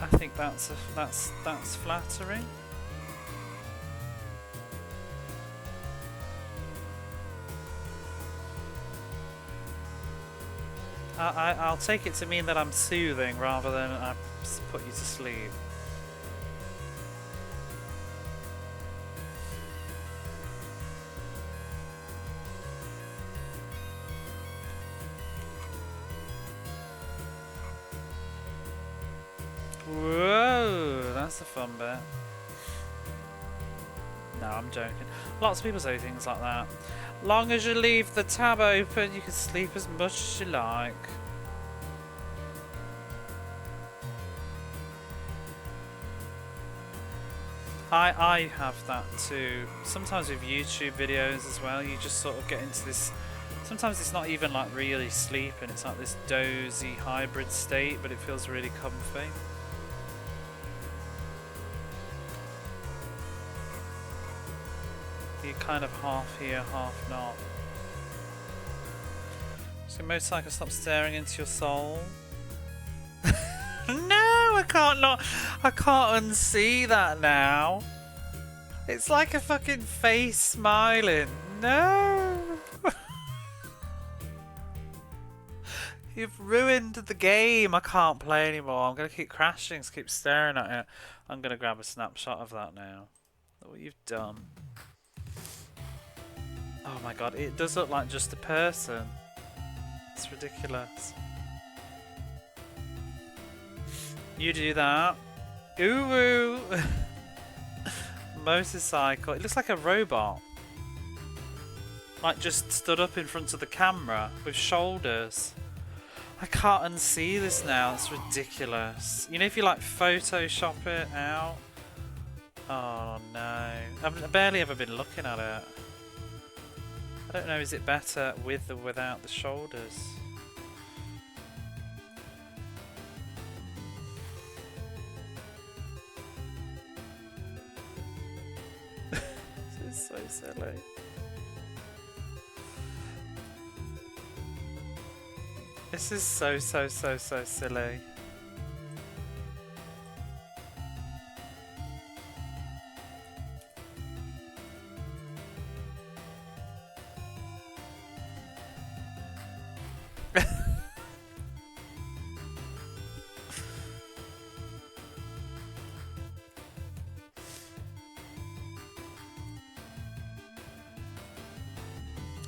I think that's flattering. I'll take it to mean that I'm soothing rather than I put you to sleep. Whoa, that's a fun bit. No, I'm joking. Lots of people say things like that. Long as you leave the tab open, you can sleep as much as you like. I have that too. Sometimes with YouTube videos as well, you just sort of get into this. Sometimes it's not even like really sleeping, it's like this dozy hybrid state, but it feels really comfy. You're kind of half here, half not. So motorcycle, stop staring into your soul. No, I can't unsee that now. It's like a fucking face smiling. No. You've ruined the game. I can't play anymore. I'm gonna keep crashing, keep staring at it. I'm gonna grab a snapshot of that now. Look what you've done. Oh my god, it does look like just a person. It's ridiculous. You do that. Ooh. Motorcycle. It looks like a robot. Like just stood up in front of the camera with shoulders. I can't unsee this now. It's ridiculous. You know if you like Photoshop it out? Oh no. I've barely ever been looking at it. I don't know, is it better with or without the shoulders? This is so silly. This is so silly.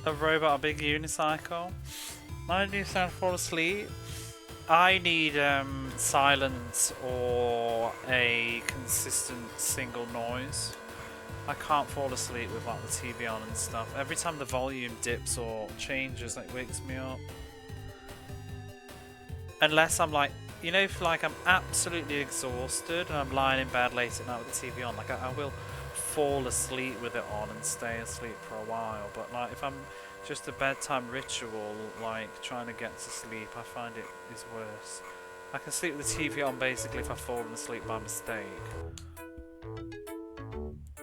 A robot, a big unicycle. I do sound fall asleep. I need silence or a consistent single noise. I can't fall asleep with like the TV on and stuff. Every time the volume dips or changes, like wakes me up. Unless I'm like, you know, if like I'm absolutely exhausted and I'm lying in bed late at night with the TV on, like I will fall asleep with it on and stay asleep for a while. But like if I'm just a bedtime ritual, like trying to get to sleep, I find it is worse. I can sleep with the TV on basically if I've fallen asleep by mistake.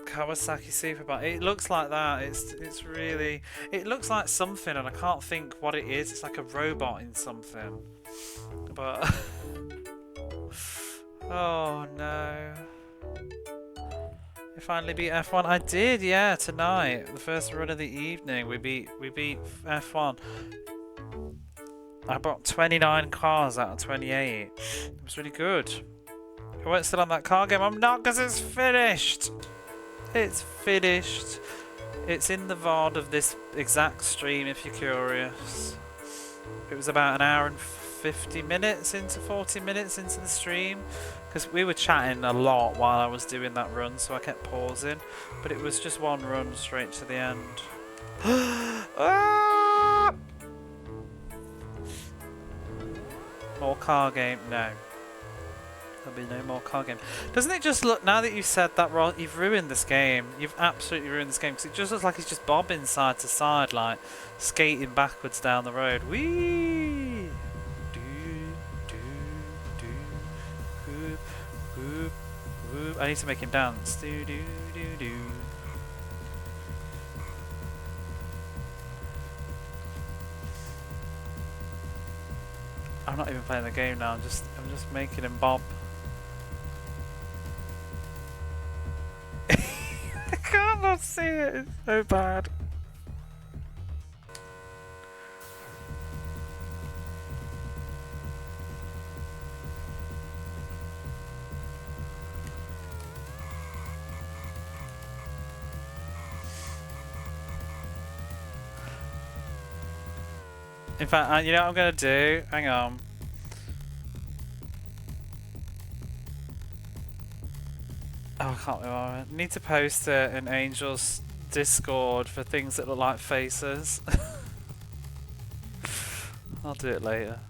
Kawasaki Superbike. It looks like that. It's really. It looks like something, and I can't think what it is. It's like a robot in something. But oh no! I finally beat F1. I did, yeah. Tonight, the first run of the evening, we beat F1. I bought 29 cars out of 28. It was really good. I weren't still on that car game. I'm not, because it's finished. It's finished. It's in the VOD of this exact stream if you're curious. It was about an hour and 50 minutes into 40 minutes into the stream, because we were chatting a lot while I was doing that run, so I kept pausing, but it was just one run straight to the end. Ah! More car game? No. There'll be no more car game. Doesn't it just look, now that you've said that, Ross, you've ruined this game. You've absolutely ruined this game, because it just looks like he's just bobbing side to side, like skating backwards down the road. Whee! Do, do, do, whoop, whoop, whoop. I need to make him dance. Do, do, do, do. I'm not even playing the game now, I'm just making him bob. I can't not see it, it's so bad. In fact, you know what I'm gonna do? Hang on. Oh, I can't remember. I need to post it in Angel's Discord for things that look like faces. I'll do it later.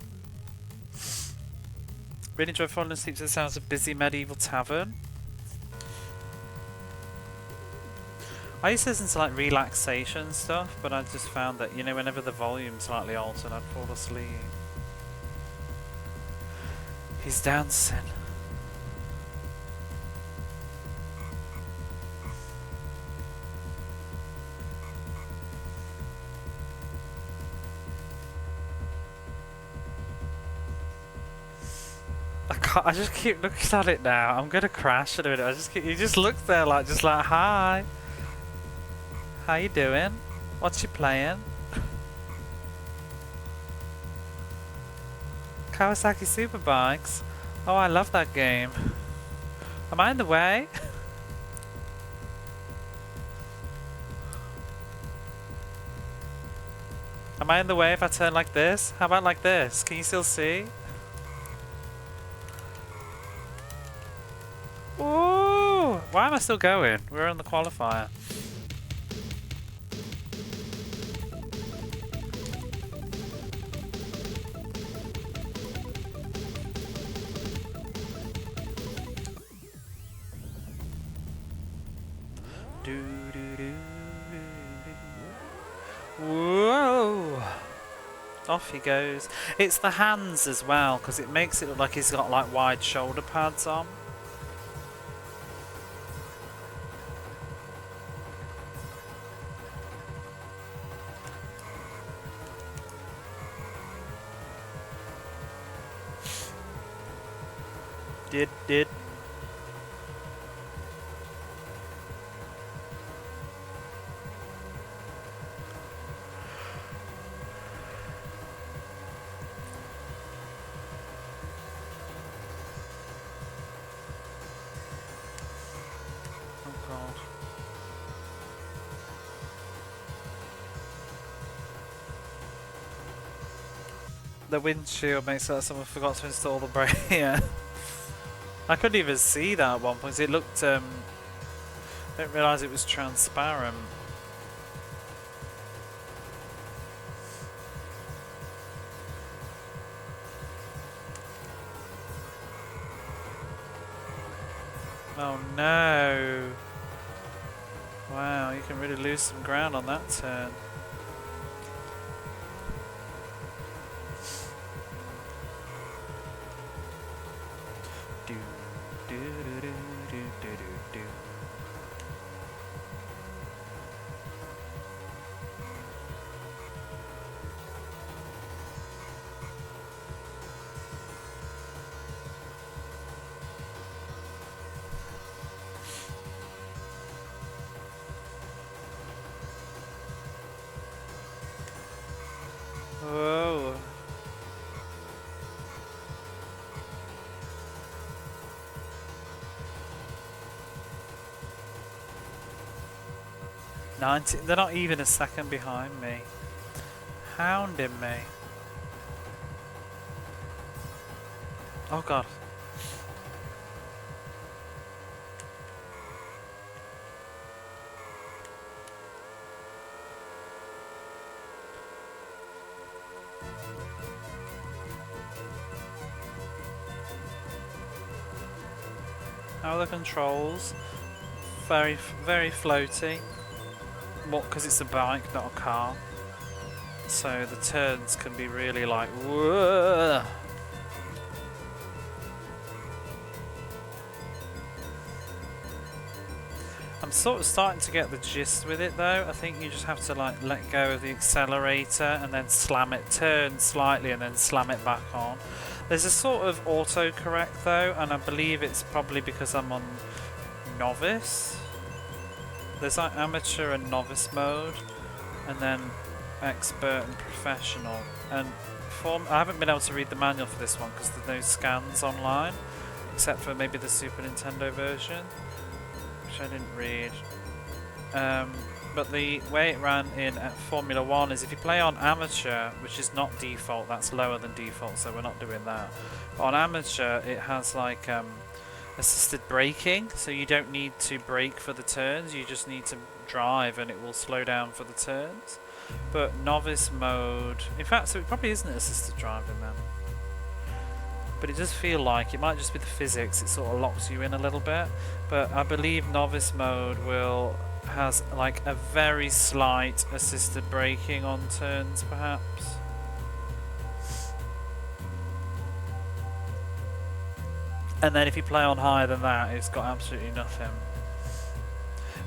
Really enjoy falling asleep to the sounds of busy medieval tavern. I used to listen to like relaxation stuff, but I just found that, you know, whenever the volume slightly altered, I'd fall asleep. He's dancing. I just keep looking at it now. I'm gonna crash in a minute. You just look there like, hi. How you doing? What you playing? Kawasaki Superbikes. Oh, I love that game. Am I in the way? Am I in the way if I turn like this? How about like this? Can you still see? Ooh! Why am I still going? We're on the qualifier. Whoa! Off he goes. It's the hands as well, because it makes it look like he's got like wide shoulder pads on. Did. Oh god. The windshield makes it like someone forgot to install the brake. Yeah. I couldn't even see that at one point. It looked, I didn't realise it was transparent. Oh no! Wow, you can really lose some ground on that turn. Do, do, do, do, do, do, do. Whoa. They're not even a second behind me. Hounding me. Oh god. How are the controls? Very floaty. What? Because it's a bike, not a car. So the turns can be really like, whoa. I'm sort of starting to get the gist with it though. I think you just have to like let go of the accelerator and then slam it, turn slightly and then slam it back on. There's a sort of autocorrect though, and I believe it's probably because I'm on novice. There's like amateur and novice mode, and then expert and professional. And I haven't been able to read the manual for this one because there's no scans online, except for maybe the Super Nintendo version, which I didn't read. But the way it ran in Formula 1 is if you play on amateur, which is not default, that's lower than default, so we're not doing that. But on amateur, it has like assisted braking, so you don't need to brake for the turns, you just need to drive and it will slow down for the turns. But novice mode, in fact, so it probably isn't assisted driving then. But it does feel like it might just be the physics, it sort of locks you in a little bit. But I believe novice mode has like a very slight assisted braking on turns perhaps. And then if you play on higher than that, it's got absolutely nothing.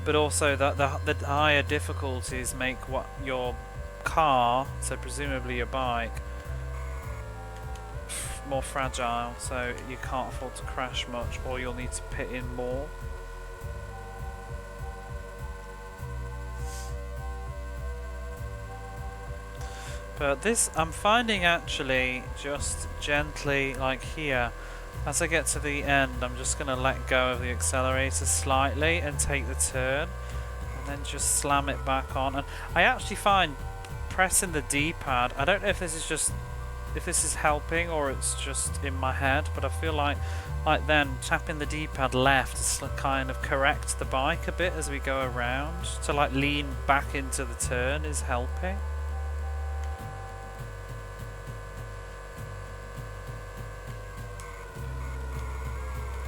But also the higher difficulties make what your car, so presumably your bike, more fragile, so you can't afford to crash much, or you'll need to pit in more. But this, I'm finding actually just gently, like here, as I get to the end, I'm just going to let go of the accelerator slightly and take the turn, and then just slam it back on. And I actually find pressing the D-pad, I don't know if this is helping or it's just in my head, but I feel like then tapping the D-pad left to kind of correct the bike a bit as we go around, to like lean back into the turn is helping.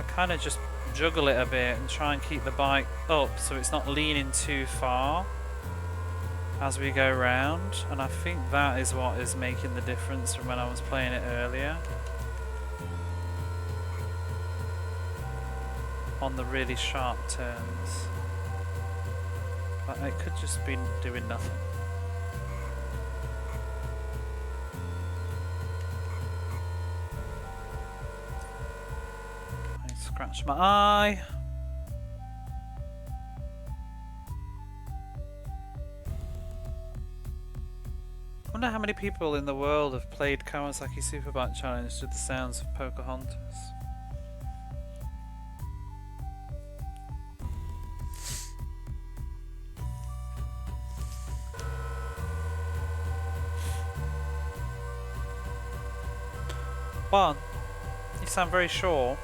Kind of just juggle it a bit and try and keep the bike up so it's not leaning too far as we go round, and I think that is what is making the difference from when I was playing it earlier on the really sharp turns. But it could just be doing nothing. Scratch my eye. I wonder how many people in the world have played Kawasaki Superbike Challenge to the sounds of Pocahontas. One. You sound very sure.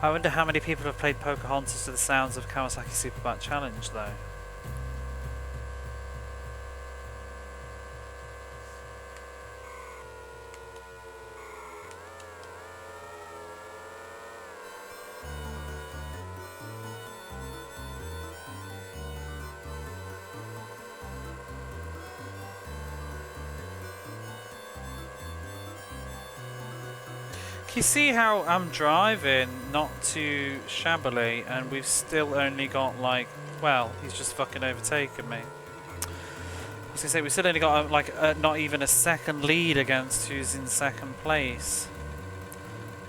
I wonder how many people have played Pocahontas to the sounds of Kawasaki Superbike Challenge, though. Can you see how I'm driving not too shabbily and we've still only got like, well, he's just fucking overtaken me. I was gonna say, we still only got like not even a second lead against who's in second place.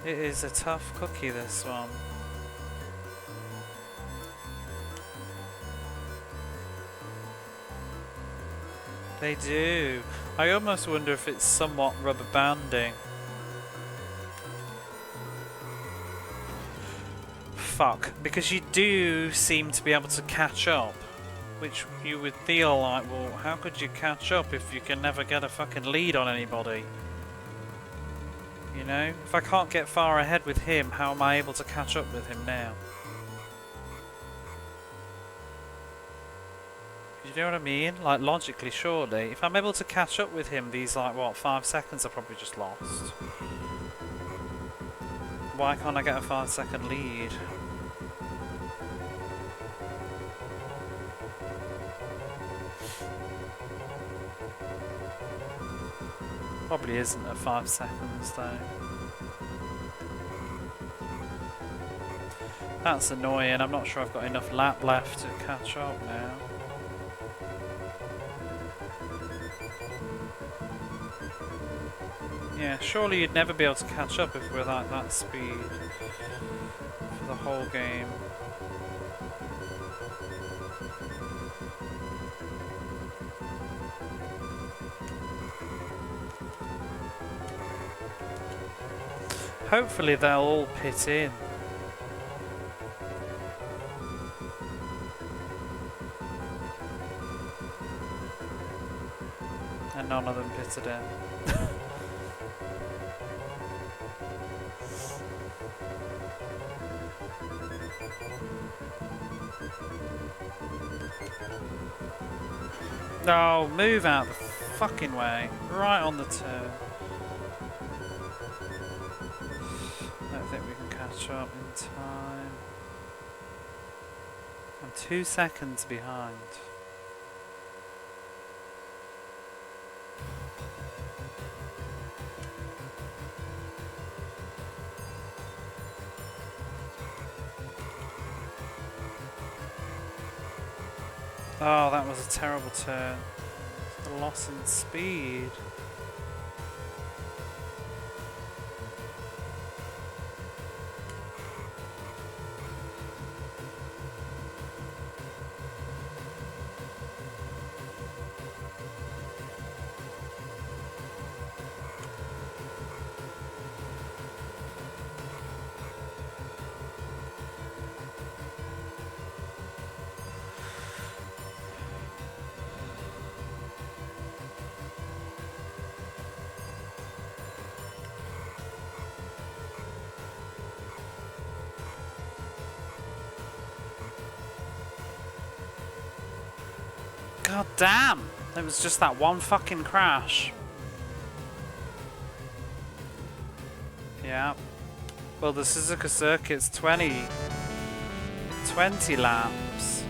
It is a tough cookie, this one. They do. I almost wonder if it's somewhat rubber banding. Fuck, because you do seem to be able to catch up, which you would feel like, well, how could you catch up if you can never get a fucking lead on anybody? You know, if I can't get far ahead with him, how am I able to catch up with him now? You know what I mean? Like, logically, surely, if I'm able to catch up with him, these, like, what, 5 seconds are probably just lost. Why can't I get a 5-second lead? Probably isn't at 5 seconds though. That's annoying. I'm not sure I've got enough lap left to catch up now. Yeah, surely you'd never be able to catch up if we're at that speed for the whole game. Hopefully they'll all pit in. And none of them pitted in. No, move out the fucking way. Right on the turn. I don't think we can catch up in time. I'm 2 seconds behind. Oh, that was a terrible turn. The loss in speed. God damn! It was just that one fucking crash. Yeah. Well, the Suzuka circuit's 20 laps.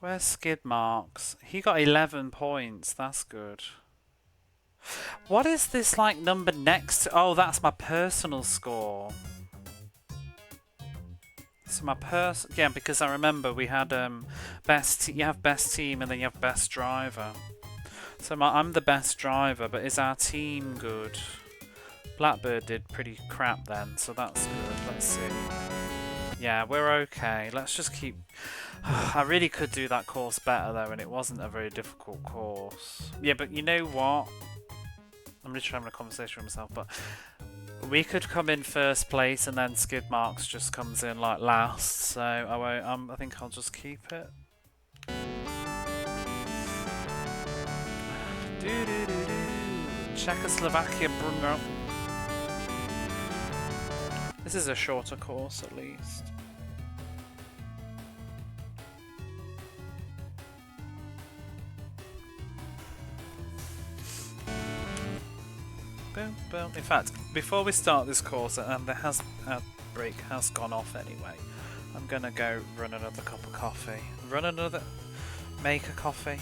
Where's Skid Marks? He got 11 points. That's good. What is this like number next to? Oh, that's my personal score. So my yeah, because I remember we had you have best team and then you have best driver. So I'm the best driver, but is our team good? Blackbird did pretty crap then, so that's good. Let's see. Yeah, we're okay. Let's just keep... I really could do that course better though, and it wasn't a very difficult course. Yeah, but you know what? I'm just having a conversation with myself, but we could come in first place and then Skid Marks just comes in like last, so I won't, I think I'll just keep it. Czechoslovakia, Brunner. This is a shorter course at least. Boom, boom. In fact, before we start this course, and our break has gone off anyway, I'm gonna go run another cup of coffee. Make a coffee.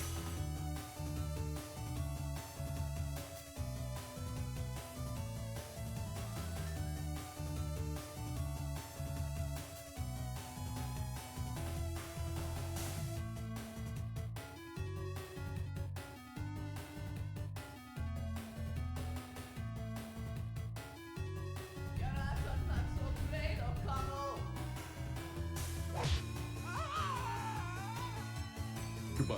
Goodbye.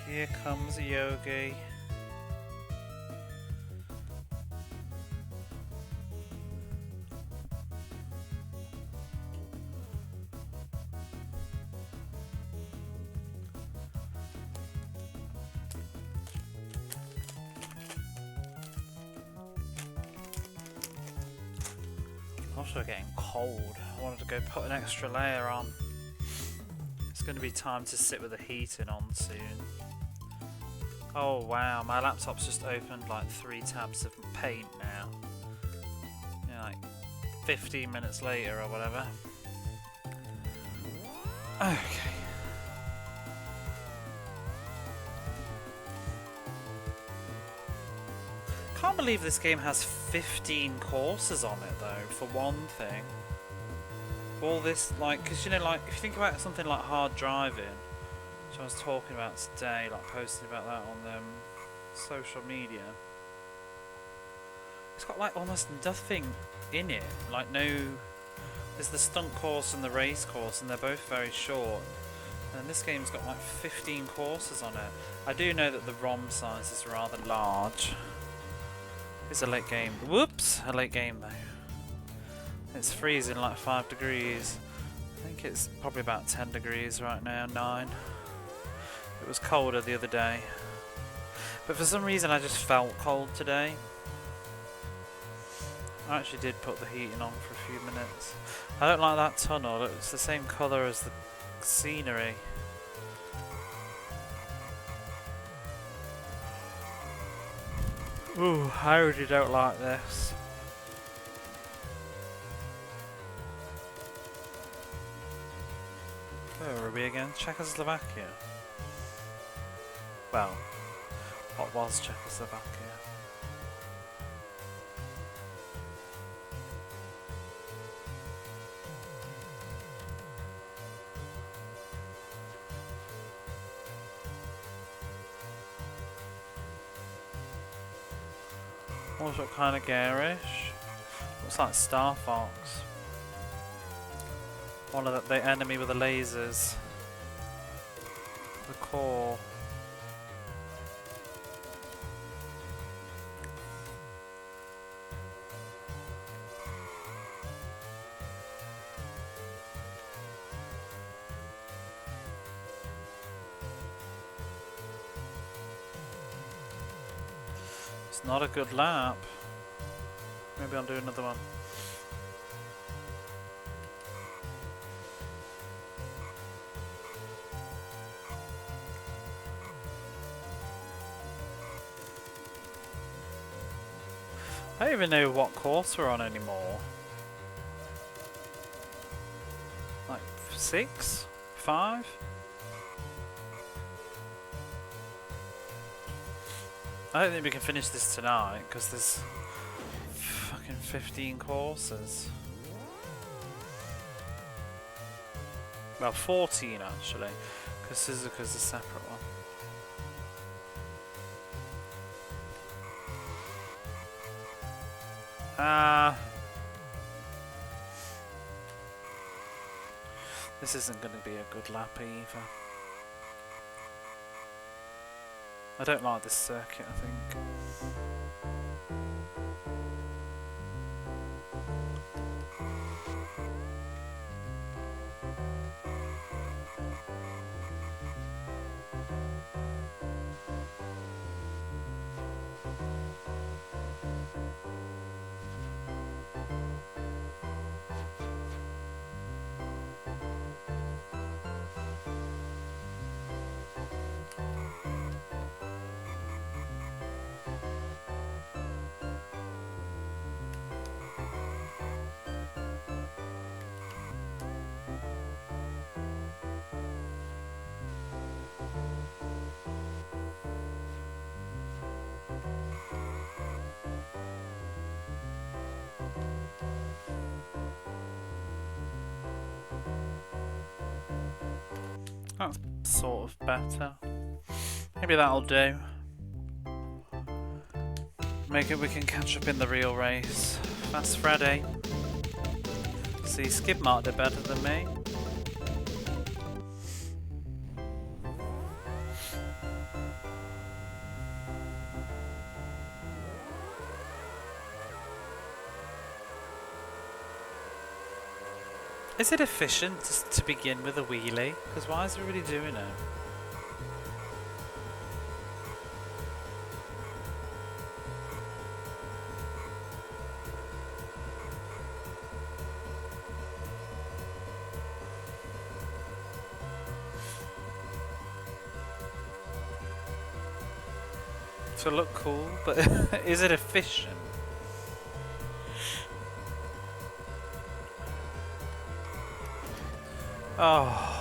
Here comes Yogi. Also getting cold. I wanted to go put an extra layer on. It's going to be time to sit with the heating on soon. Oh wow, my laptop's just opened like 3 tabs of paint now. Yeah, like 15 minutes later or whatever. Okay. Can't believe this game has 15 courses on it though, for one thing. All this, like, because you know, like, if you think about something like hard driving, which I was talking about today, like posting about that on social media, it's got like almost nothing in it. Like there's the stunt course and the race course, and they're both very short. And this game's got like 15 courses on it. I do know that the ROM size is rather large. It's a late game. Whoops! A late game though. It's freezing like 5 degrees. I think it's probably about 10 degrees right now, 9. It was colder the other day. But for some reason I just felt cold today. I actually did put the heating on for a few minutes. I don't like that tunnel. It's the same colour as the scenery. Ooh, I really don't like this. Where are we again? Czechoslovakia. Well, what was Czechoslovakia? Almost look kind of garish. Looks like Star Fox. One of the enemy with the lasers. The core. It's not a good lap. Maybe I'll do another one. I don't even know what course we're on anymore. Like 6? 5? I don't think we can finish this tonight because there's fucking 15 courses. Well, 14 actually, because Suzuka's a separate one. This isn't going to be a good lap either. I don't like this circuit, I think. That's sort of better. Maybe that'll do. Maybe we can catch up in the real race. Fast Freddy. See, Skid Mark did better than me. Is it efficient to begin with a wheelie? Because why is everybody doing it? To look cool, but is it efficient? Oh.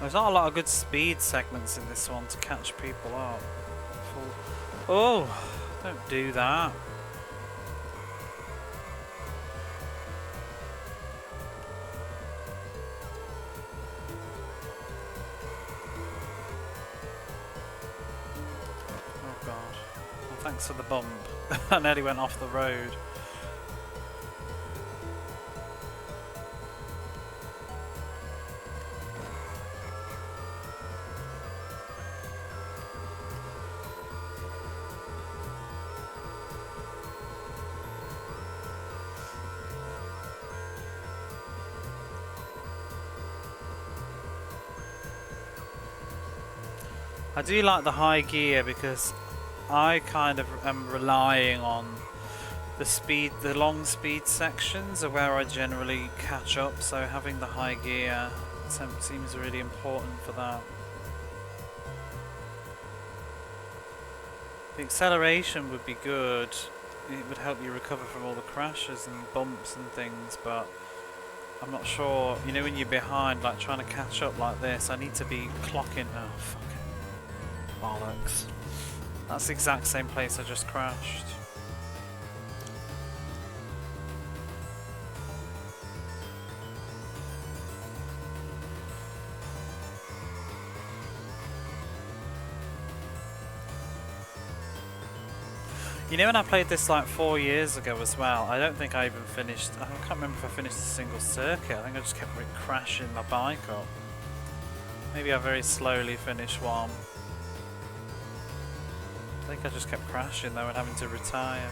There's not a lot of good speed segments in this one to catch people up. Oh, don't do that. Oh god. Well, thanks for the bump. I nearly went off the road. I do like the high gear because I kind of am relying on the speed, the long speed sections are where I generally catch up, so having the high gear seems really important for that. The acceleration would be good, it would help you recover from all the crashes and bumps and things, but I'm not sure, you know when you're behind, like trying to catch up like this, I need to be clocking, oh fucking bollocks. That's the exact same place I just crashed. You know when I played this like 4 years ago as well, I don't think I even finished, I can't remember if I finished a single circuit, I think I just kept crashing my bike up. Maybe I very slowly finished one. I think I just kept crashing though and having to retire.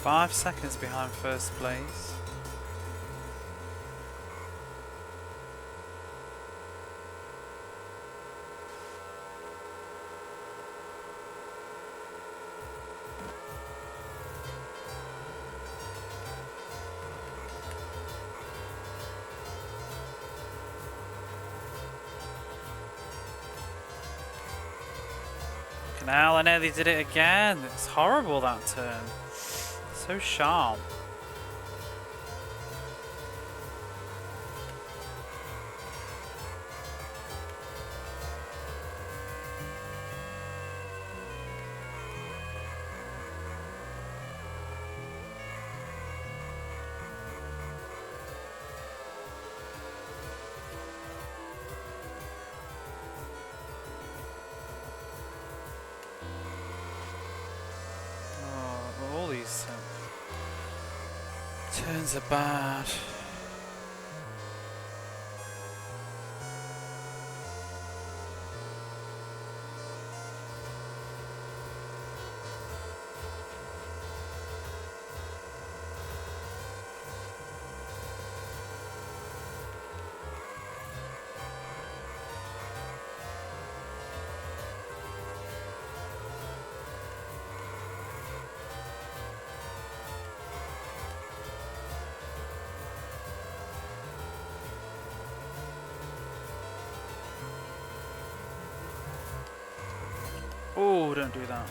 Five seconds behind first place. Now I nearly did it again. It's horrible that turn. So sharp. Turns are bad. Oh, don't do that.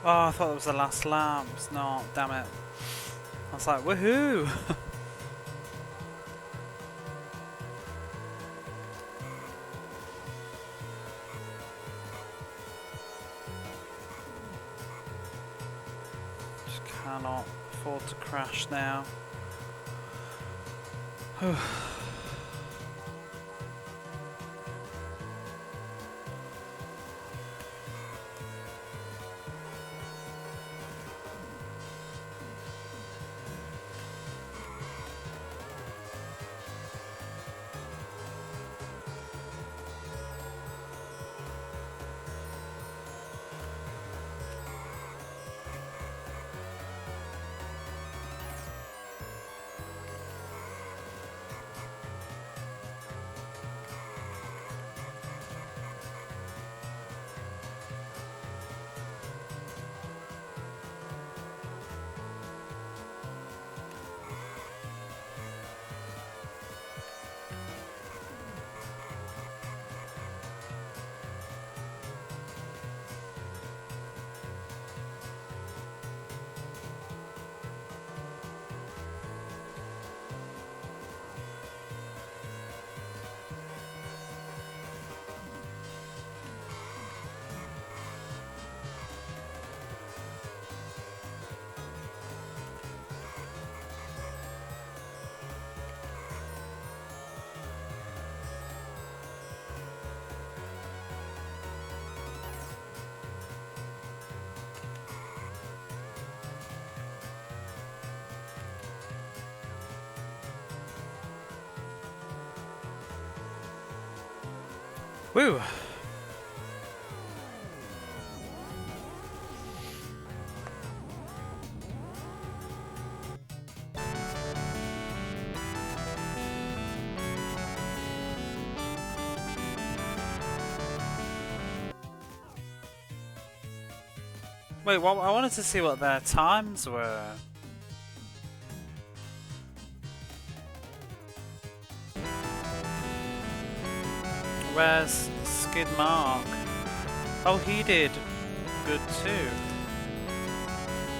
Oh, I thought it was the last lap. It's not, damn it. I was like, woohoo! Just cannot afford to crash now. Woo! Wait, well, I wanted to see what their times were. Where's Skid Mark? Oh, he did good too.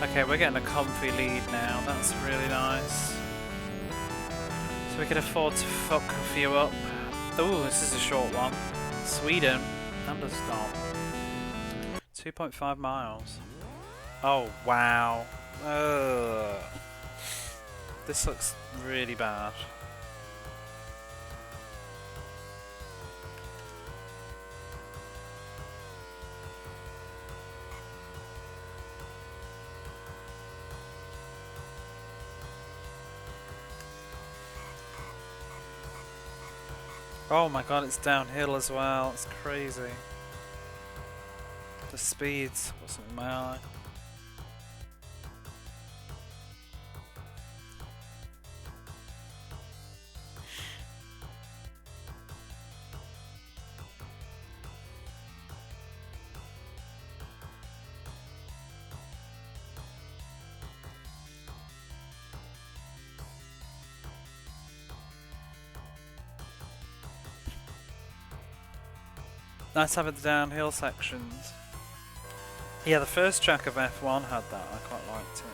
Okay, we're getting a comfy lead now. That's really nice. So we can afford to fuck a few up. Oh, this is a short one. Sweden. Thunderstorm. 2.5 miles. Oh, wow. Ugh. This looks really bad. Oh my god, it's downhill as well. It's crazy. The speeds wasn't in my eye. Nice having the downhill sections. Yeah, the first track of F1 had that. I quite liked it.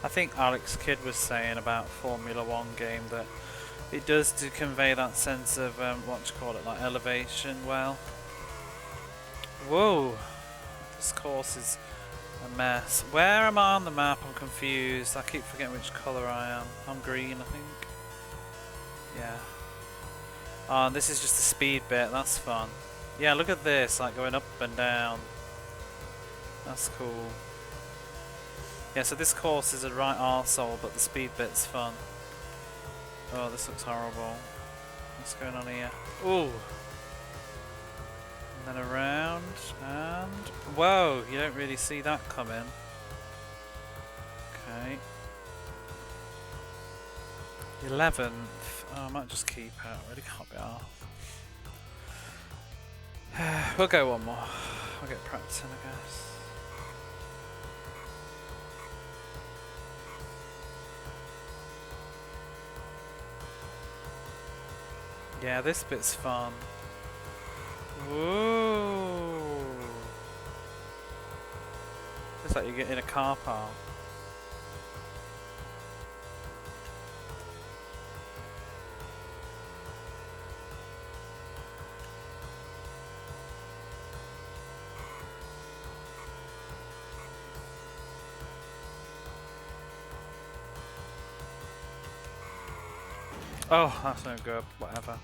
I think Alex Kidd was saying about Formula 1 game that it does to convey that sense of what do you call it, like elevation well. Whoa, this course is a mess. Where am I on the map? I'm confused. I keep forgetting which colour I am. I'm green, I think. Yeah. Oh, and this is just the speed bit. That's fun. Yeah, look at this, like going up and down. That's cool. Yeah, so this course is a right arsehole, but the speed bit's fun. Oh, this looks horrible. What's going on here? Ooh. And then around, and... Whoa, you don't really see that coming. Okay. 11th. Oh, I might just keep out. Really can't be off. We'll go one more. I'll get practicing, I guess. Yeah, this bit's fun. Ooh. It's like you get in a car park. Oh, that's no good. Whatever.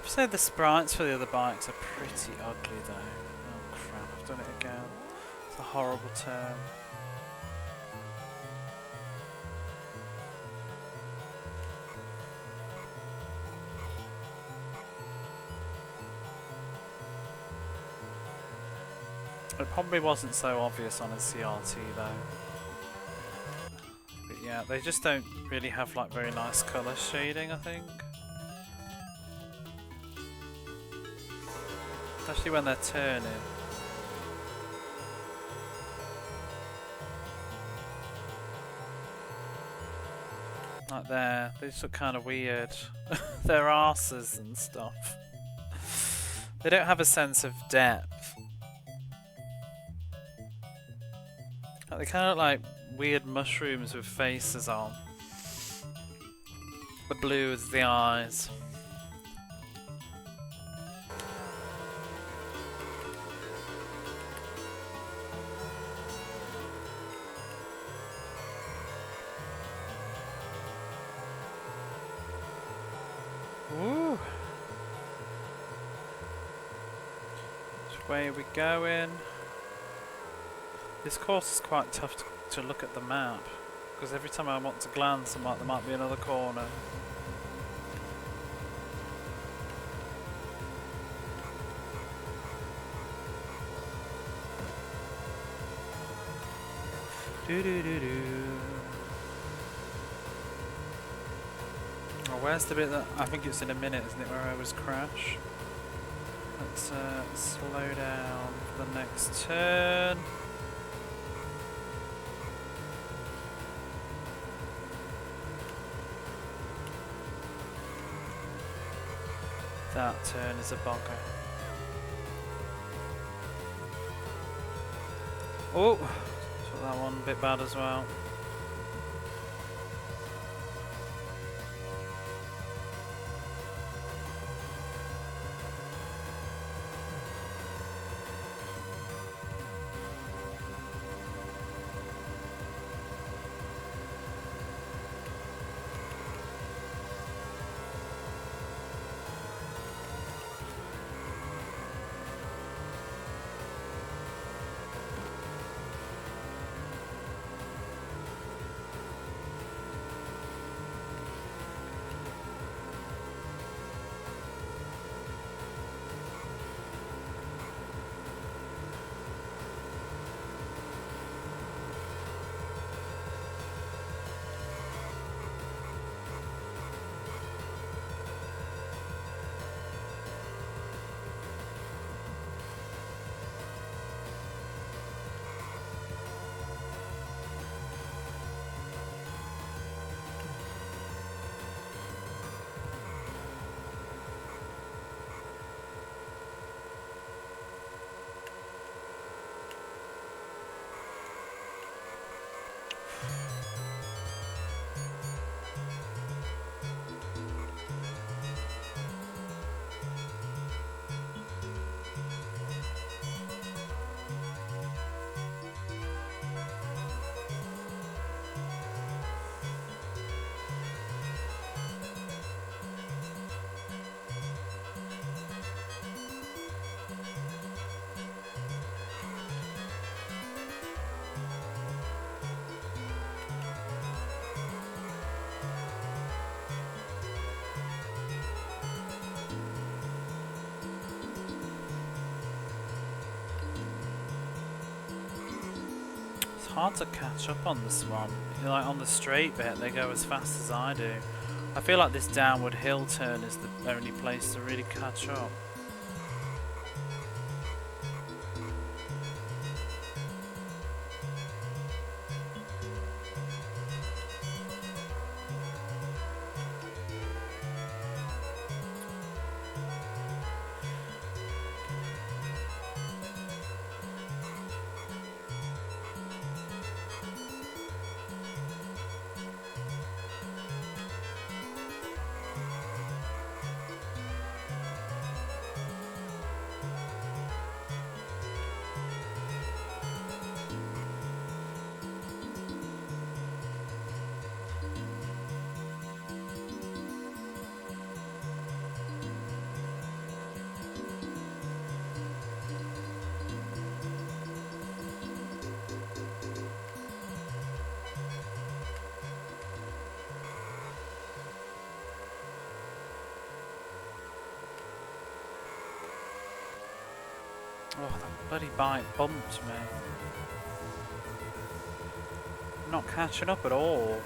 I'd say the sprites for the other bikes are pretty ugly though. Oh crap, I've done it again. It's a horrible turn. It probably wasn't so obvious on a CRT though. But yeah, they just don't really have like very nice colour shading, I think. Especially when they're turning. Like there, they just look kind of weird. Their arses and stuff. They don't have a sense of depth. Like, they kind of look like weird mushrooms with faces on. The blue is the eyes. Ooh. Which way are we going? This course is quite tough to look at the map, because every time I want to glance, there might be another corner. Do do do do. Oh, where's the bit that I think it's in a minute, isn't it, where I always crash? Let's slow down for the next turn. That turn is a bugger. Oh, so that one a bit bad as well. It's hard to catch up on this one. You know, like on the straight bit, they go as fast as I do. I feel like this downward hill turn is the only place to really catch up. Oh, that bloody bike bumped me. I'm not catching up at all.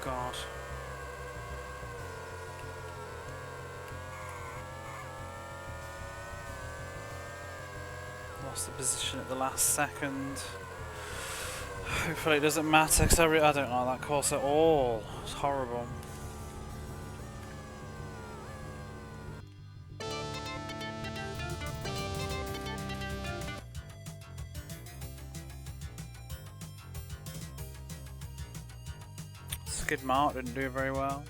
God. Lost the position at the last second. Hopefully it doesn't matter because I don't like that course at all. It's horrible. Skid Mark didn't do very well.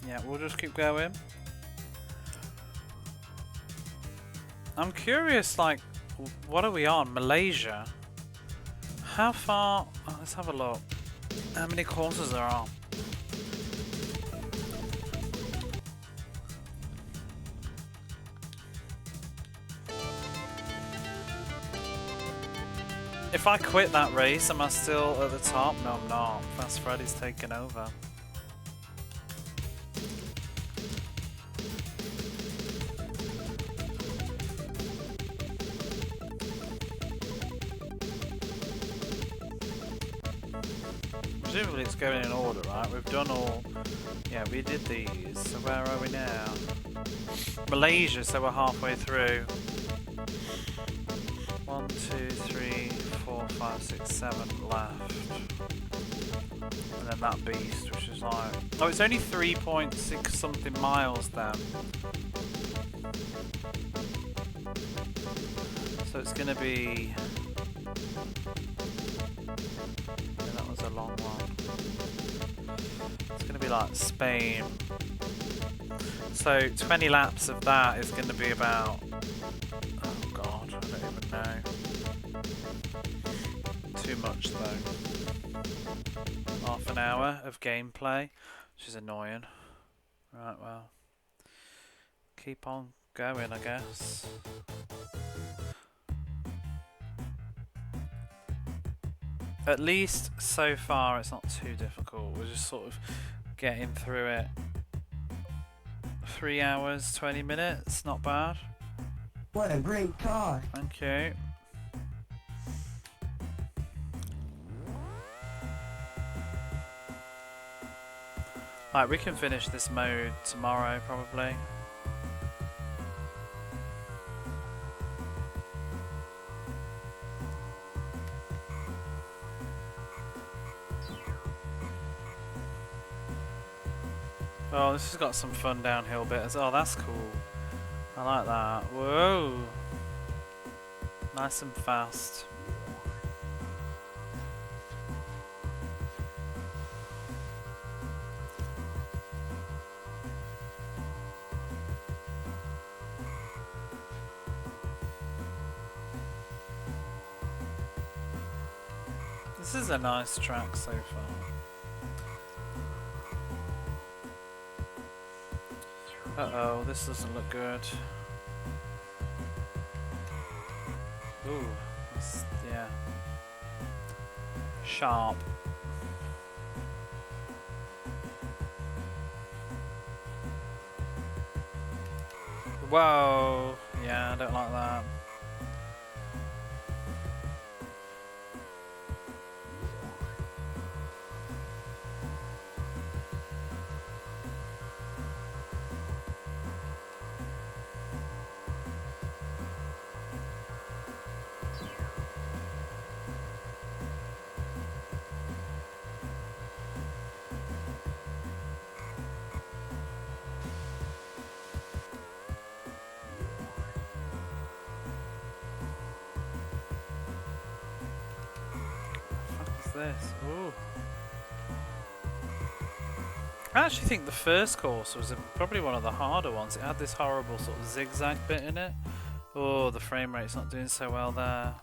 Yeah, we'll just keep going. I'm curious, like, what are we on? Malaysia? How far? Oh, let's have a look. How many courses there are? If I quit that race, am I still at the top? No, I'm not. Fast Freddy's taken over. Presumably it's going in order, right? We've done all... Yeah, we did these. So where are we now? Malaysia, so we're halfway through. 1, 2, 3, 4, 5, 6, 7 left. And then that beast, which is like... Oh, it's only 3.6 something miles then. So it's going to be... Yeah, that was a long one. It's going to be like Spain. So 20 laps of that is going to be about... Oh god, I don't even know. Too much though. Half an hour of gameplay, which is annoying. Right, well. Keep on going, I guess. At least so far it's not too difficult. We're just sort of getting through it. 3 hours, 20 minutes, not bad. What a great car. Thank you. Right, we can finish this mode tomorrow probably. Oh, this has got some fun downhill bits. Oh, that's cool. I like that. Whoa! Nice and fast. This is a nice track so far. Uh-oh, this doesn't look good. Ooh, that's, yeah. Sharp. Whoa! Yeah, I don't like that. This. Ooh. I actually think the first course was probably one of the harder ones. It had this horrible sort of zigzag bit in it. Oh, the frame rate's not doing so well there.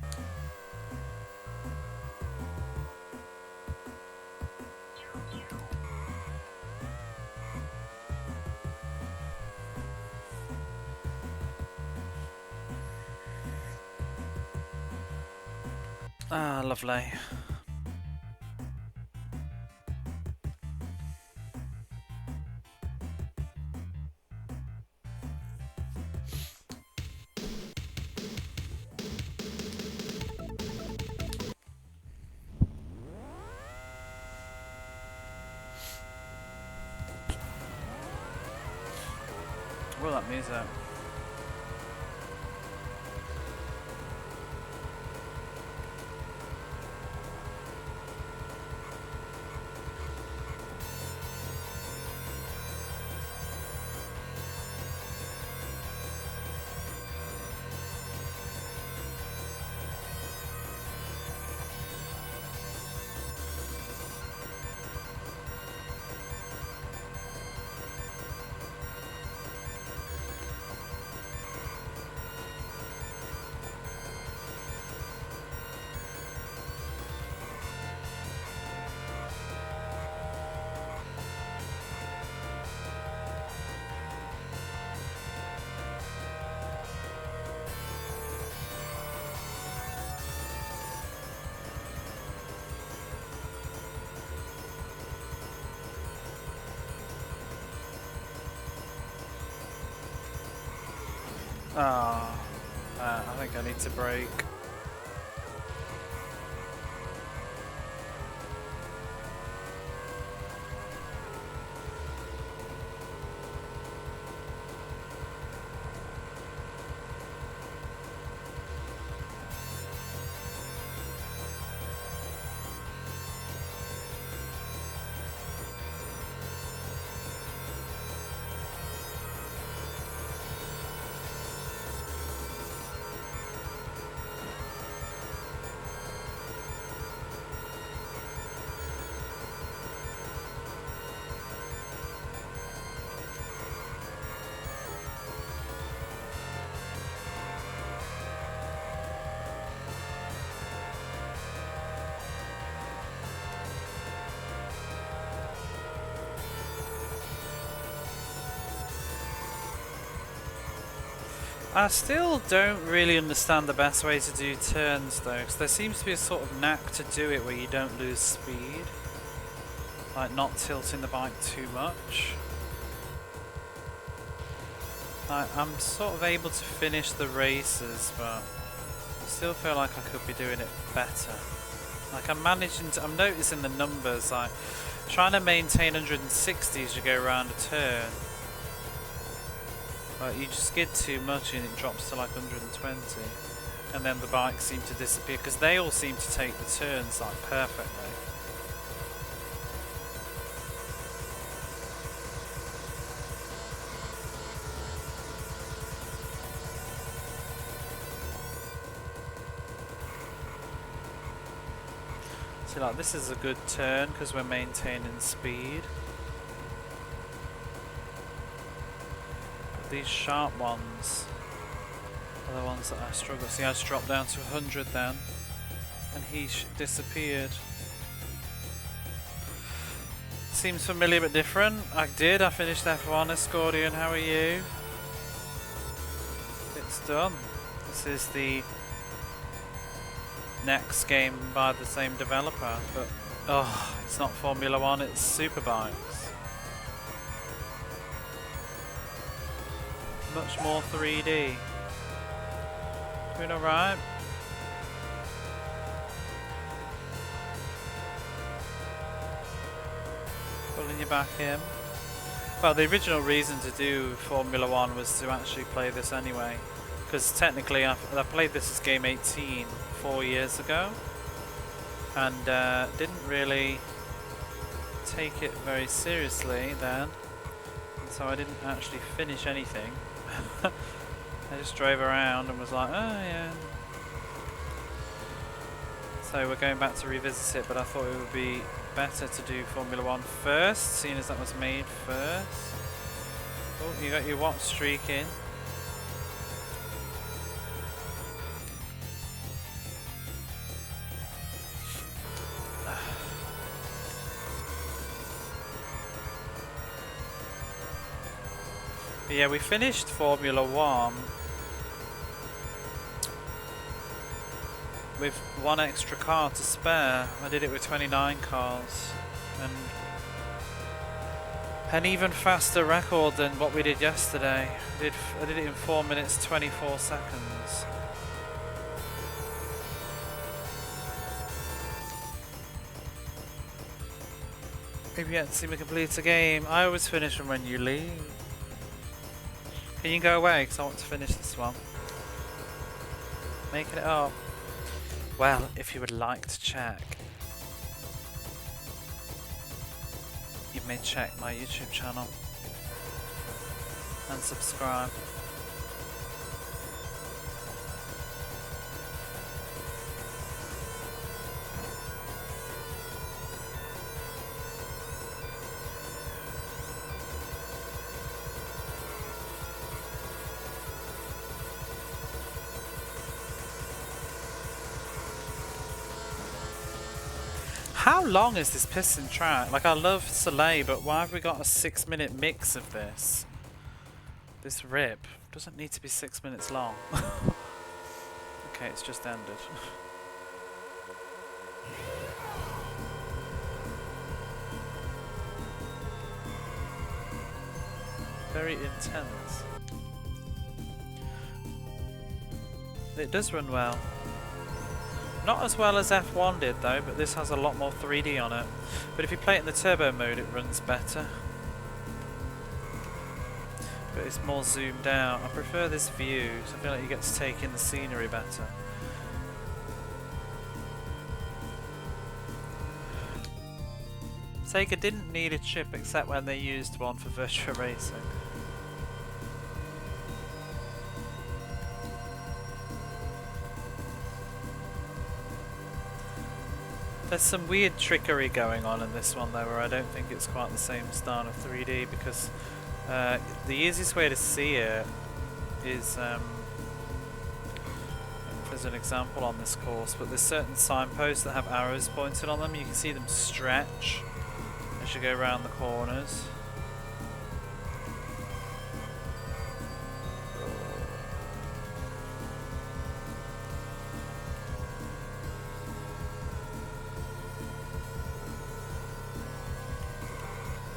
Ah, lovely. Roll that music. Ah, I think I need to brake. I still don't really understand the best way to do turns though, because there seems to be a sort of knack to do it where you don't lose speed. Like not tilting the bike too much. I'm sort of able to finish the races, but I still feel like I could be doing it better. Like I'm noticing the numbers, like trying to maintain 160 as you go around a turn. But you just skid too much and it drops to like 120, and then the bikes seem to disappear because they all seem to take the turns like perfectly. So like this is a good turn because we're maintaining speed. These sharp ones are the ones that I struggle. See, I just dropped down to 100 then, and he disappeared. Seems familiar but different. I finished F1, Escordian, how are you? It's done. This is the next game by the same developer, but oh, it's not Formula 1, it's Superbikes. Much more 3D. Doing alright? Pulling you back in. Well, the original reason to do Formula 1 was to actually play this anyway. Because technically I played this as game 18 4 years ago. And didn't really take it very seriously then. And so I didn't actually finish anything. I just drove around and was like, oh yeah. So we're going back to revisit it, but I thought it would be better to do Formula 1 first, seeing as that was made first. Oh, you got your watch streak in. But yeah, we finished Formula 1 with one extra car to spare. I did it with 29 cars, and an even faster record than what we did yesterday. I did it in 4 minutes 24 seconds. If you haven't seen me complete a game, I always finish them when you leave. Can you go away? Because I want to finish this one. Making it up. Well, if you would like to check, you may check my YouTube channel and subscribe. How long is this piston track? Like, I love Soleil, but why have we got a 6-minute mix of this? This rip doesn't need to be 6 minutes long. Okay, it's just ended. Very intense. It does run well. Not as well as F1 did though, but this has a lot more 3D on it. But if you play it in the turbo mode, it runs better. But it's more zoomed out. I prefer this view, so I feel like you get to take in the scenery better. Sega didn't need a chip except when they used one for Virtua Racing. There's some weird trickery going on in this one though, where I don't think it's quite the same style of 3D, because the easiest way to see it is, there's an example on this course, but there's certain signposts that have arrows pointed on them. You can see them stretch as you go around the corners.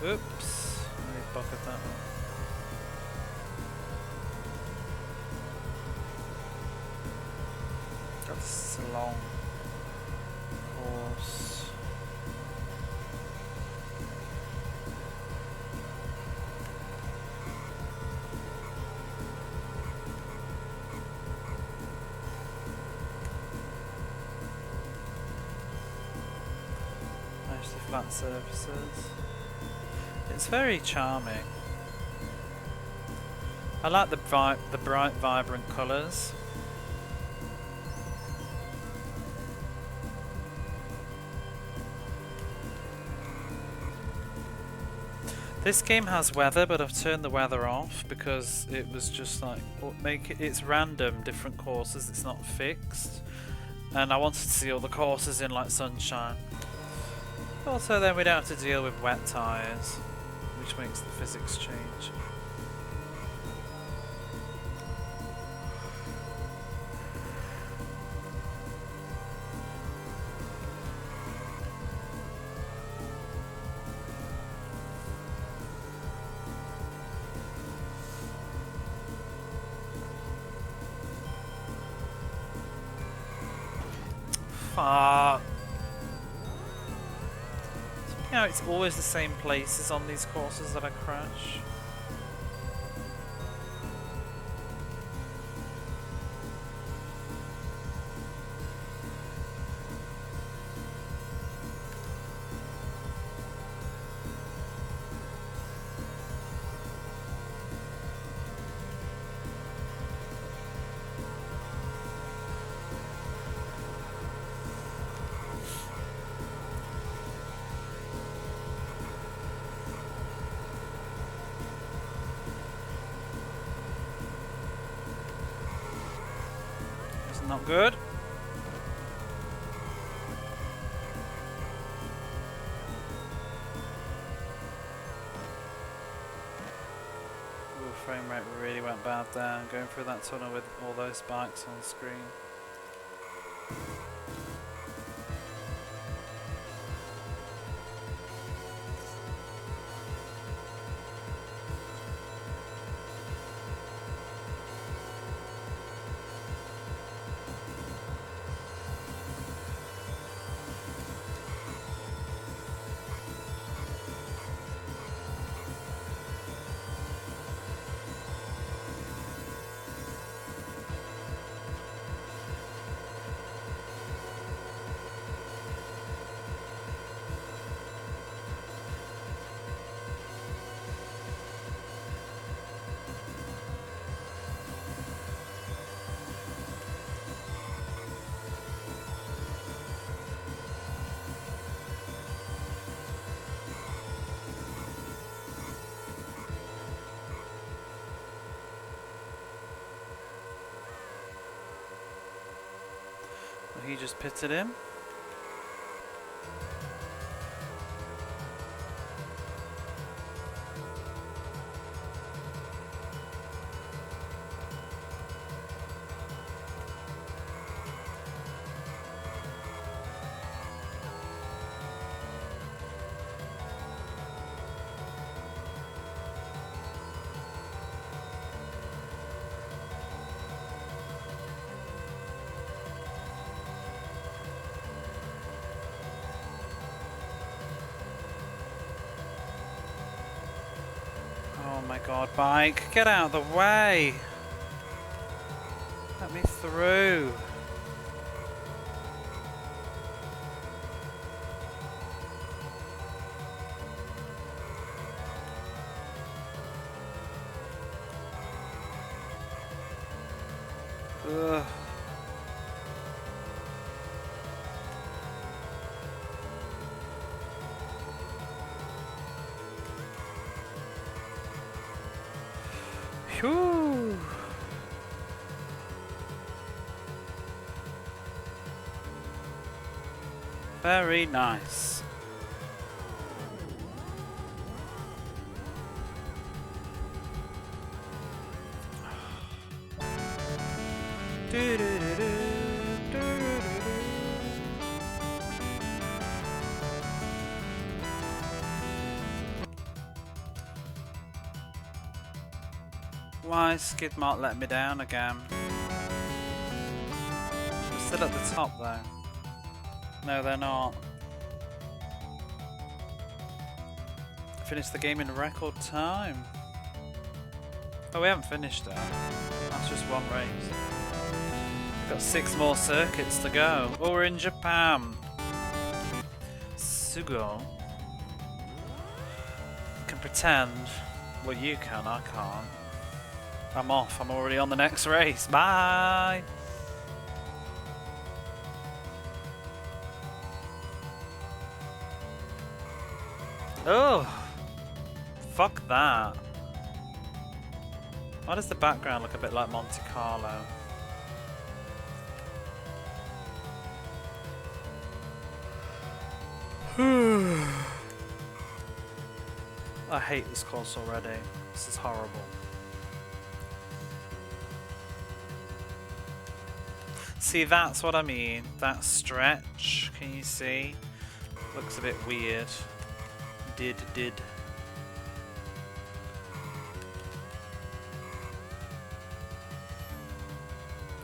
Oops, I bucketed that one. That's a long course. Mostly flat surfaces. It's very charming. I like the bright, vibrant colours. This game has weather, but I've turned the weather off because it was just like, it's random, different courses, it's not fixed. And I wanted to see all the courses in like sunshine. Also then we don't have to deal with wet tyres, which makes the physics change. Fuck. You know, it's always the same places on these courses that I crash. Not good. Ooh, frame rate really went bad there. Going through that tunnel with all those bikes on screen. he just pitted him. Oh my god, bike, get out of the way! Let me through. Ugh. Phew. Very nice. Why is Skidmark letting me down again? We're still at the top though. No, they're not. Finished the game in record time. Oh, we haven't finished it. That's just one race. We've got 6 more circuits to go. Oh, we're in Japan. Sugo. Can pretend. Well, you can, I can't. I'm off. I'm already on the next race. Bye! Oh! Fuck that. Why does the background look a bit like Monte Carlo? I hate this course already. This is horrible. See, that's what I mean. That stretch, can you see? Looks a bit weird. Did.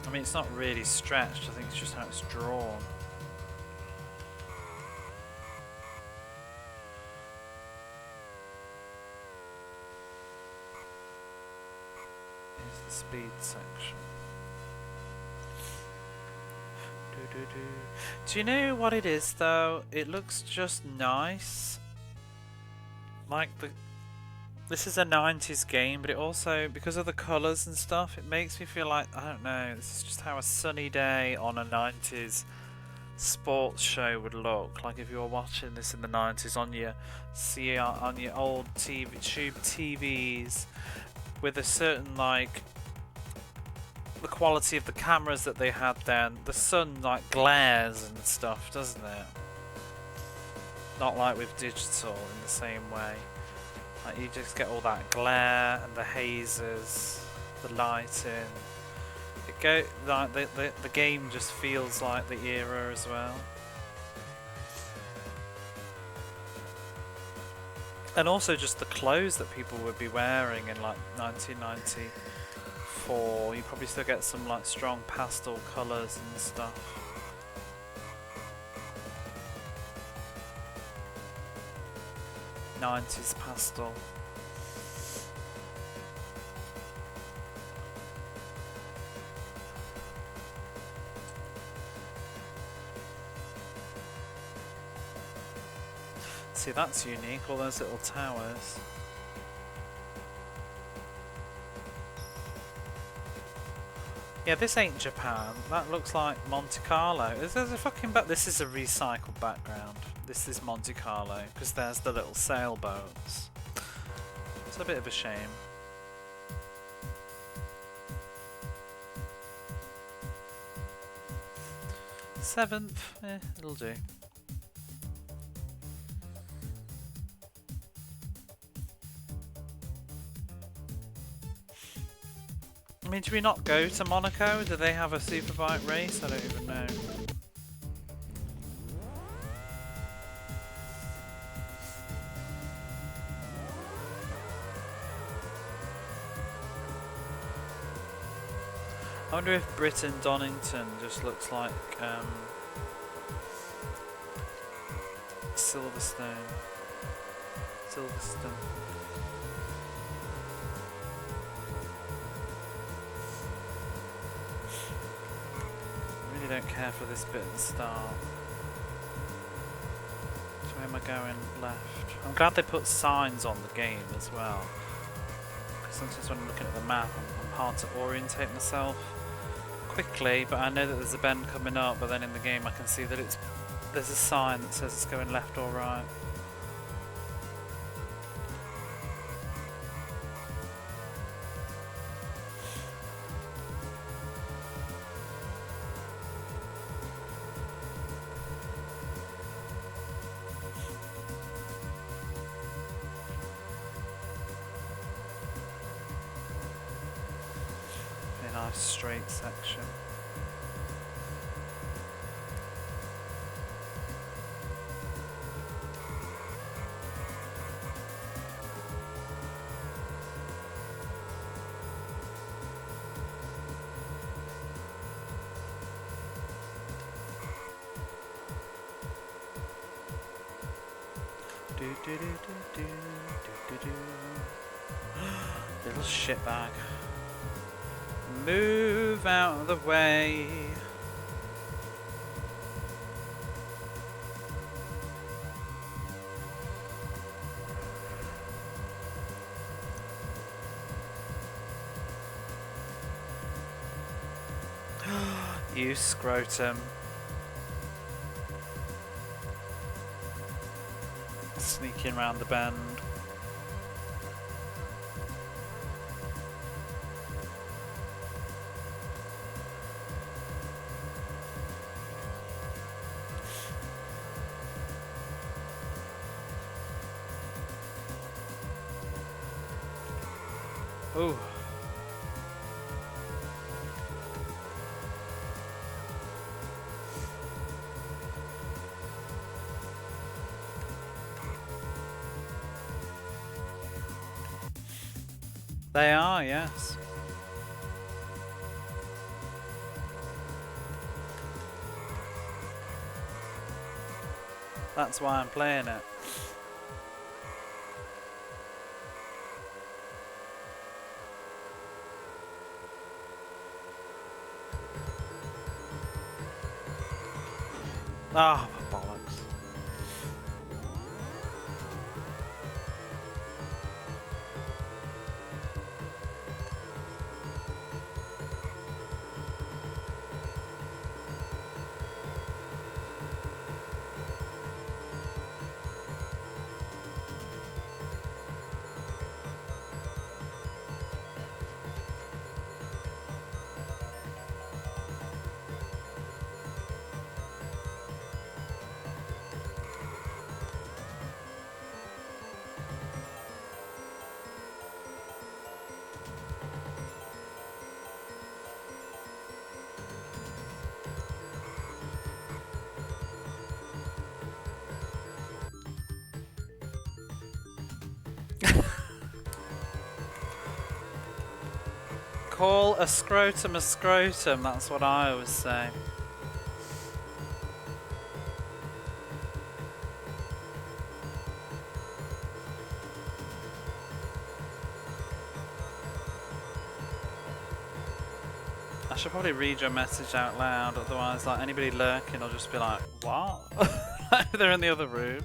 I mean, it's not really stretched. I think it's just how it's drawn. Here's the speed section. Do you know what it is though? It looks just nice. Like this is a 90s game, but it also, because of the colours and stuff, it makes me feel like, I don't know, this is just how a sunny day on a 90s sports show would look. Like if you were watching this in the 90s on your old tube TVs with a certain, like, the quality of the cameras that they had then, the sun like glares and stuff, doesn't it? Not like with digital in the same way. Like you just get all that glare and the hazes, the lighting. It like the game just feels like the era as well. And also just the clothes that people would be wearing in like 1994. You probably still get some like strong pastel colours and stuff. '90s pastel. See, that's unique, all those little towers. Yeah, this ain't Japan. That looks like Monte Carlo. There's a fucking this is a recycled background. This is Monte Carlo, because there's the little sailboats. It's a bit of a shame. 7th, it'll do. I mean, do we not go to Monaco? Do they have a Superbike race? I don't even know. I wonder if Britain Donington just looks like Silverstone. I really don't care for this bit at the start. So where am I going? Left. I'm glad they put signs on the game as well. Because sometimes when I'm looking at the map, I'm hard to orientate myself quickly, but I know that there's a bend coming up, but then in the game I can see that there's a sign that says it's going left or right. A nice straight section. Little shitbag. Move out of the way. You scrotum. Sneaking around the bend. Ooh. They are, yes. That's why I'm playing it. Ah, oh, bollocks. Call a scrotum, that's what I always say. I should probably read your message out loud, otherwise like anybody lurking will just be like, what? They're in the other room.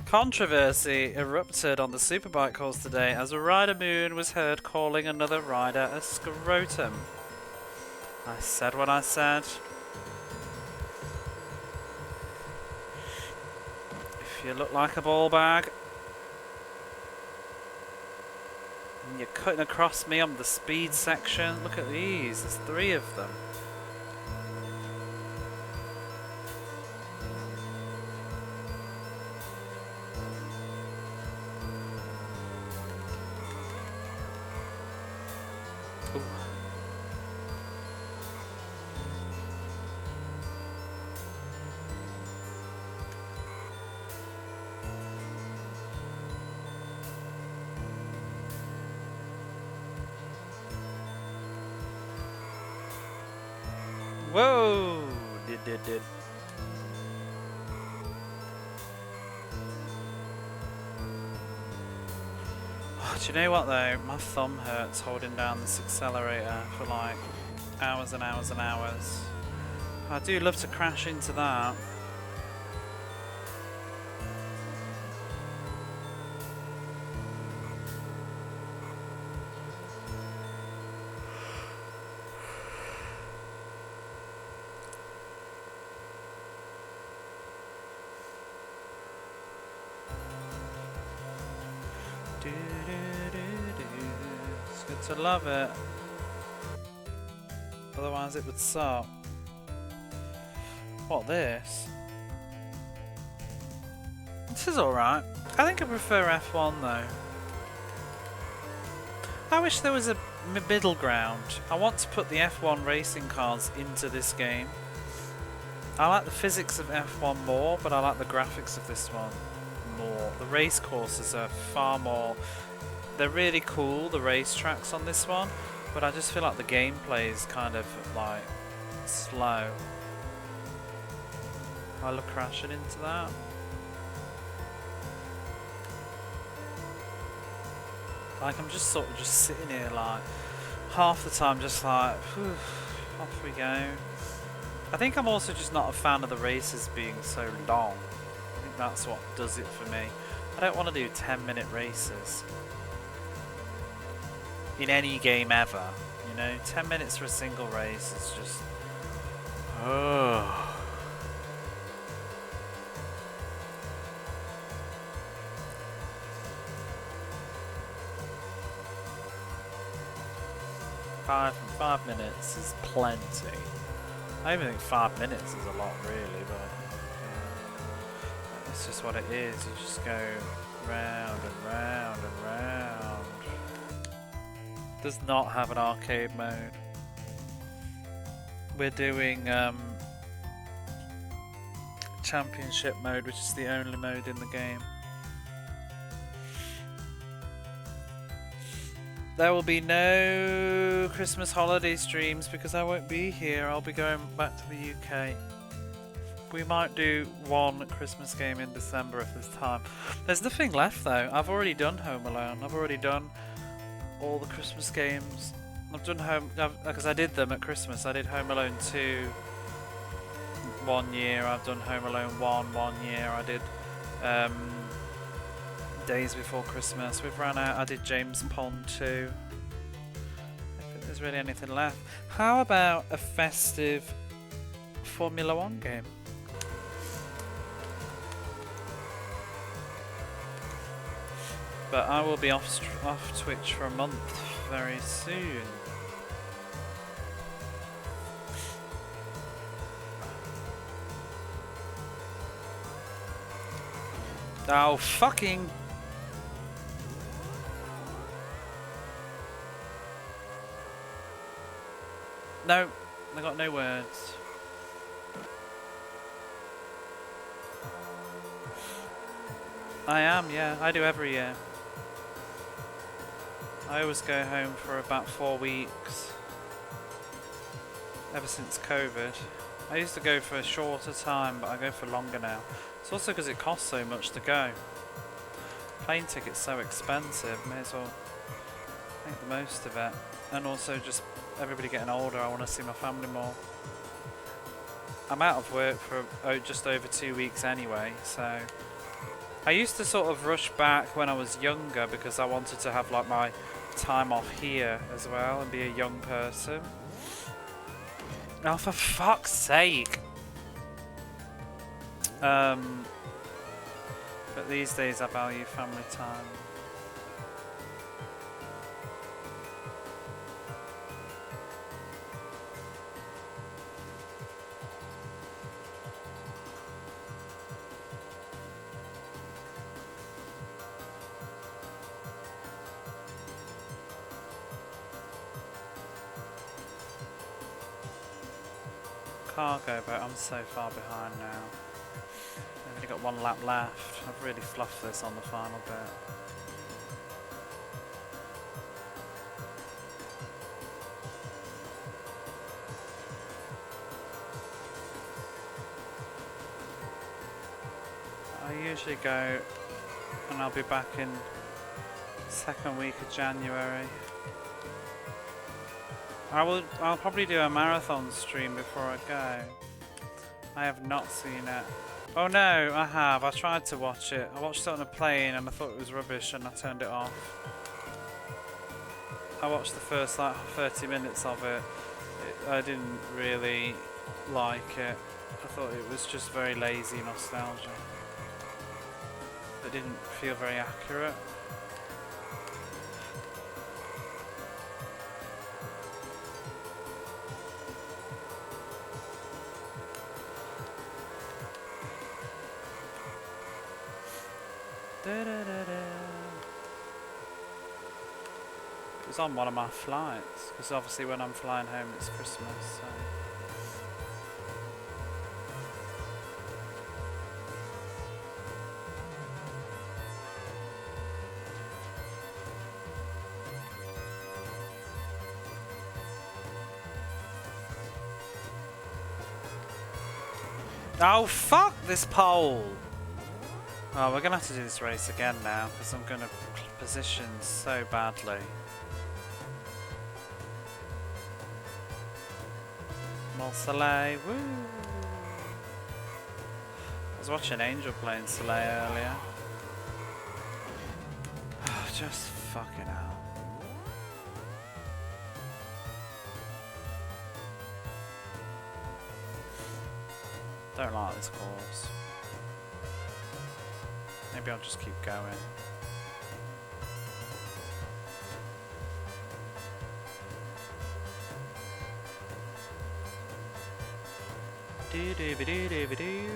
Controversy erupted on the Superbike course today as a rider moon was heard calling another rider a scrotum. I said what I said. If you look like a ball bag and you're cutting across me on the speed section, look at these, there's 3 of them. Whoa! Did. Oh, do you know what though? My thumb hurts holding down this accelerator for like hours and hours and hours. I do love to crash into that. It's good to love it. Otherwise it would suck. What, this? This is alright. I think I prefer F1 though. I wish there was a middle ground. I want to put the F1 racing cars into this game. I like the physics of F1 more, but I like the graphics of this one more. The race courses are far more... They're really cool, the racetracks on this one, but I just feel like the gameplay is kind of like slow. I love crashing into that. Like I'm just sort of just sitting here like half the time just like whew, off we go. I think I'm also just not a fan of the races being so long. I think that's what does it for me. I don't want to do 10-minute races in any game ever, you know. 10 minutes for a single race is just... Oh. Five minutes is plenty. I even think 5 minutes is a lot really, but it's just what it is. You just go round and round and round. Does not have an arcade mode. We're doing championship mode, which is the only mode in the game. There will be no Christmas holiday streams because I won't be here. I'll be going back to the UK. We might do one Christmas game in December if there's time. There's nothing left though. I've already done Home Alone. I've already done all the Christmas games. I've done because I did them at Christmas. I did Home Alone 2 1 year. I've done Home Alone 1 year. I did Days Before Christmas. We've run out. I did James Pond 2. I don't think there's really anything left. How about a festive Formula 1 game? But I will be off Twitch for a month very soon. Oh, fucking... No, I got no words. I am, yeah. I do every year. I always go home for about 4 weeks. Ever since COVID. I used to go for a shorter time, but I go for longer now. It's also because it costs so much to go. Plane ticket's so expensive, may as well make the most of it. And also just everybody getting older, I want to see my family more. I'm out of work for just over 2 weeks anyway, so... I used to sort of rush back when I was younger because I wanted to have like my time off here as well and be a young person. Oh, for fuck's sake! But these days I value family time. Cargo boat, I'm so far behind now. I've only got 1 lap left. I've really fluffed this on the final bit. I usually go, and I'll be back in second week of January. I'll probably do a marathon stream before I go. I have not seen it. Oh no, I have. I tried to watch it. I watched it on a plane and I thought it was rubbish and I turned it off. I watched the first like 30 minutes of it. I didn't really like it. I thought it was just very lazy nostalgia. It didn't feel very accurate. It was on one of my flights, because obviously when I'm flying home it's Christmas, so. Oh fuck this pole! Oh, we're gonna have to do this race again now, because I'm gonna position so badly. More Soleil, woo! I was watching Angel playing Soleil earlier. Just fucking hell. Don't like this course. Maybe I'll just keep going. Do do do do do do.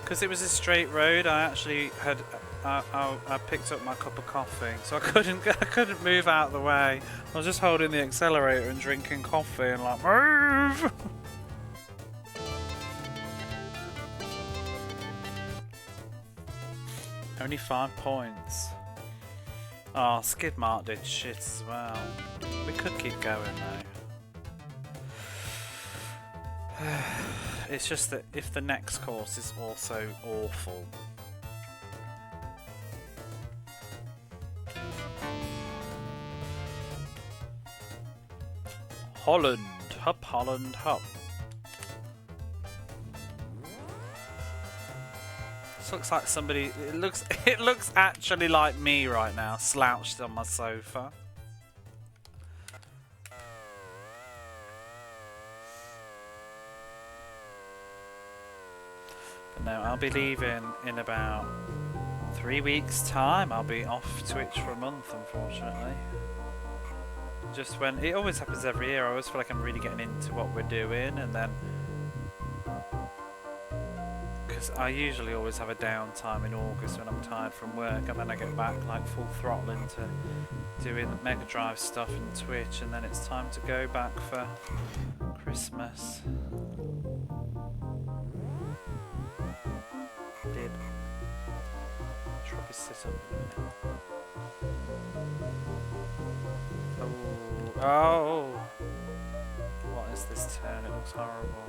Because it was a straight road, I actually had I picked up my cup of coffee, so I couldn't move out of the way. I was just holding the accelerator and drinking coffee and like move. Only 5 points. Oh, Skid Mark did shit as well. We could keep going though. It's just that if the next course is also awful. Holland, hup, Holland, hup. This looks like somebody. It looks actually like me right now, slouched on my sofa. But no, I'll be leaving in about 3 weeks' time. I'll be off Twitch for a month, unfortunately. Just when it always happens every year, I always feel like I'm really getting into what we're doing, and then because I usually always have a downtime in August when I'm tired from work, and then I get back like full throttle into doing Mega Drive stuff and Twitch, and then it's time to go back for Christmas. Did Shrubby sit up a minute? Oh! What is this turn? It looks horrible.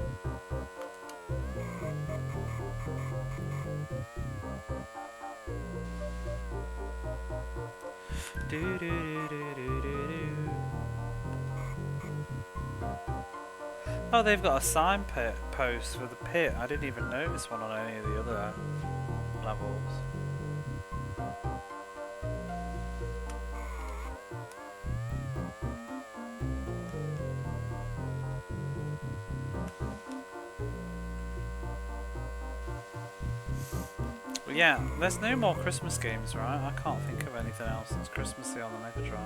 Do do do do do do. Oh, they've got a sign post for the pit. I didn't even notice one on any of the other levels. But yeah, there's no more Christmas games, right? I can't think of anything else that's Christmassy on the Mega Drive.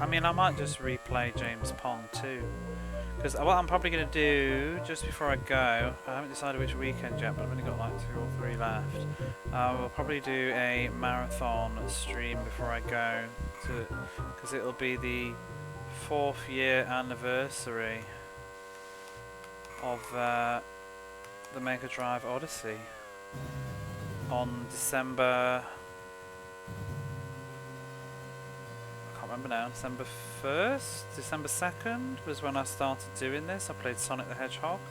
I mean, I might just replay James Pond 2. Because what I'm probably going to do, just before I go, I haven't decided which weekend yet, but I've only got like 2 or 3 left. We'll probably do a marathon stream before I go, because it'll be the 4th year anniversary of the the Mega Drive Odyssey on December. I can't remember now. December 1st, December 2nd was when I started doing this. I played Sonic the Hedgehog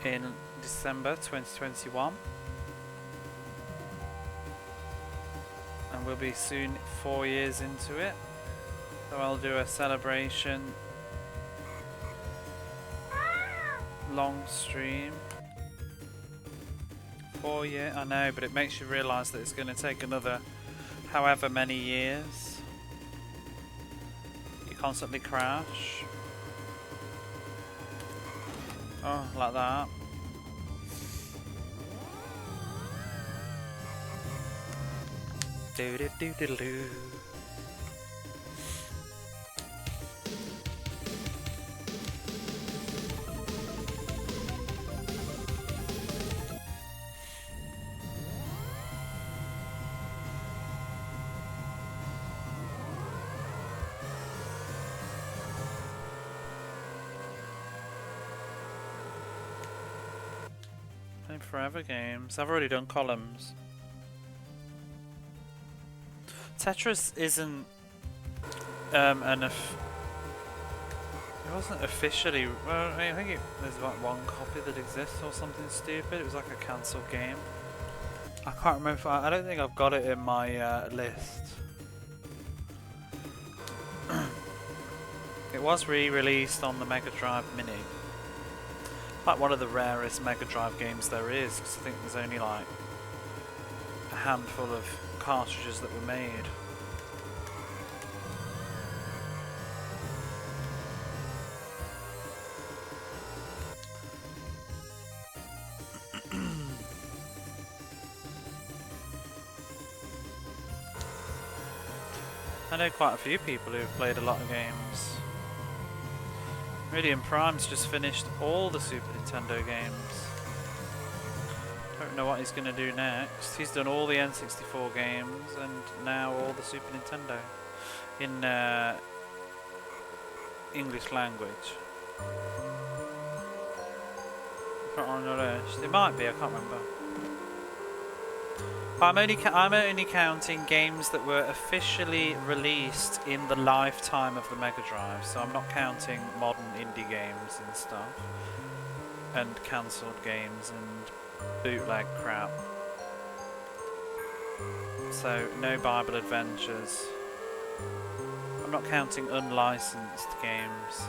in December 2021, and we'll be soon 4 years into it. So I'll do a celebration long stream. 4 years, I know, but it makes you realise that it's going to take another however many years. You constantly crash. Oh, like that. Do do do do do. Playing forever games. I've already done columns. Tetris isn't it wasn't officially. Well, I think there's like one copy that exists or something stupid. It was like a cancelled game. I can't remember. If I don't think I've got it in my list. It was re-released on the Mega Drive Mini. Like one of the rarest Mega Drive games there is, because I think there's only like a handful of cartridges that were made. I know quite a few people who've played a lot of games. Meridian Prime's just finished all the Super Nintendo games. Don't know what he's going to do next. He's done all the N64 games and now all the Super Nintendo in English language. Not on the list. It might be, I can't remember. I'm only counting games that were officially released in the lifetime of the Mega Drive, so I'm not counting modern indie games and stuff, and cancelled games and bootleg crap. So no Bible Adventures. I'm not counting unlicensed games.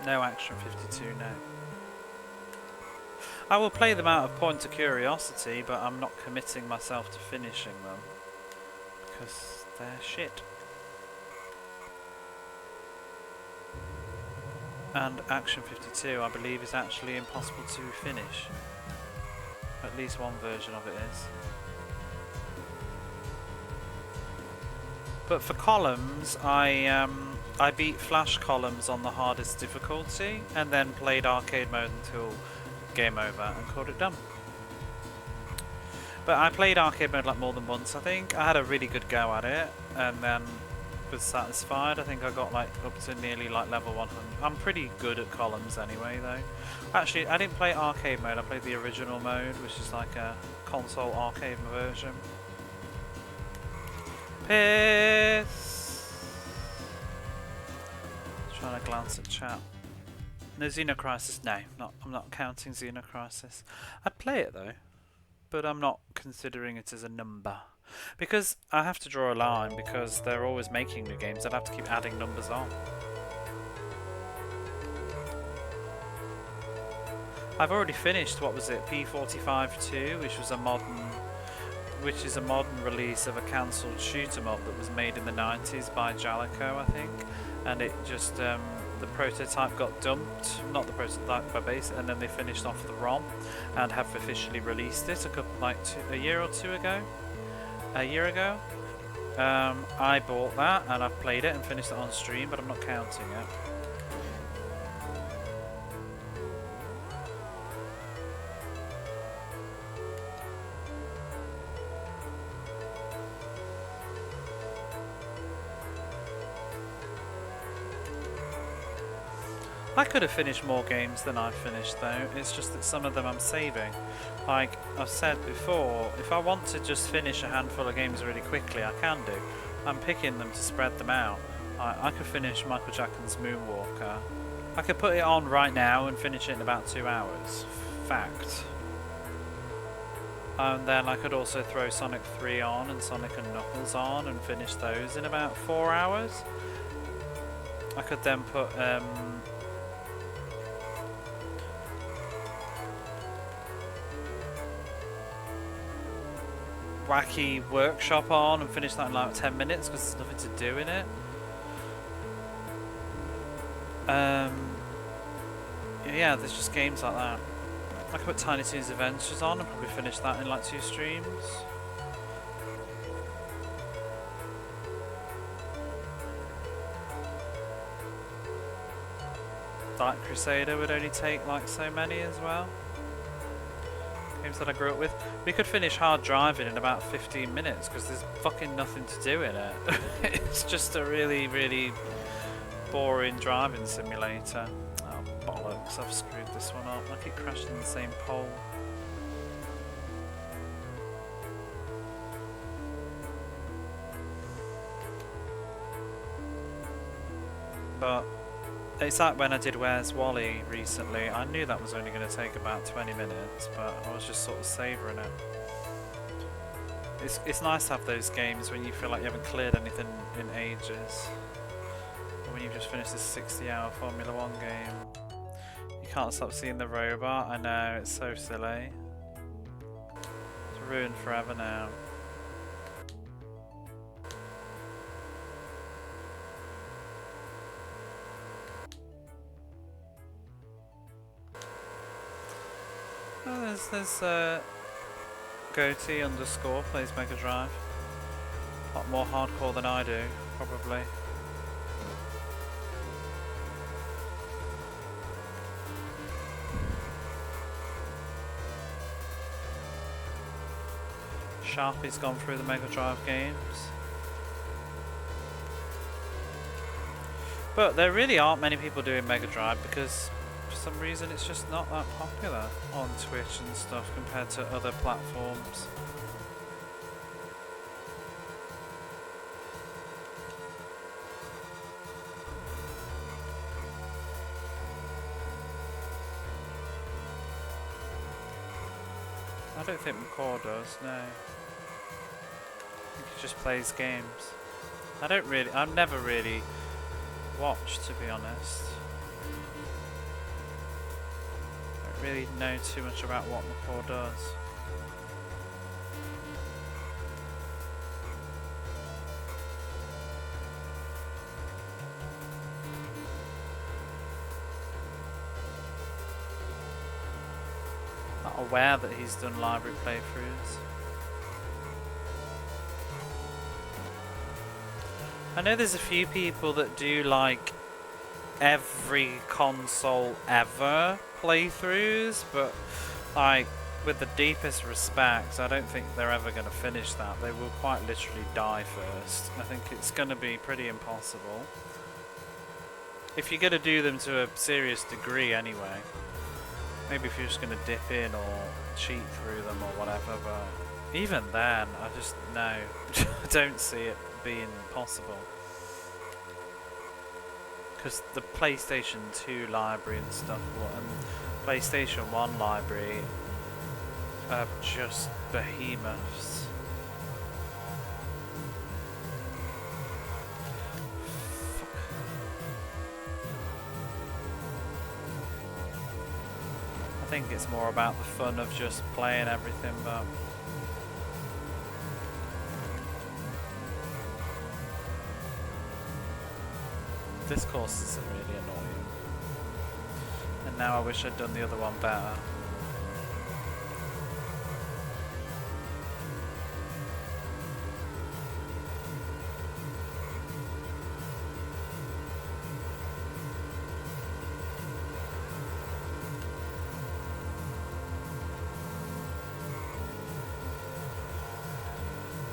No Action 52, no. I will play them out of point of curiosity, but I'm not committing myself to finishing them because they're shit. And Action 52, I believe, is actually impossible to finish. At least one version of it is. But for columns, I beat Flash columns on the hardest difficulty, and then played arcade mode until game over and called it done. But I played arcade mode like more than once. I think I had a really good go at it and then was satisfied. I think I got like up to nearly like level 100. I'm pretty good at columns anyway though. Actually, I didn't play arcade mode, I played the original mode, which is like a console arcade version. Piss! Trying to glance at chat. No Xenocrisis, no, I'm not counting Xenocrisis. I'd play it though, but I'm not considering it as a number. Because I have to draw a line, because they're always making new games, I'd have to keep adding numbers on. I've already finished, what was it, P45-2, which is a modern release of a cancelled shoot 'em up that was made in the 90s by Jalico, I think, and it just the prototype got dumped, not the prototype by base, and then they finished off the ROM and have officially released it a year or two ago. A year ago. I bought that and I've played it and finished it on stream, but I'm not counting it. I could have finished more games than I've finished though, it's just that some of them I'm saving. Like I've said before, if I want to just finish a handful of games really quickly, I can do. I'm picking them to spread them out. I could finish Michael Jackson's Moonwalker. I could put it on right now and finish it in about 2 hours. Fact. And then I could also throw Sonic 3 on and Sonic and Knuckles on and finish those in about 4 hours. I could then put Wacky Workshop on and finish that in like 10 minutes because there's nothing to do in it. Yeah, there's just games like that. I could put Tiny Toons Adventures on and probably finish that in like 2 streams. Dark Crusader would only take like so many as well. Games that I grew up with. We could finish Hard Driving in about 15 minutes because there's fucking nothing to do in it. It's just a really, really boring driving simulator. Oh bollocks, I've screwed this one up. I keep crashing in the same pole. But it's like when I did Where's Wally recently. I knew that was only going to take about 20 minutes, but I was just sort of savouring it. It's nice to have those games when you feel like you haven't cleared anything in ages. Or when you've just finished this 60-hour Formula 1 game. You can't stop seeing the robot. I know, it's so silly. It's ruined forever now. Oh, there's Goatee underscore plays Mega Drive. A lot more hardcore than I do, probably. Sharpie's gone through the Mega Drive games. But there really aren't many people doing Mega Drive because for some reason it's just not that popular on Twitch and stuff compared to other platforms. I don't think McCaw does, no. I think he just plays games. I've never really watched, to be honest. Really know too much about what McCaw does. Not aware that he's done library playthroughs. I know there's a few people that do like every console ever playthroughs, but like with the deepest respect, I don't think they're ever going to finish that. They will quite literally die first. I think it's going to be pretty impossible. If you're going to do them to a serious degree anyway. Maybe if you're just going to dip in or cheat through them or whatever, but even then, I just, no, I don't see it being possible. Because the PlayStation 2 library and stuff, and PlayStation 1 library are just behemoths. I think it's more about the fun of just playing everything, but this course is really annoying. And now I wish I'd done the other one better.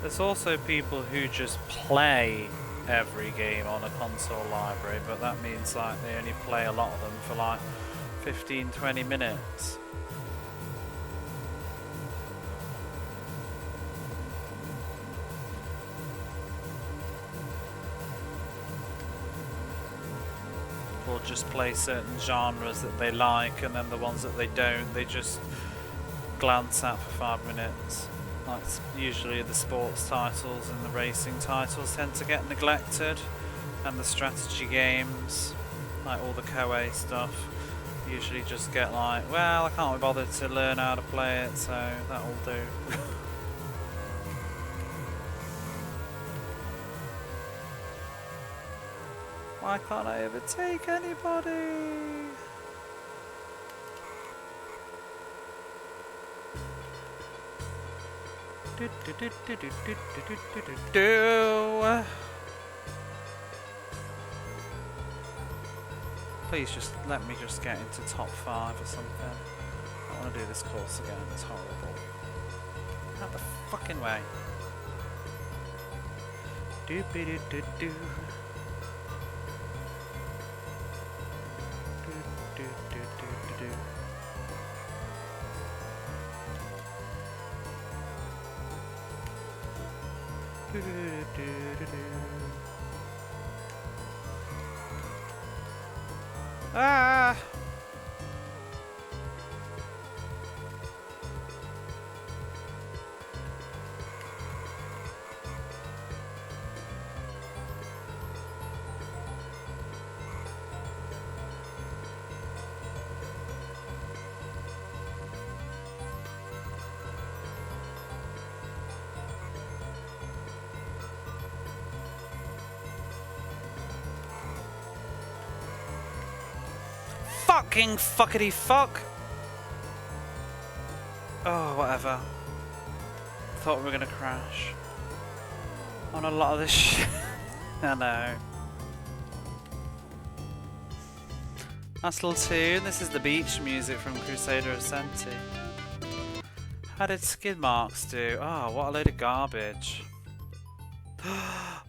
There's also people who just play every game on a console library, but that means like they only play a lot of them for like 15-20 minutes. Or just play certain genres that they like, and then the ones that they don't, they just glance at for 5 minutes. Like usually the sports titles and the racing titles tend to get neglected, and the strategy games, like all the Koei stuff, usually just get like, well, I can't be bothered to learn how to play it, so that'll do. Why can't I overtake anybody? Please just let me just get into top 5 or something. I don't want to do this course again, it's horrible. Out the fucking way. Do-be-do-do-do. Do-do-do-do-do-do. Ah! Fucking fuckity fuck! Oh, whatever. Thought we were gonna crash on a lot of this shit. I know. Nice little tune. This is the beach music from Crusader Ascenti. How did skid marks do? Oh, what a load of garbage.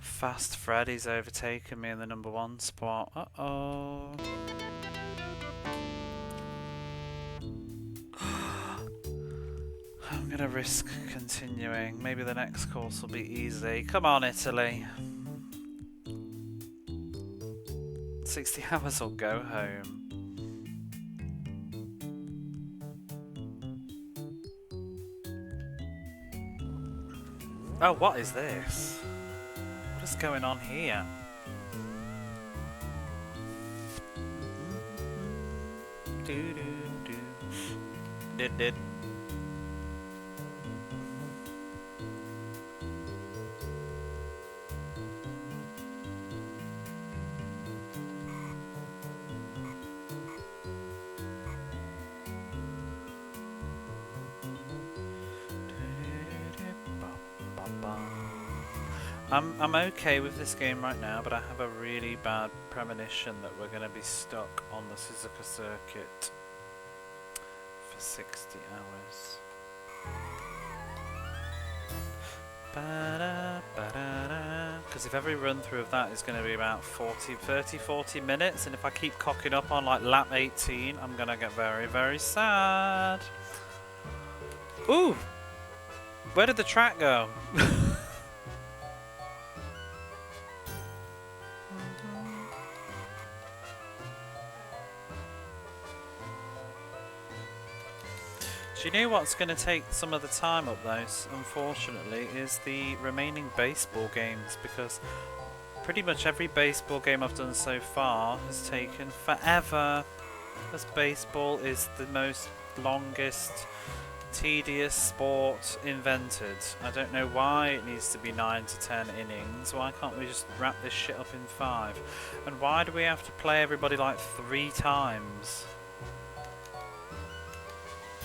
Fast Freddy's overtaken me in the #1 spot. Uh-oh. I'm gonna risk continuing. Maybe the next course will be easy. Come on, Italy. 60 hours or go home. Oh, what is this? What is going on here? Did. I'm okay with this game right now, but I have a really bad premonition that we're going to be stuck on the Suzuka circuit for 60 hours. Because if every run through of that is going to be about 40 minutes, and if I keep cocking up on like lap 18, I'm going to get very, very sad. Ooh! Where did the track go? Do you know what's going to take some of the time up though, unfortunately, is the remaining baseball games, because pretty much every baseball game I've done so far has taken forever, because baseball is the most longest, tedious sport invented. I don't know why it needs to be 9 to 10 innings. Why can't we just wrap this shit up in 5? And why do we have to play everybody like 3 times?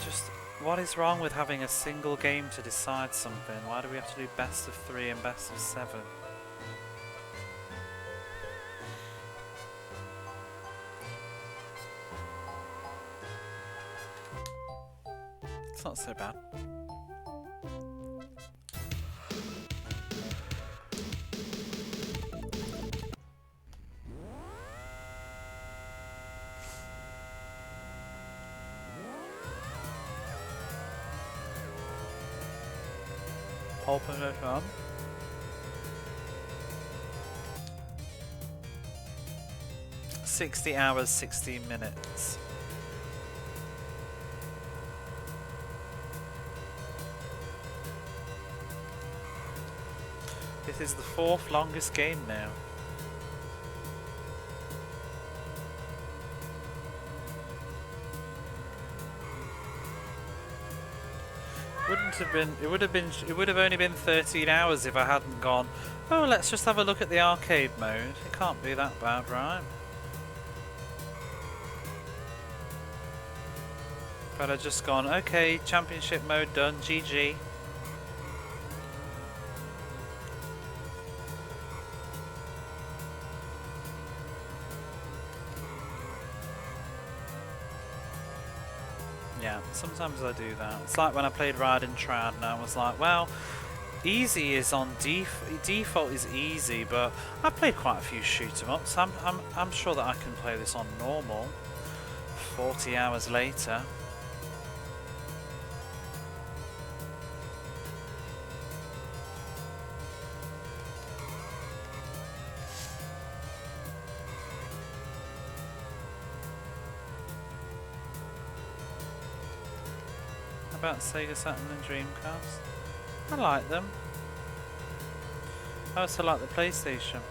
Just... what is wrong with having a single game to decide something? Why do we have to do best of 3 and best of 7? It's not so bad. Open it up. $60 hours, 16 minutes. This is the 4th longest game now. It would have only been 13 hours if I hadn't gone, oh, let's just have a look at the arcade mode. It can't be that bad, right? But I've just gone, okay, championship mode done, GG. Yeah, sometimes I do that. It's like when I played Ride and Trad and I was like, well, easy is on default is easy, but I played quite a few shoot 'em ups. I'm sure that I can play this on normal. 40 hours later. About Sega Saturn and Dreamcast. I like them. I also like the PlayStation.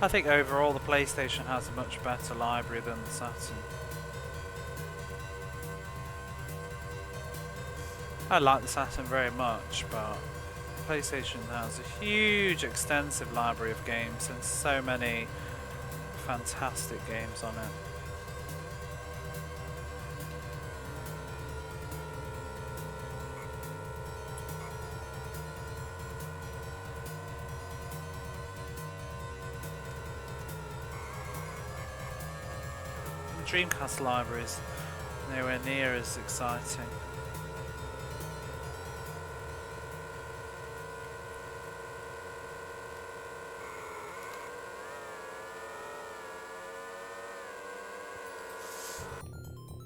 I think overall the PlayStation has a much better library than the Saturn. I like the Saturn very much, but PlayStation has a huge extensive library of games and so many fantastic games on it. The Dreamcast library is nowhere near as exciting.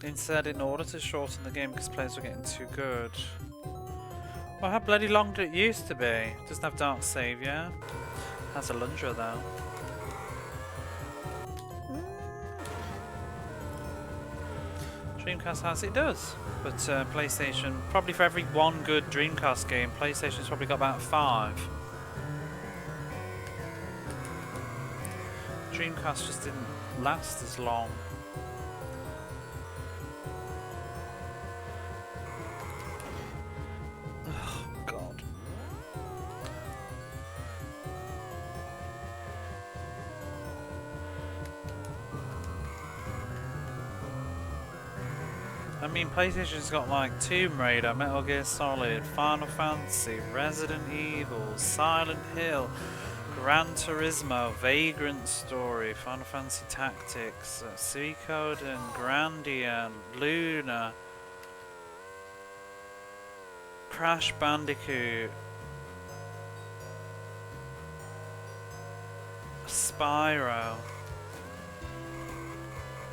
Instead, in order to shorten the game because players were getting too good. Well, how bloody long did it used to be? Doesn't have Dark Savior. Has a Lundra though. Dreamcast has, it does. But PlayStation, probably for every one good Dreamcast game, PlayStation's probably got about 5. Dreamcast just didn't last as long. I mean, PlayStation's got like Tomb Raider, Metal Gear Solid, Final Fantasy, Resident Evil, Silent Hill, Gran Turismo, Vagrant Story, Final Fantasy Tactics, Suikoden, Grandia, Luna, Crash Bandicoot, Spyro,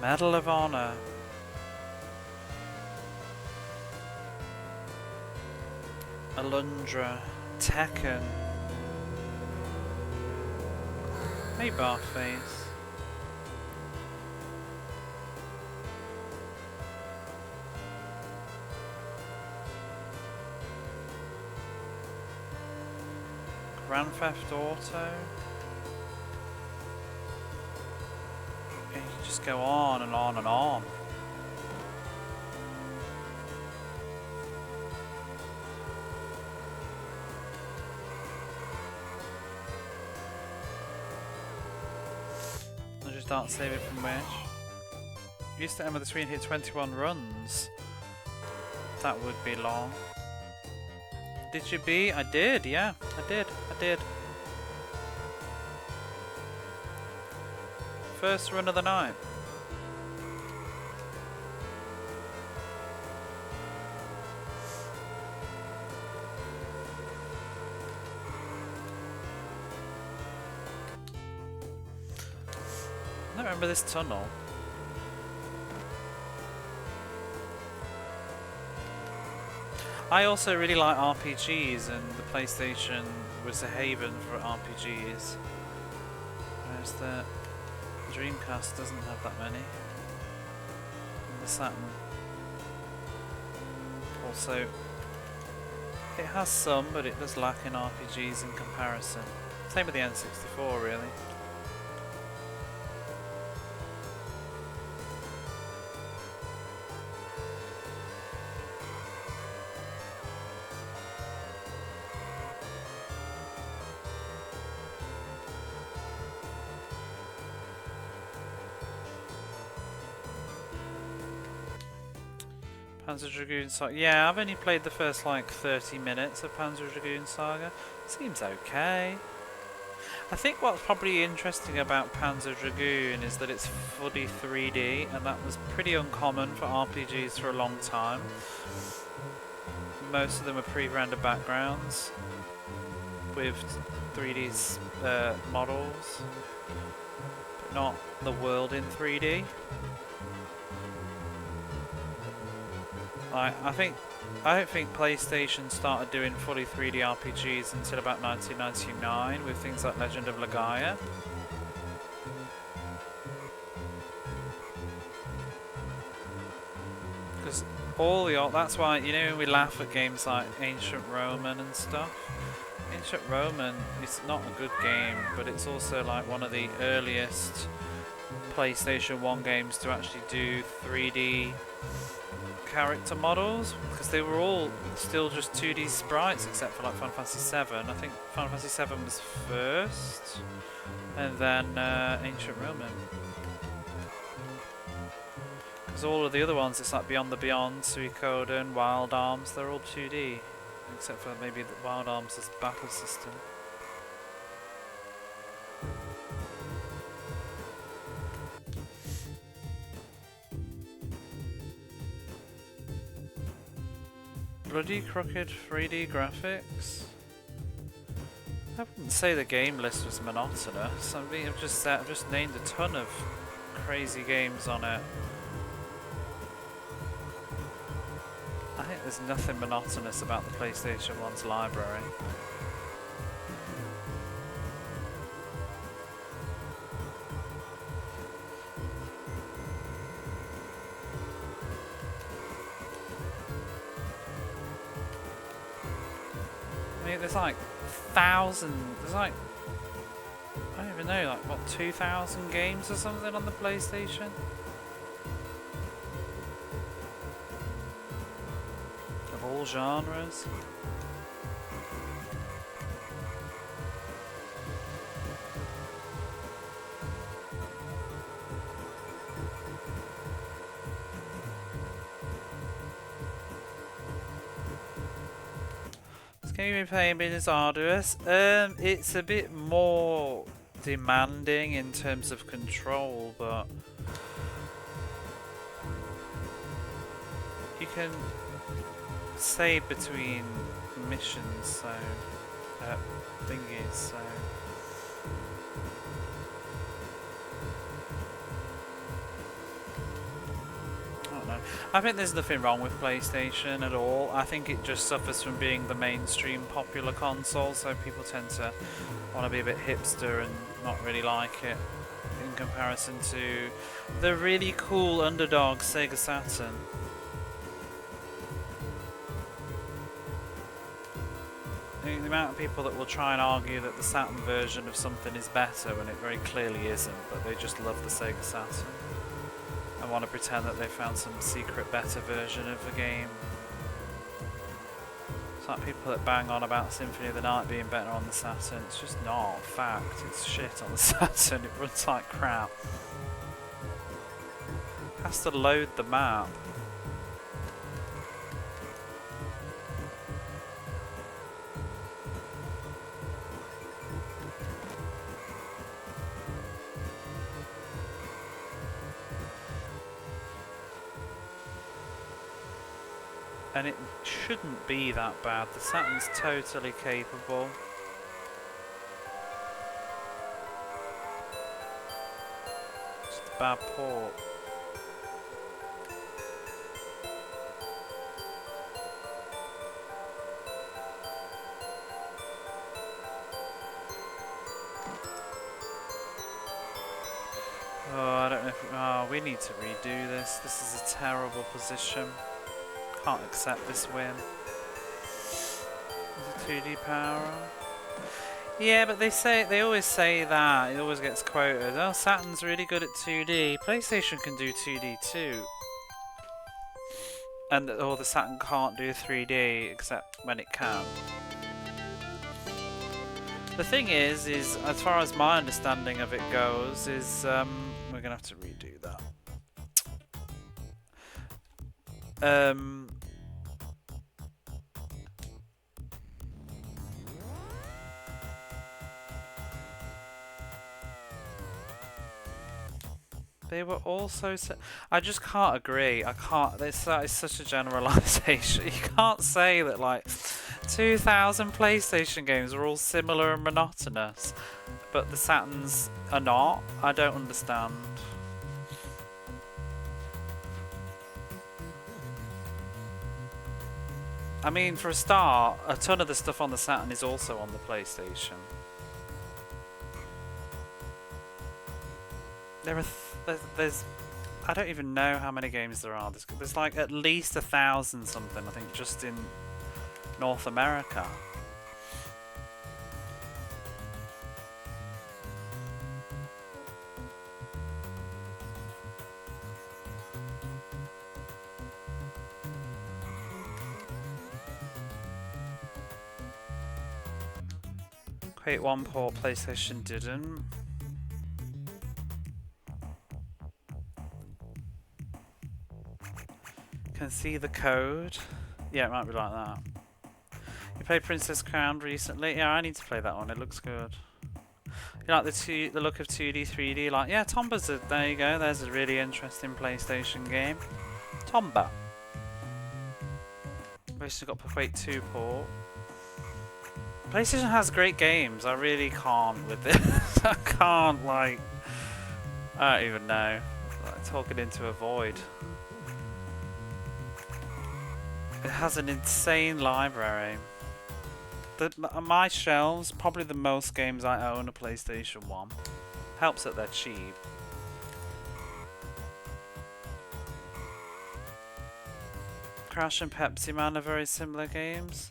Medal of Honor, Alundra, Tekken, hey Barface, Grand Theft Auto. You can just go on and on and on. Start saving from which? Used to aim with the screen hit 21 runs. That would be long. Did you beat? I did, yeah. I did. First run of the night. I don't remember this tunnel. I also really like RPGs, and the PlayStation was a haven for RPGs. Whereas the Dreamcast doesn't have that many. And the Saturn also, it has some, but it does lack in RPGs in comparison. Same with the N64, really. Panzer Dragoon Saga. Yeah, I've only played the first like 30 minutes of Panzer Dragoon Saga. Seems okay. I think what's probably interesting about Panzer Dragoon is that it's fully 3D, and that was pretty uncommon for RPGs for a long time. Most of them are pre-rendered backgrounds with 3D models, but not the world in 3D. I don't think PlayStation started doing fully 3D RPGs until about 1999 with things like Legend of Legaia. Because that's why, you know, when we laugh at games like Ancient Roman and stuff. Ancient Roman is not a good game, but it's also like one of the earliest PlayStation 1 games to actually do 3D character models, because they were all still just 2D sprites except for like Final Fantasy 7. I think Final Fantasy 7 was first, and then Ancient Roman. Because all of the other ones, it's like Beyond the Beyond, Suikoden, Wild Arms, they're all 2D, except for maybe the Wild Arms' battle system. Bloody crooked 3D graphics. I wouldn't say the game list was monotonous. I mean, I've just named a ton of crazy games on it. I think there's nothing monotonous about the PlayStation 1's library. There's like there's like, I don't even know, like what, 2,000 games or something on the PlayStation? Of all genres. Game playing is arduous. It's a bit more demanding in terms of control, but you can save between missions, so thingies, so. I think there's nothing wrong with PlayStation at all. I think it just suffers from being the mainstream popular console, so people tend to want to be a bit hipster and not really like it in comparison to the really cool underdog Sega Saturn. The amount of people that will try and argue that the Saturn version of something is better when it very clearly isn't, but they just love the Sega Saturn. I want to pretend that they found some secret better version of the game. It's like people that bang on about Symphony of the Night being better on the Saturn. It's just not fact. It's shit on the Saturn. It runs like crap. It has to load the map. And it shouldn't be that bad. The Saturn's totally capable. Just a bad port. know if... Oh, we need to redo this. This is a terrible position. Can't accept this win. Is it 2D power? Yeah, but they always say that. It always gets quoted. Oh, Saturn's really good at 2D. PlayStation can do 2D too. And the Saturn can't do 3D except when it can. The thing is as far as my understanding of it goes, is we're gonna have to redo that. They were also. I just can't agree. I can't. That is such a generalisation. You can't say that like 2,000 PlayStation games are all similar and monotonous, but the Saturns are not. I don't understand. I mean, for a start, a ton of the stuff on the Saturn is also on the PlayStation. There's I don't even know how many games there are. There's like at least 1,000 something, I think, just in North America. Quake 1 port, PlayStation didn't. Can see the code. Yeah, it might be like that. You played Princess Crown recently? Yeah, I need to play that one. It looks good. You like the look of 2D, 3D? Like, yeah, Tomba's a, there you go. There's a really interesting PlayStation game. Tomba. PlayStation got Quake 2 port. PlayStation has great games. I really can't with this. I can't, like... I don't even know. Like talking into a void. It has an insane library. My shelves, probably the most games I own a PlayStation 1. Helps that they're cheap. Crash and Pepsi Man are very similar games.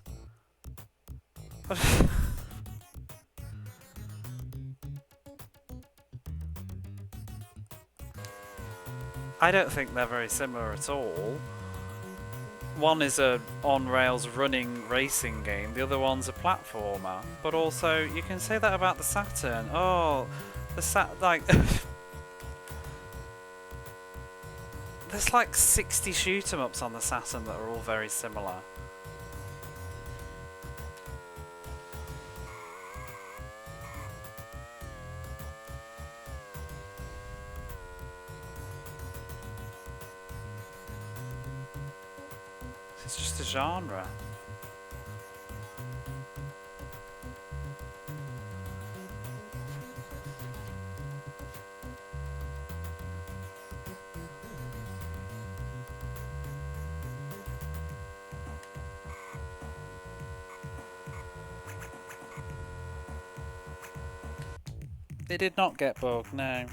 I don't think they're very similar at all. One is a on-rails running racing game, the other one's a platformer. But also, you can say that about the Saturn. Oh, like... There's like 60 shoot-em-ups on the Saturn that are all very similar. It's just a genre. They did not get bugged, no.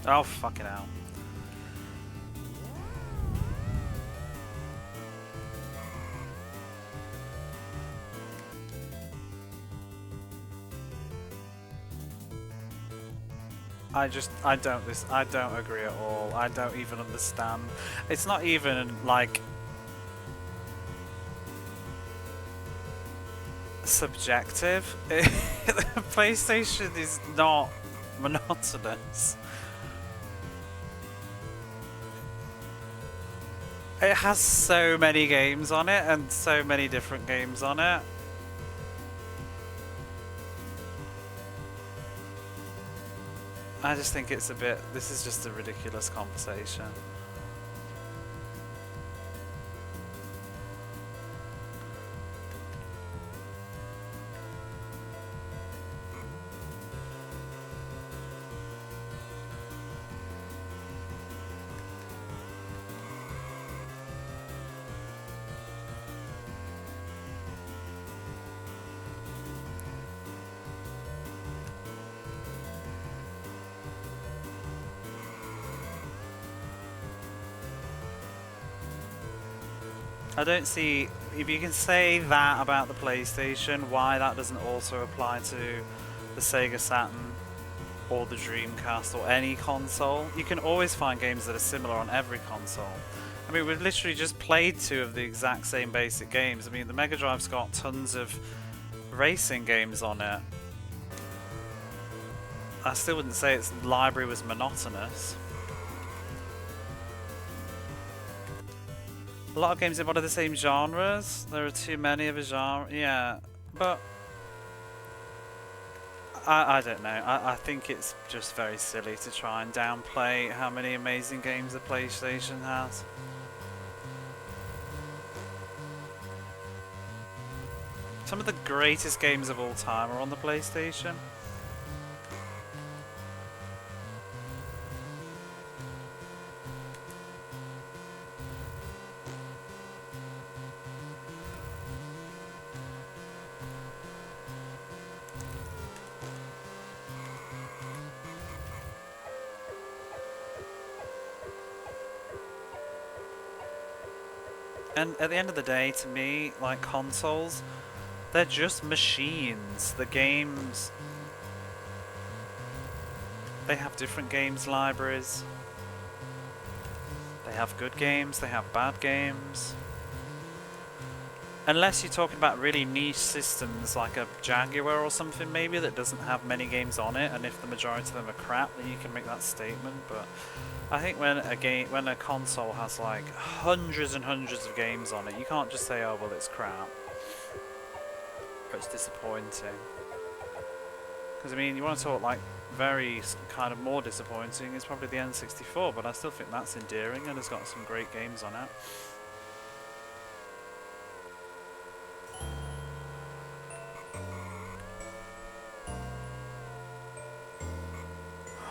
Oh, fucking hell. I don't agree at all. I don't even understand. It's not even like subjective. PlayStation is not monotonous. It has so many games on it and so many different games on it. I just think it's a bit, this is just a ridiculous conversation. I don't see, if you can say that about the PlayStation, why that doesn't also apply to the Sega Saturn or the Dreamcast or any console. You can always find games that are similar on every console. I mean, we've literally just played 2 of the exact same basic games. I mean, the Mega Drive's got tons of racing games on it. I still wouldn't say its library was monotonous. A lot of games embody the same genres. There are too many of a genre. Yeah, but I don't know. I think it's just very silly to try and downplay how many amazing games the PlayStation has. Some of the greatest games of all time are on the PlayStation. And at the end of the day, to me, like consoles, they're just machines. The games, they have different games libraries. They have good games, they have bad games. Unless you're talking about really niche systems like a Jaguar or something maybe that doesn't have many games on it, and if the majority of them are crap, then you can make that statement. But I think when a console has like hundreds and hundreds of games on it, you can't just say, oh well, it's crap, or it's disappointing. Because I mean, you want to talk like very kind of more disappointing, it's probably the N64, but I still think that's endearing and has got some great games on it.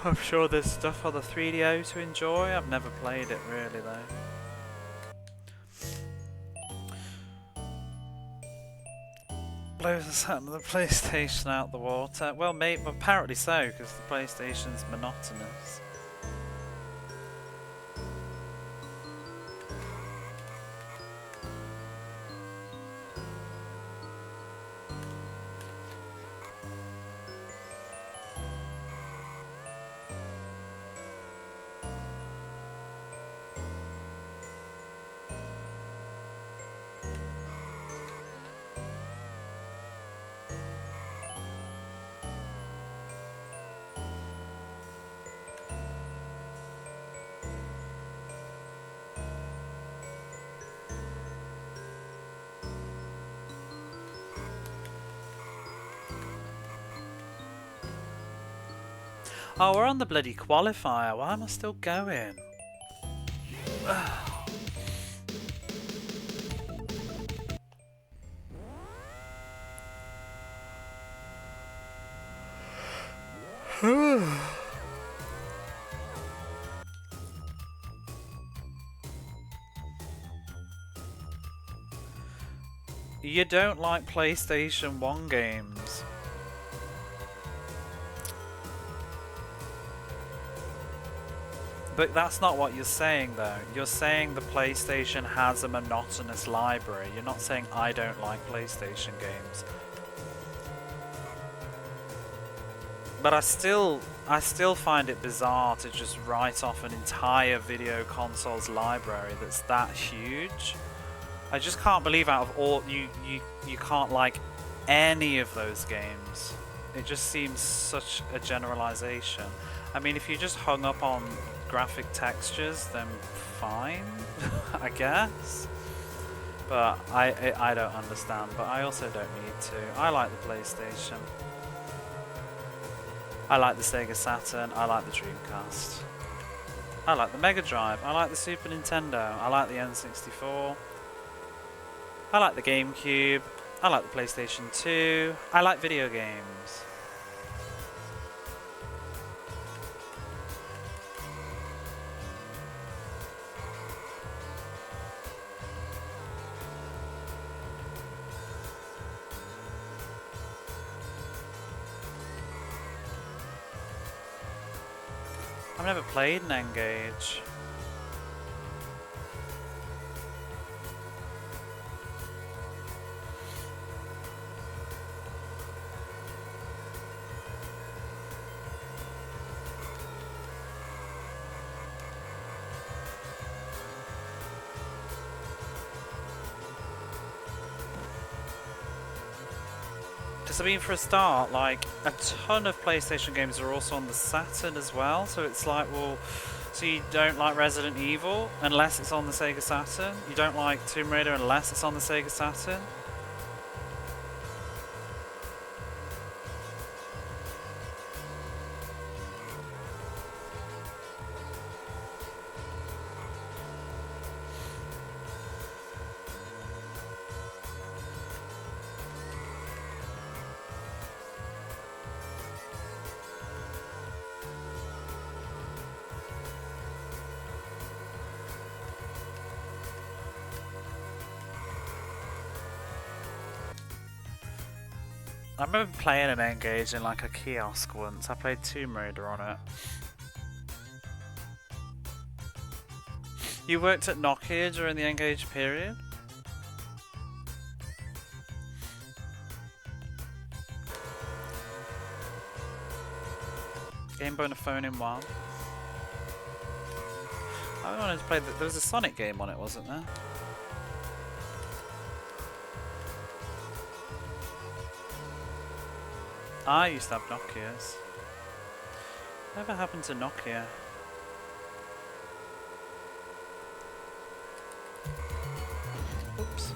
I'm sure there's stuff on the 3DO to enjoy. I've never played it really though. Blows the Saturn and the PlayStation out the water. Well, maybe, apparently so, because the PlayStation's monotonous. Oh, we're on the bloody qualifier. Why am I still going? You don't like PlayStation 1 games. But that's not what you're saying though. You're saying the PlayStation has a monotonous library. You're not saying I don't like PlayStation games. But I still find it bizarre to just write off an entire video consoles library that's that huge. I just can't believe out of all you can't like any of those games. It just seems such a generalization. I mean, if you just hung up on graphic textures, then fine, I guess. But I don't understand. But I also don't need to. I like the PlayStation. I like the Sega Saturn. I like the Dreamcast. I like the Mega Drive. I like the Super Nintendo. I like the N64. I like the GameCube. I like the PlayStation 2. I like video games. I've never played an N-Gage. Because I mean, for a start, like, a ton of PlayStation games are also on the Saturn as well, so it's like, well, so you don't like Resident Evil unless it's on the Sega Saturn? You don't like Tomb Raider unless it's on the Sega Saturn? I remember playing an N-Gage in like a kiosk once. I played Tomb Raider on it. You worked at Nokia during the N-Gage period? Game Boy and a phone in one. I wanted to play. There was a Sonic game on it, wasn't there? I used to have Nokias. Whatever happened to Nokia? Oops.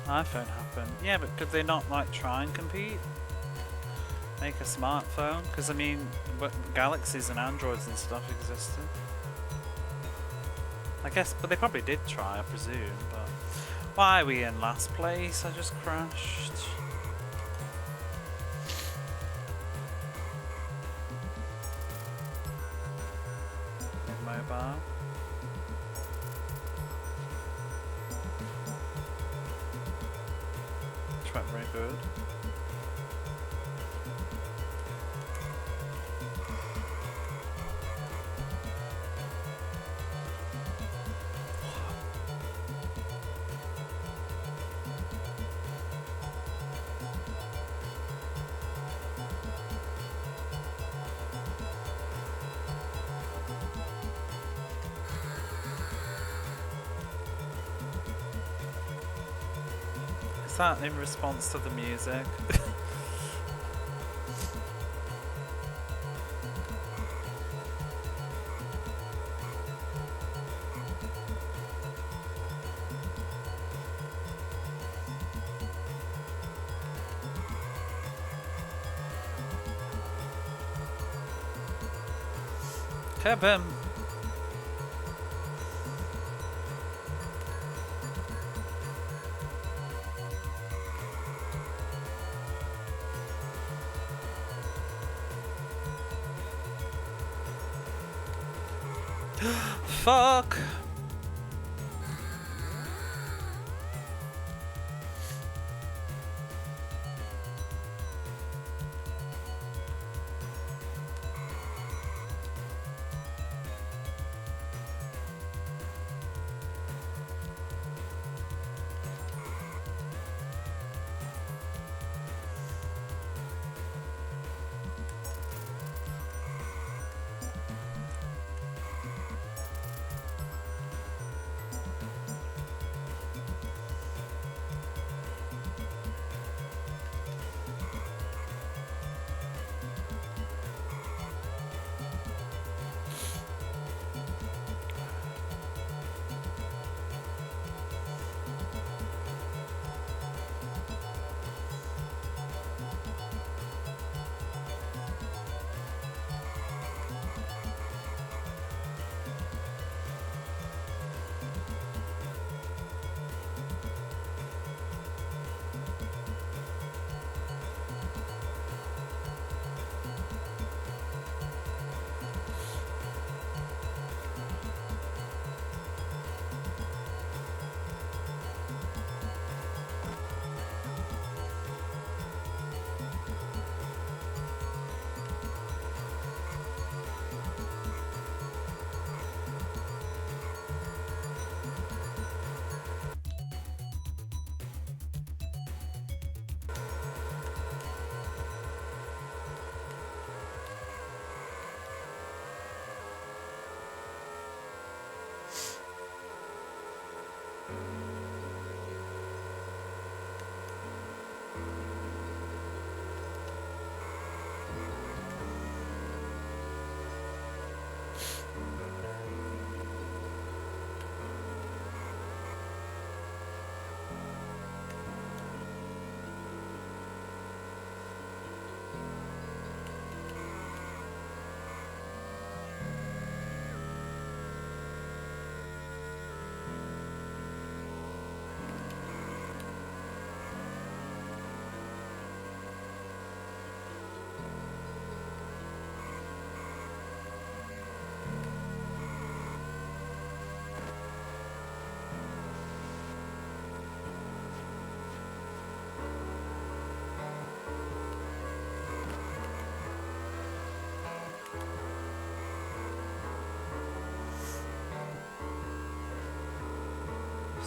iPhone happened. Yeah, but could they not like try and compete? Make a smartphone? Because I mean, Galaxies and Androids and stuff existed. I guess, but they probably did try, I presume. But why are we in last place? I just crashed. Mobile. Which went very good. Is that in response to the music? Kevin! Fuck!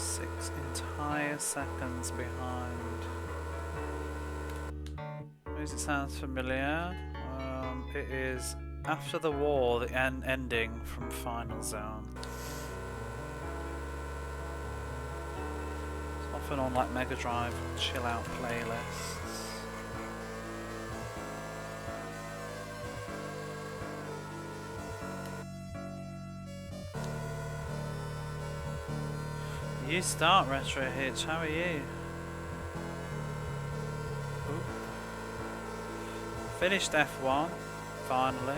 6 entire seconds behind. Music sounds familiar. It is After the War, the ending from Final Zone. It's often on like Mega Drive chill out playlists. You start, Retro Hitch. How are you? Ooh. Finished F1, finally.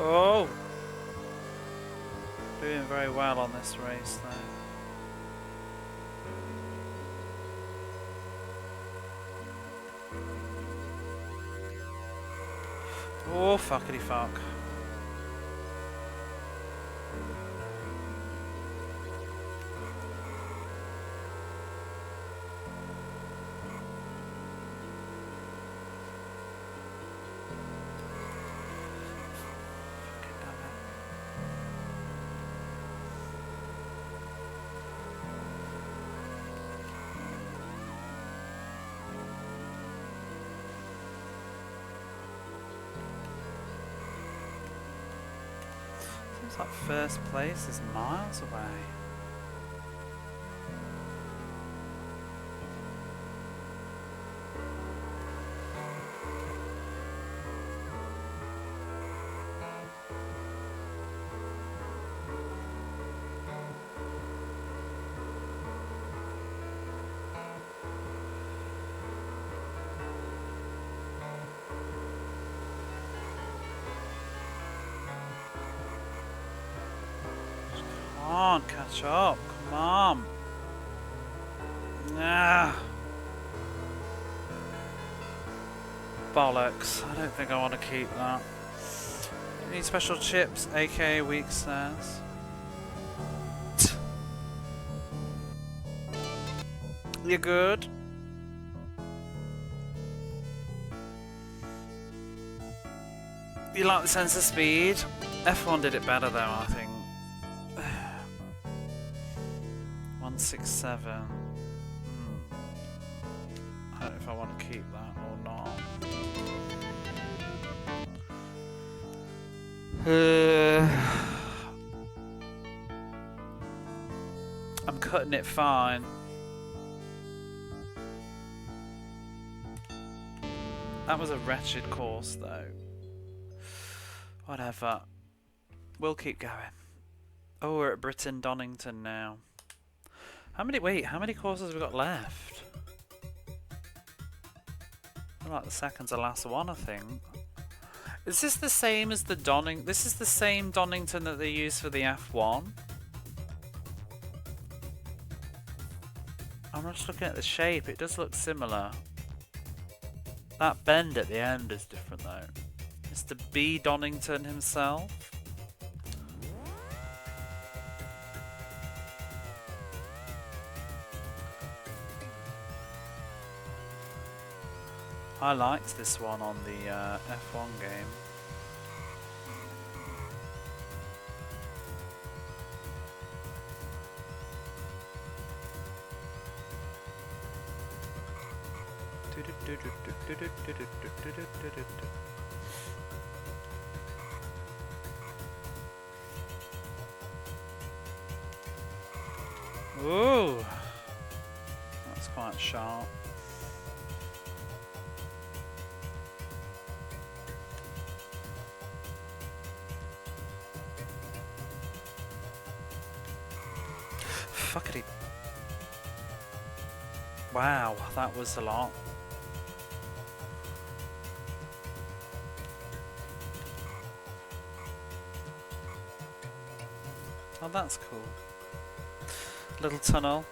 Oh! Doing very well on this race though. Oh, fuckity fuck. Seems like first place is miles away. Come on, catch up. Come on. Ah. Bollocks. I don't think I want to keep that. Any special chips, aka weak snares? You good? You like the sense of speed? F1 did it better though, I think. 167. I don't know if I want to keep that or not. I'm cutting it fine. That was a wretched course though. Whatever. We'll keep going. Oh, we're at Britton Donington now. How many courses have we got left? Like the second to last one, I think. Is this the same as the this is the same Donington that they use for the F1? I'm just looking at the shape, it does look similar. That bend at the end is different though. Mr. B. Donington himself. I liked this one on the F1 game. Ooh, that's quite sharp. Fuckity. Wow, that was a lot. Oh, that's cool. Little tunnel.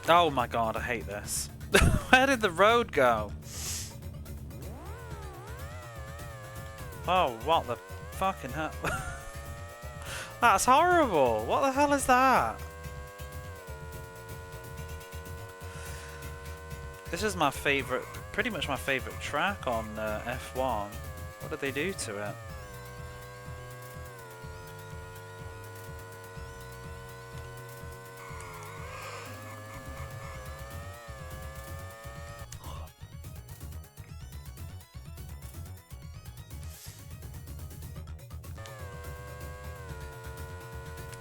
Oh my god, I hate this. Where did the road go? Oh, what the fucking hell? That's horrible! What the hell is that? This is my favourite, pretty much my favourite track on F1. What did they do to it?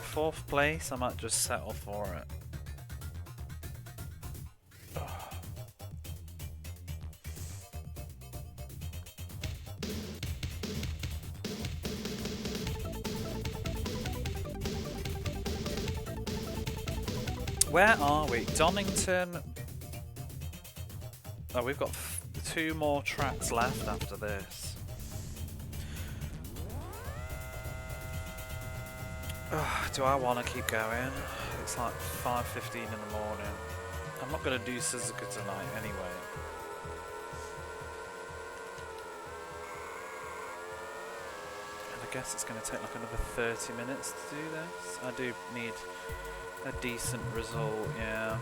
Fourth place, I might just settle for it. Where are we? Donington. Oh, we've got 2 more tracks left after this. Do I want to keep going? It's like 5:15 in the morning. I'm not going to do Suzuka tonight anyway. And I guess it's going to take like another 30 minutes to do this. I do need a decent result, yeah.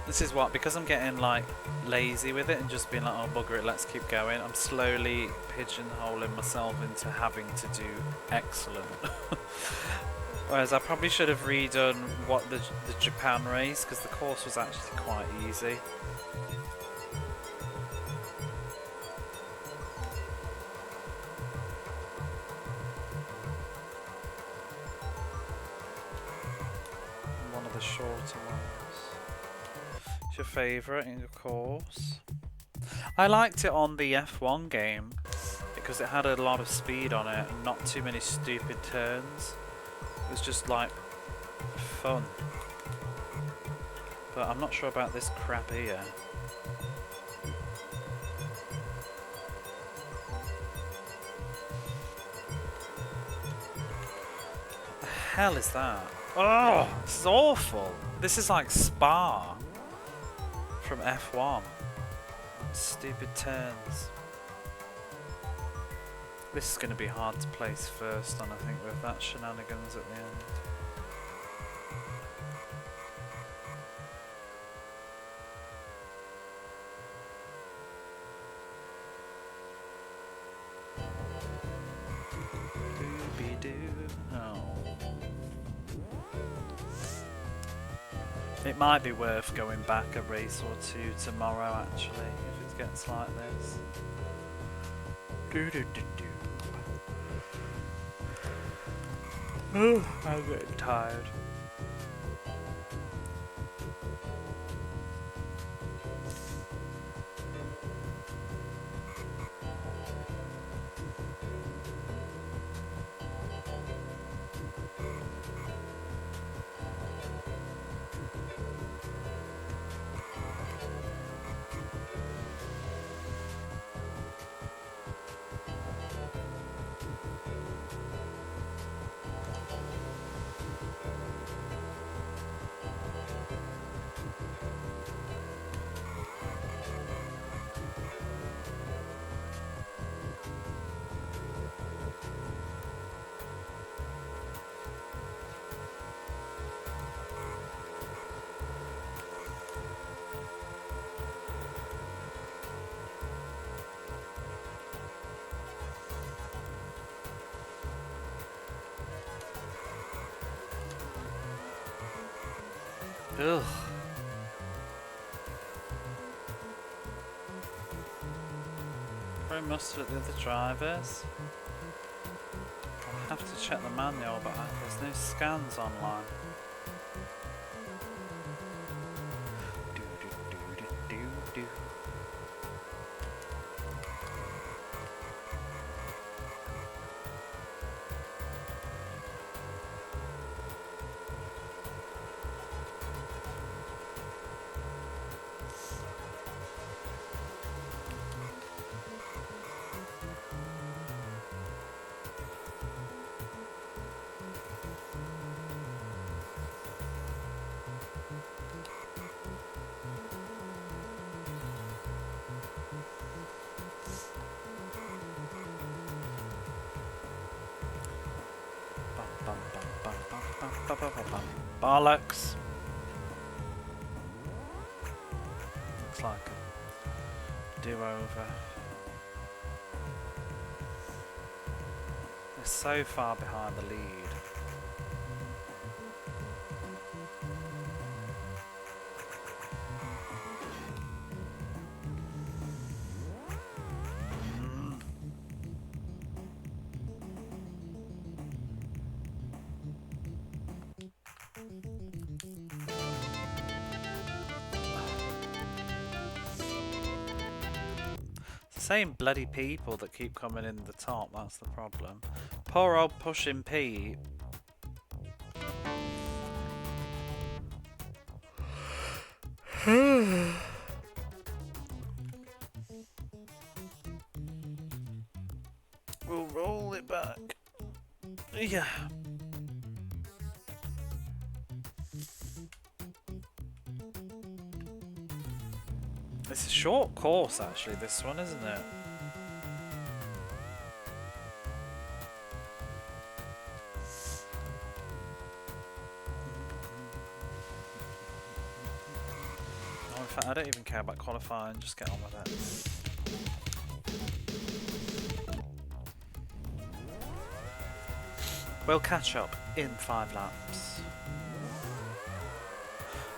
This is what, because I'm getting like lazy with it and just being like, oh bugger it, let's keep going, I'm slowly pigeonholing myself into having to do excellent. Whereas I probably should have redone what the Japan race, because the course was actually quite easy. One of the shorter ones. Your favourite, of course. I liked it on the F1 game because it had a lot of speed on it and not too many stupid turns. It was just like fun. But I'm not sure about this crap here. What the hell is that? Oh, this is awful. This is like Spa from F1. Stupid turns. This is going to be hard to place first on, I think, with that shenanigans at the end. It might be worth going back a race or two tomorrow, actually, if it gets like this. I'm getting tired. Ugh. Very mustard at the other drivers. I'll have to check the manual, but there's no scans online. Bollocks. Looks like a do-over. They're so far behind the lead. Same bloody people that keep coming in the top, that's the problem. Poor old pushing Pete. We'll roll it back. Yeah. It's a short course actually, this one, isn't it? Oh, in fact, I don't even care about qualifying, just get on with it. We'll catch up in 5 laps.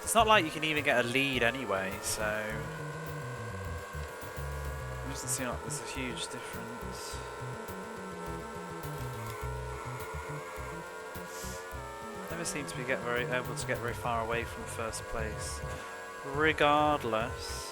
It's not like you can even get a lead anyway, so it doesn't seem like there's a huge difference. Never seem to be able to get very far away from first place. Regardless.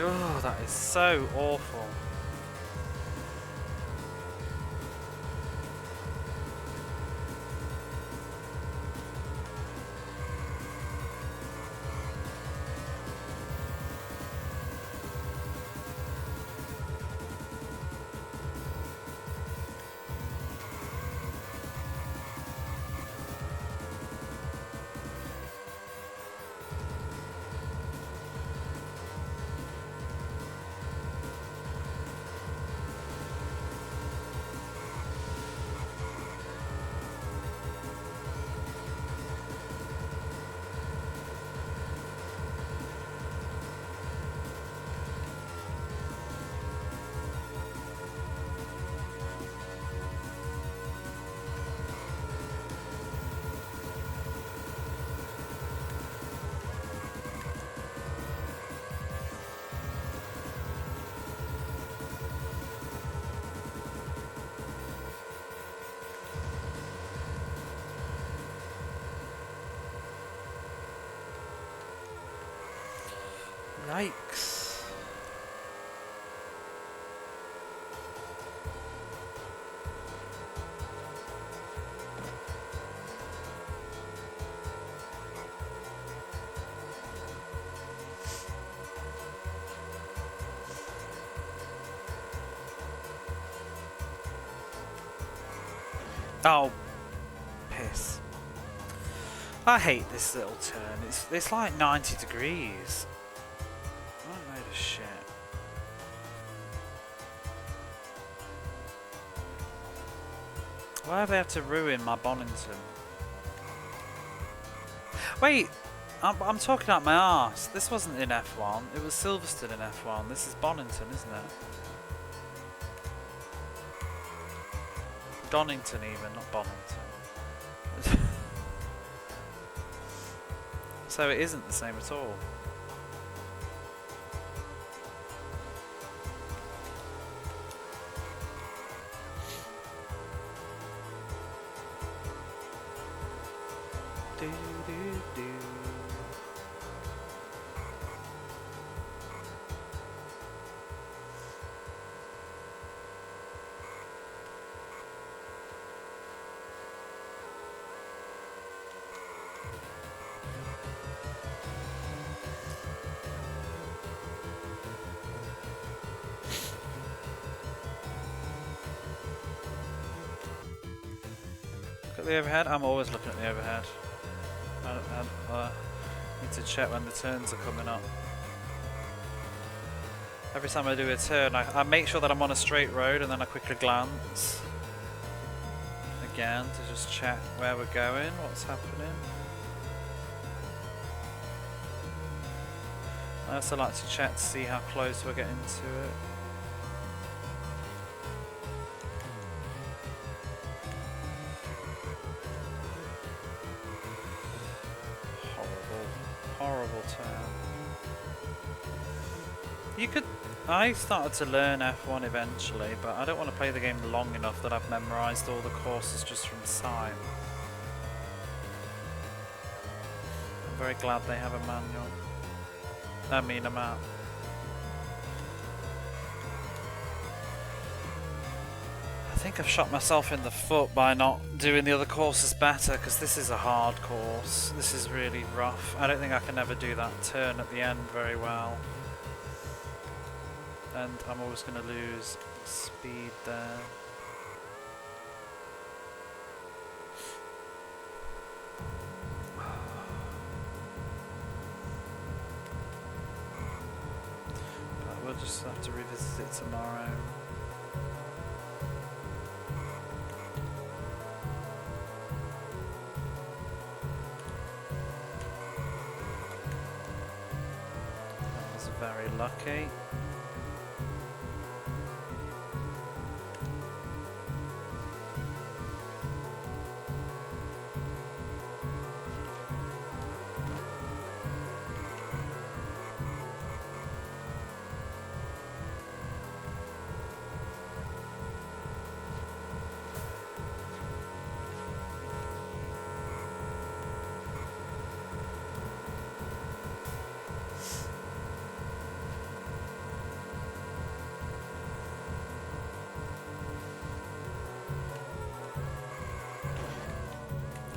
Oh, that is so awful. Yikes. Oh, piss. I hate this little turn. It's like 90 degrees. What a load of shit. Why have they had to ruin my Bonington? Wait, I'm talking out my arse. This wasn't in F1. It was Silverstone in F1. This is Bonington, isn't it? Donington even, not Bonington. So it isn't the same at all. at the overhead? I'm always looking at the overhead. I need to check when the turns are coming up. Every time I do a turn, I make sure that I'm on a straight road and then I quickly glance again to just check where we're going, what's happening. I also like to check to see how close we're getting to it. Horrible turn. You could... I started to learn F1 eventually, but I don't want to play the game long enough that I've memorised all the courses just from sight. I'm very glad they have a manual. I mean a map. I think I've shot myself in the foot by not doing the other courses better, because this is a hard course. This is really rough. I don't think I can ever do that turn at the end very well. And I'm always going to lose speed there. But we'll just have to revisit it tomorrow. That was very lucky.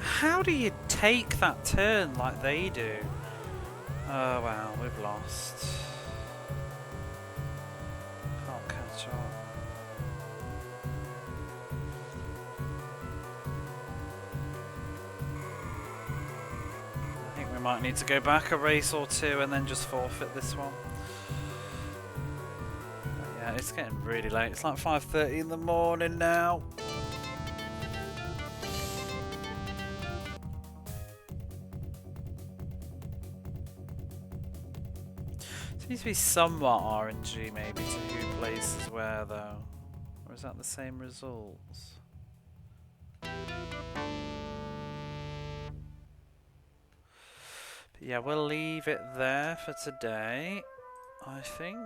How do you take that turn like they do? Oh wow, we've lost. Can't catch up. I think we might need to go back a race or two and then just forfeit this one. But yeah, it's getting really late. It's like 5:30 in the morning now. Seems to be somewhat RNG maybe to who places where though. Or is that the same results? But yeah, we'll leave it there for today, I think.